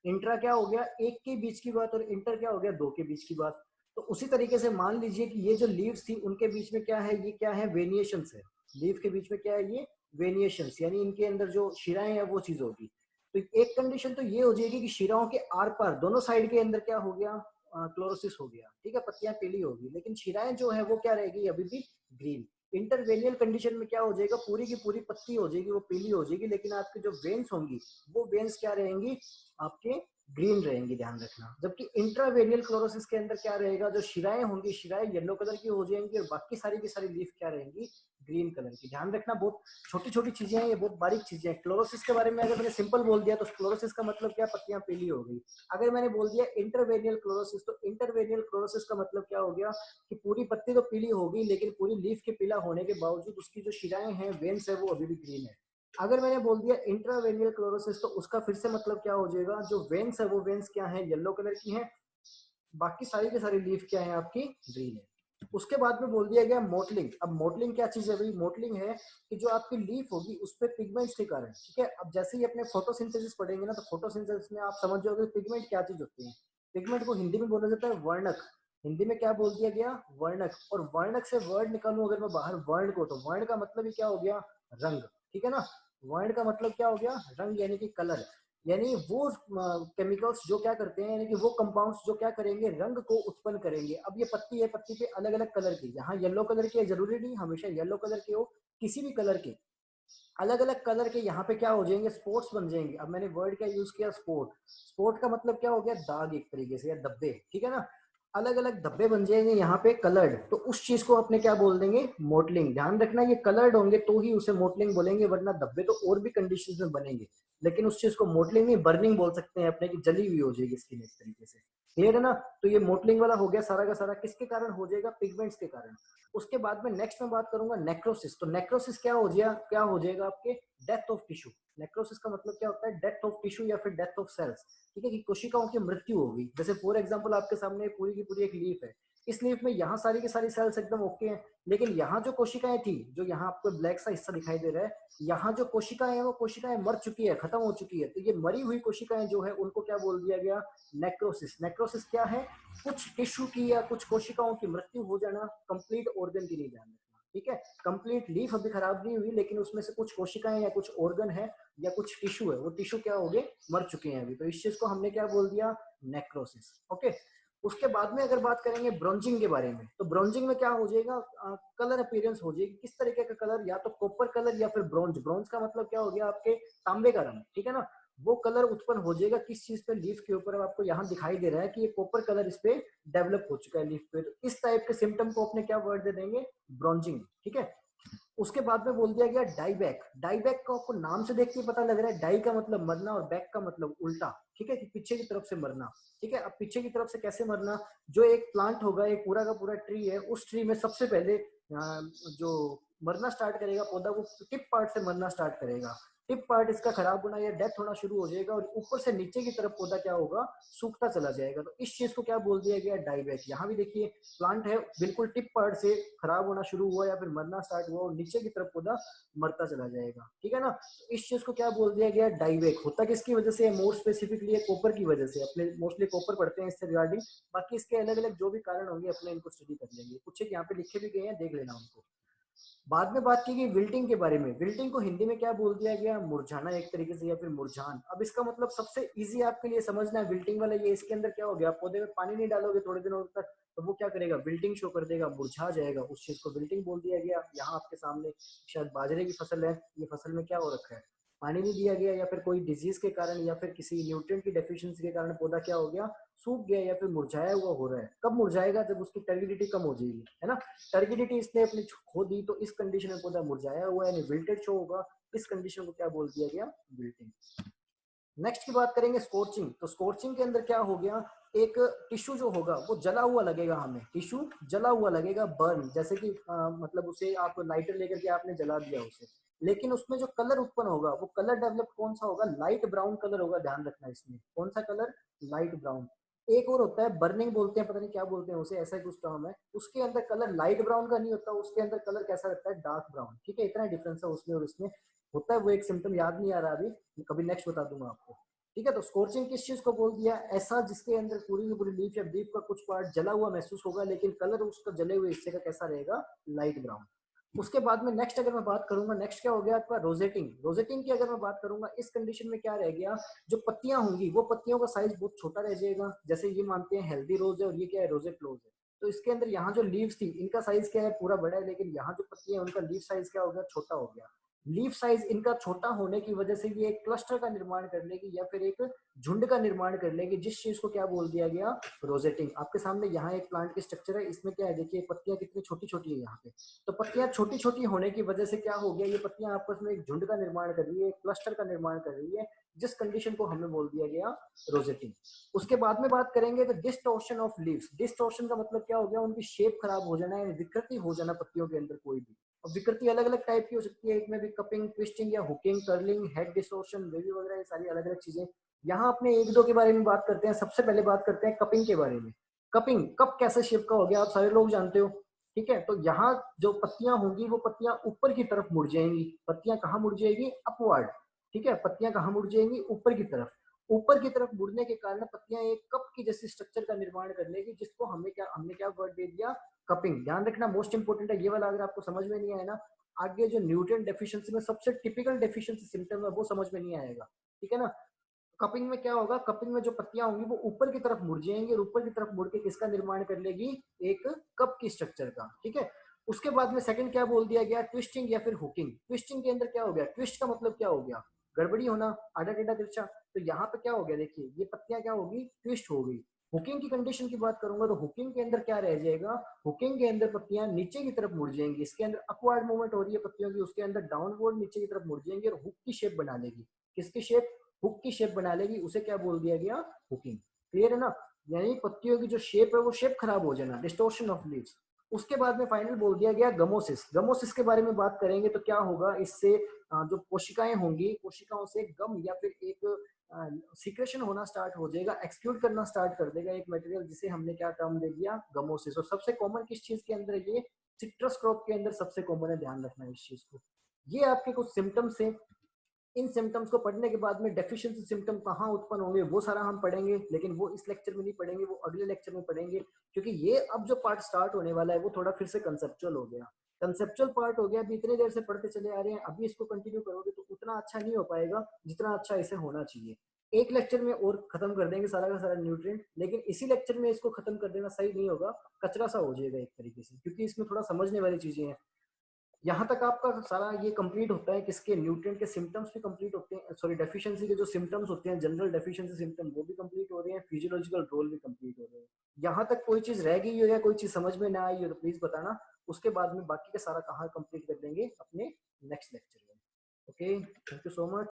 इंट्रा क्या हो गया एक के बीच की बात और इंटर क्या हो गया दो के बीच की बात। तो उसी तरीके से मान लीजिए कि ये जो लीव्स थी उनके बीच में क्या है, ये क्या है, वेनिएशंस है। लीव के बीच में क्या है, ये वेनिएशंस, यानी इनके अंदर जो शिराएं हैं वो चीज होगी। तो एक कंडीशन तो ये हो जाएगी कि शिराओं के आर पार दोनों साइड के अंदर क्या हो गया, क्लोरोसिस हो गया, ठीक है, पत्तियां पीली होगी, लेकिन शिराएं जो है वो क्या रहेगी, अभी भी ग्रीन। इंटरवेलियल कंडीशन में क्या हो जाएगा, पूरी की पूरी पत्ती हो जाएगी वो पीली हो जाएगी, लेकिन आपकी जो वेन्स होंगी वो वेन्स क्या रहेंगी, आपके ग्रीन रहेंगी, ध्यान रखना। जबकि इंट्रावेरियल क्लोरोसिस के अंदर क्या रहेगा, जो शिराएं होंगी शिराएं येलो कलर की हो जाएंगी और बाकी सारी की सारी लीफ क्या रहेंगी, ग्रीन कलर की। ध्यान रखना, बहुत छोटी छोटी चीजें हैं, ये बहुत बारीक चीजें हैं। क्लोरोसिस के बारे में अगर मैंने सिंपल बोल दिया तो क्लोरोसिस का मतलब क्या, पत्तियां पीली हो गई। अगर मैंने बोल दिया इंटरवेरियल क्लोरोसिस, तो इंटरवेरियल क्लोरोसिस का मतलब क्या हो गया कि पूरी पत्ती तो पीली हो गई लेकिन पूरी लीफ के पीला होने के बावजूद उसकी जो शिराएं हैं, वेन्स है, वो अभी भी ग्रीन है। अगर मैंने बोल दिया इंट्रावेनियल क्लोरोसिस, तो उसका फिर से मतलब क्या हो जाएगा, जो वेन्स है वो वेन्स क्या है, येलो कलर की है, बाकी सारी की सारी लीफ क्या है, आपकी ग्रीन है। उसके बाद में बोल दिया गया मोटलिंग। अब मोटलिंग क्या चीज है भाई, मोटलिंग है कि जो आपकी लीफ होगी उस पर पिगमेंट्स के कारण, ठीक है। अब जैसे ही अपने फोटोसिंथेसिस पढ़ेंगे ना, तो फोटोसिंथेसिस में आप समझ जाओगे पिगमेंट क्या चीज होती है। पिगमेंट को हिंदी में बोला जाता है वर्णक। हिंदी में क्या बोल दिया गया, वर्णक। और वर्णक से वर्ड निकालूं अगर मैं बाहर वर्ण को, तो वर्ण का मतलब ही क्या हो गया, रंग, ठीक है ना। वर्ण का मतलब क्या हो गया, रंग, यानी कि कलर। यानी वो केमिकल्स जो क्या करते हैं, यानी कि वो कंपाउंड्स जो क्या करेंगे, रंग को उत्पन्न करेंगे। अब ये पत्ती है, पत्ती पे अलग अलग कलर की, यहाँ येलो कलर की है, जरूरी नहीं हमेशा येलो कलर के हो, किसी भी कलर के, अलग अलग कलर के यहाँ पे क्या हो जाएंगे, स्पॉट्स बन जाएंगे। अब मैंने वर्ड क्या यूज किया, स्पॉट। स्पॉट का मतलब क्या हो गया, दाग एक तरीके से, या धब्बे, ठीक है ना। अलग अलग धब्बे बन जाएंगे यहाँ पे कलर्ड, तो उस चीज को अपने क्या बोल देंगे, मोटलिंग। ध्यान रखना, ये कलर्ड होंगे तो ही उसे मोटलिंग बोलेंगे, वरना धब्बे तो और भी कंडीशन में बनेंगे, लेकिन उस चीज को मोटलिंग नहीं, बर्निंग बोल सकते हैं अपने, की जली हुई हो जाएगी स्किन एक तरीके से। क्लियर है ना। तो ये मोटलिंग वाला हो गया सारा का सारा, किसके कारण हो जाएगा, पिगमेंट्स के कारण। उसके बाद में नेक्स्ट में बात करूंगा नेक्रोसिस। तो नेक्रोसिस क्या हो जाएगा, क्या हो जाएगा आपके, डेथ ऑफ टिश्यू। नेक्रोसिस का मतलब क्या होता है, डेथ ऑफ टिश्यू या फिर डेथ ऑफ सेल्स, ठीक है, कि कोशिकाओं की मृत्यु होगी। जैसे फॉर एग्जांपल आपके सामने पूरी की पूरी एक लीफ है, इस लीफ में यहाँ सारी की सारी सेल्स एकदम ओके हैं, लेकिन यहाँ जो कोशिकाएं थी, जो यहाँ आपको ब्लैक सा हिस्सा दिखाई दे रहा है, यहाँ जो कोशिकाएं हैं वो कोशिकाएं मर चुकी है, खत्म हो चुकी है। तो ये मरी हुई कोशिकाएं जो है उनको क्या बोल दिया गया, नेक्रोसिस। नेक्रोसिस क्या है, कुछ टिश्यू की या कुछ कोशिकाओं की मृत्यु हो जाना, कंप्लीट ऑर्गन की नहीं, ध्यान रखना, ठीक है। कंप्लीट लीफ अभी खराब नहीं हुई, लेकिन उसमें से कुछ कोशिकाएं या कुछ ऑर्गन है या कुछ टिश्यू है, वो टिश्यू क्या हो गए, मर चुके हैं अभी। तो इस चीज को हमने क्या बोल दिया, नेक्रोसिस। ओके। उसके बाद में अगर बात करेंगे ब्रोंजिंग के बारे में, तो ब्रोंजिंग में क्या हो जाएगा, कलर अपीयरेंस हो जाएगी। किस तरीके का कलर, या तो कॉपर कलर या फिर ब्रॉन्ज। ब्रॉन्ज का मतलब क्या हो गया, आपके तांबे का रंग, ठीक है ना। वो कलर उत्पन्न हो जाएगा किस चीज पे, लीफ के ऊपर। आपको यहाँ दिखाई दे रहा है कि ये कॉपर कलर इस पे डेवलप हो चुका है लीफ पे। तो इस टाइप के सिम्टम को अपने क्या वर्ड दे देंगे, ब्रोंजिंग, ठीक है। उसके बाद में बोल दिया गया डाईबैक। डाईबैक को आपको नाम से देख के पता लग रहा है, डाई का मतलब मरना और बैक का मतलब उल्टा, ठीक है, कि पीछे की तरफ से मरना, ठीक है। अब पीछे की तरफ से कैसे मरना, जो एक प्लांट होगा, एक पूरा का पूरा ट्री है, उस ट्री में सबसे पहले जो मरना स्टार्ट करेगा पौधा, वो टिप पार्ट से मरना स्टार्ट करेगा। टिप पार्ट इसका खराब होना या डेथ होना शुरू हो जाएगा, और ऊपर से नीचे की तरफ पौधा क्या होगा, सूखता चला जाएगा। तो इस चीज को क्या बोल दिया गया, डाईबैक। यहाँ भी देखिए प्लांट है, बिल्कुल टिप पार्ट से खराब होना शुरू हुआ या फिर मरना स्टार्ट हुआ, और नीचे की तरफ पौधा मरता चला जाएगा, ठीक है ना। तो इस चीज को क्या बोल दिया गया, डाईबैक। होता किसकी वजह से, मोर स्पेसिफिकली कॉपर की वजह से। अपने मोस्टली कॉपर पढ़ते हैं इससे रिगार्डिंग, बाकी इसके अलग अलग जो भी कारण होंगे अपने इनको स्टडी कर लेंगे। कुछ एक यहाँ पे लिखे भी गए हैं, देख लेना उनको। बाद में बात की गई विल्टिंग के बारे में। विल्टिंग को हिंदी में क्या बोल दिया गया, मुरझाना एक तरीके से, या फिर मुरझान। अब इसका मतलब सबसे इजी आपके लिए समझना है विल्टिंग वाला ये। इसके अंदर क्या हो गया, पौधे में पानी नहीं डालोगे थोड़े दिनों तक, तो वो क्या करेगा, विल्टिंग शो कर देगा, मुरझा जाएगा। उस चीज को विल्टिंग बोल दिया गया। यहाँ आपके सामने शायद बाजरे की फसल है, ये फसल में क्या हो रखा है, पानी नहीं दिया गया, या फिर कोई डिजीज के कारण या फिर किसी न्यूट्रिएंट की डेफिशिएंसी के कारण पौधा क्या हो गया, सूख गया या फिर मुरझाया हुआ हो रहा है। कब मुरझाएगा, जब उसकी टर्गिडिटी कम हो जाएगी, है ना। टर्गिडिटी इसने अपनी खो दी, तो इस कंडीशन में पौधा मुरझाया हुआ है, यानी विल्टेड शो होगा। इस कंडीशन को क्या बोल दिया गया, विल्टिंग। नेक्स्ट की बात करेंगे स्कोर्चिंग। तो स्कोर्चिंग के अंदर क्या हो गया, एक टिश्यू जो होगा वो जला हुआ लगेगा हमें, टिश्यू जला हुआ लगेगा, बर्न, जैसे कि मतलब उसे आप लाइटर लेकर के आपने जला दिया उसे, लेकिन उसमें जो कलर उत्पन्न होगा वो कलर डेवलप कौन सा होगा, लाइट ब्राउन कलर होगा। ध्यान रखना, इसमें कौन सा कलर, लाइट ब्राउन। एक और होता है बर्निंग बोलते हैं, पता नहीं क्या बोलते हैं उसे, ऐसा ही कुछ टर्म है। उसके अंदर कलर लाइट ब्राउन का नहीं होता, उसके अंदर कलर कैसा रहता है, डार्क ब्राउन। ठीक है, इतना डिफरेंस है उसमें और इसमें। होता है वो एक सिम्टम, याद नहीं आ रहा अभी, कभी नेक्स्ट बता दूंगा आपको। ठीक है, तो स्कॉर्चिंग किस चीज को बोल दिया, ऐसा जिसके अंदर पूरी की पूरी लीफ या लीफ का कुछ पार्ट जला हुआ महसूस होगा, लेकिन कलर उसका जले हुए हिस्से का कैसा रहेगा, लाइट ब्राउन। उसके बाद में नेक्स्ट अगर मैं बात करूंगा, नेक्स्ट क्या हो गया आपका, रोजेटिंग। रोजेटिंग की अगर मैं बात करूंगा, इस कंडीशन में क्या रह गया, जो पत्तियां होंगी वो पत्तियों का साइज बहुत छोटा रह जाएगा। जैसे ये मानते हैं हेल्दी रोज है और ये क्या है, रोजेट रोज है। तो इसके अंदर यहाँ जो लीव्स थी इनका साइज क्या है, पूरा बड़ा है, लेकिन यहाँ जो पत्तियां उनका लीफ साइज क्या हो गया, छोटा हो गया। लीफ साइज इनका छोटा होने की वजह से ये एक क्लस्टर का निर्माण कर लेगी या फिर एक झुंड का निर्माण कर लेगी, जिस चीज को क्या बोल दिया गया, रोजेटिंग। आपके सामने यहाँ एक प्लांट की स्ट्रक्चर है, इसमें क्या है देखिए, पत्तियां कितनी छोटी छोटी है यहाँ पे। तो पत्तियां छोटी छोटी होने की वजह से क्या हो गया, ये पत्तियां आपस में एक झुंड का निर्माण कर रही है, एक क्लस्टर का निर्माण कर रही है, जिस कंडीशन को हमें बोल दिया गया रोजेटिंग। उसके बाद में बात करेंगे तो डिस्टॉर्शन ऑफ लीव्स। डिस्टॉर्शन का मतलब क्या हो गया, उनकी शेप खराब हो जाना है, विकृति हो जाना पत्तियों के अंदर कोई भी। अब विकृति अलग अलग टाइप की हो सकती है, एक में भी कपिंग, ट्विस्टिंग या hooking, curling, head distortion, wavy वगैरह, ये सारी अलग अलग चीजें। यहाँ अपने एक दो के बारे में बात करते हैं। सबसे पहले बात करते हैं कपिंग के बारे में। कपिंग, कप कैसे शेप का हो गया, आप सारे लोग जानते हो। ठीक है, तो यहाँ जो पत्तियां होंगी वो पत्तियां ऊपर की तरफ मुड़ जाएंगी। पत्तियां कहाँ मुड़ जाएगी, अपवर्ड। ठीक है, पत्तियां कहाँ मुड़ जाएंगी, ऊपर की तरफ। ऊपर की तरफ मुड़ने के कारण पत्तियां एक कप की जैसी स्ट्रक्चर का निर्माण कर लेगी, जिसको हमने क्या वर्ड दे दिया, कपिंग। ध्यान रखना, मोस्ट इंपोर्टेंट है ये वाला, अगर आपको समझ में नहीं आया ना, आगे जो न्यूट्रिएंट डेफिशिएंसी में सबसे टिपिकल डेफिशिएंसी सिम्टम है वो समझ में नहीं आएगा। ठीक है ना। कपिंग में क्या होगा, कपिंग में जो पत्तियां होंगी वो ऊपर की तरफ मुड़ जाएंगी और ऊपर की तरफ मुड़ के किसका निर्माण कर लेगी, एक कप की स्ट्रक्चर का। ठीक है। उसके बाद में सेकंड क्या बोल दिया गया, ट्विस्टिंग या फिर हुकिंग। ट्विस्टिंग के अंदर क्या हो गया, ट्विस्ट का मतलब क्या हो गया, गड़बड़ी होना, आधा टेढ़ा तिरछा। तो यहाँ पे क्या हो गया, देखिए ये पत्तियां क्या होगी, ट्विस्ट हो गई। हुकिंग की कंडीशन की बात करूंगा तो हुकिंग के अंदर क्या रह जाएगा, हुकिंग के अंदर पत्तियां नीचे की तरफ मुड़ जाएंगी, इसके अंदर अपवर्ड मूवमेंट हो रही है पत्तियों की, उसके अंदर डाउनवर्ड नीचे की तरफ मुड़ जाएंगी और हुक की शेप बना लेगी। किसकी शेप, हुक की शेप बना लेगी, उसे क्या बोल दिया गया, हुकिंग। क्लियर है ना। यानी पत्तियों की जो शेप है वो शेप खराब हो जाना, डिस्टॉर्शन ऑफ लीव्स। उसके बाद में फाइनल बोल दिया गया गमोसिस। गमोसिस के बारे में बात करेंगे तो क्या होगा, इससे जो कोशिकाएं होंगी, कोशिकाओं से गम या फिर एक सिक्रेशन होना स्टार्ट हो जाएगा, एक्सक्यूट करना स्टार्ट कर देगा एक मटेरियल, जिसे हमने क्या टर्म दे दिया, गमोसिस। और सबसे कॉमन किस चीज के अंदर है, ये सिट्रस क्रॉप के अंदर सबसे कॉमन है, ध्यान रखना इस चीज को। ये आपके कुछ सिम्टम्स है। इन सिम्टम्स को पढ़ने के बाद में डेफिशिएंसी सिम्टम कहाँ उत्पन्न होंगे वो सारा हम पढ़ेंगे, लेकिन वो इस लेक्चर में नहीं पढ़ेंगे, वो अगले लेक्चर में पढ़ेंगे। क्योंकि ये अब जो पार्ट स्टार्ट होने वाला है वो थोड़ा फिर से कंसेप्चुअल हो गया, कंसेप्चुअल पार्ट हो गया। अभी इतनी देर से पढ़ते चले आ रहे हैं, अभी इसको कंटिन्यू करोगे तो उतना अच्छा नहीं हो पाएगा जितना अच्छा इसे होना चाहिए। एक लेक्चर में और खत्म कर देंगे सारा का सारा न्यूट्रिएंट, लेकिन इसी लेक्चर में इसको खत्म कर देना सही नहीं होगा, कचरा सा हो जाएगा एक तरीके से, क्योंकि इसमें थोड़ा समझने वाली चीजें हैं। यहाँ तक आपका सारा ये कंप्लीट होता है, किसके, न्यूट्रिएंट के सिम्टम्स भी कंप्लीट होते हैं, सॉरी डेफिशिएंसी के जो सिम्टम्स होते हैं, जनरल डेफिशिएंसी सिम्टम, वो भी कंप्लीट हो रहे हैं, फिजियोलॉजिकल रोल भी कंप्लीट हो रहे हैं। यहाँ तक कोई चीज रह गई हो या कोई चीज समझ में ना आई हो तो प्लीज बताना, उसके बाद में बाकी का सारा कहाँ कंप्लीट कर देंगे अपने नेक्स्ट लेक्चर में। Okay, thank you so much.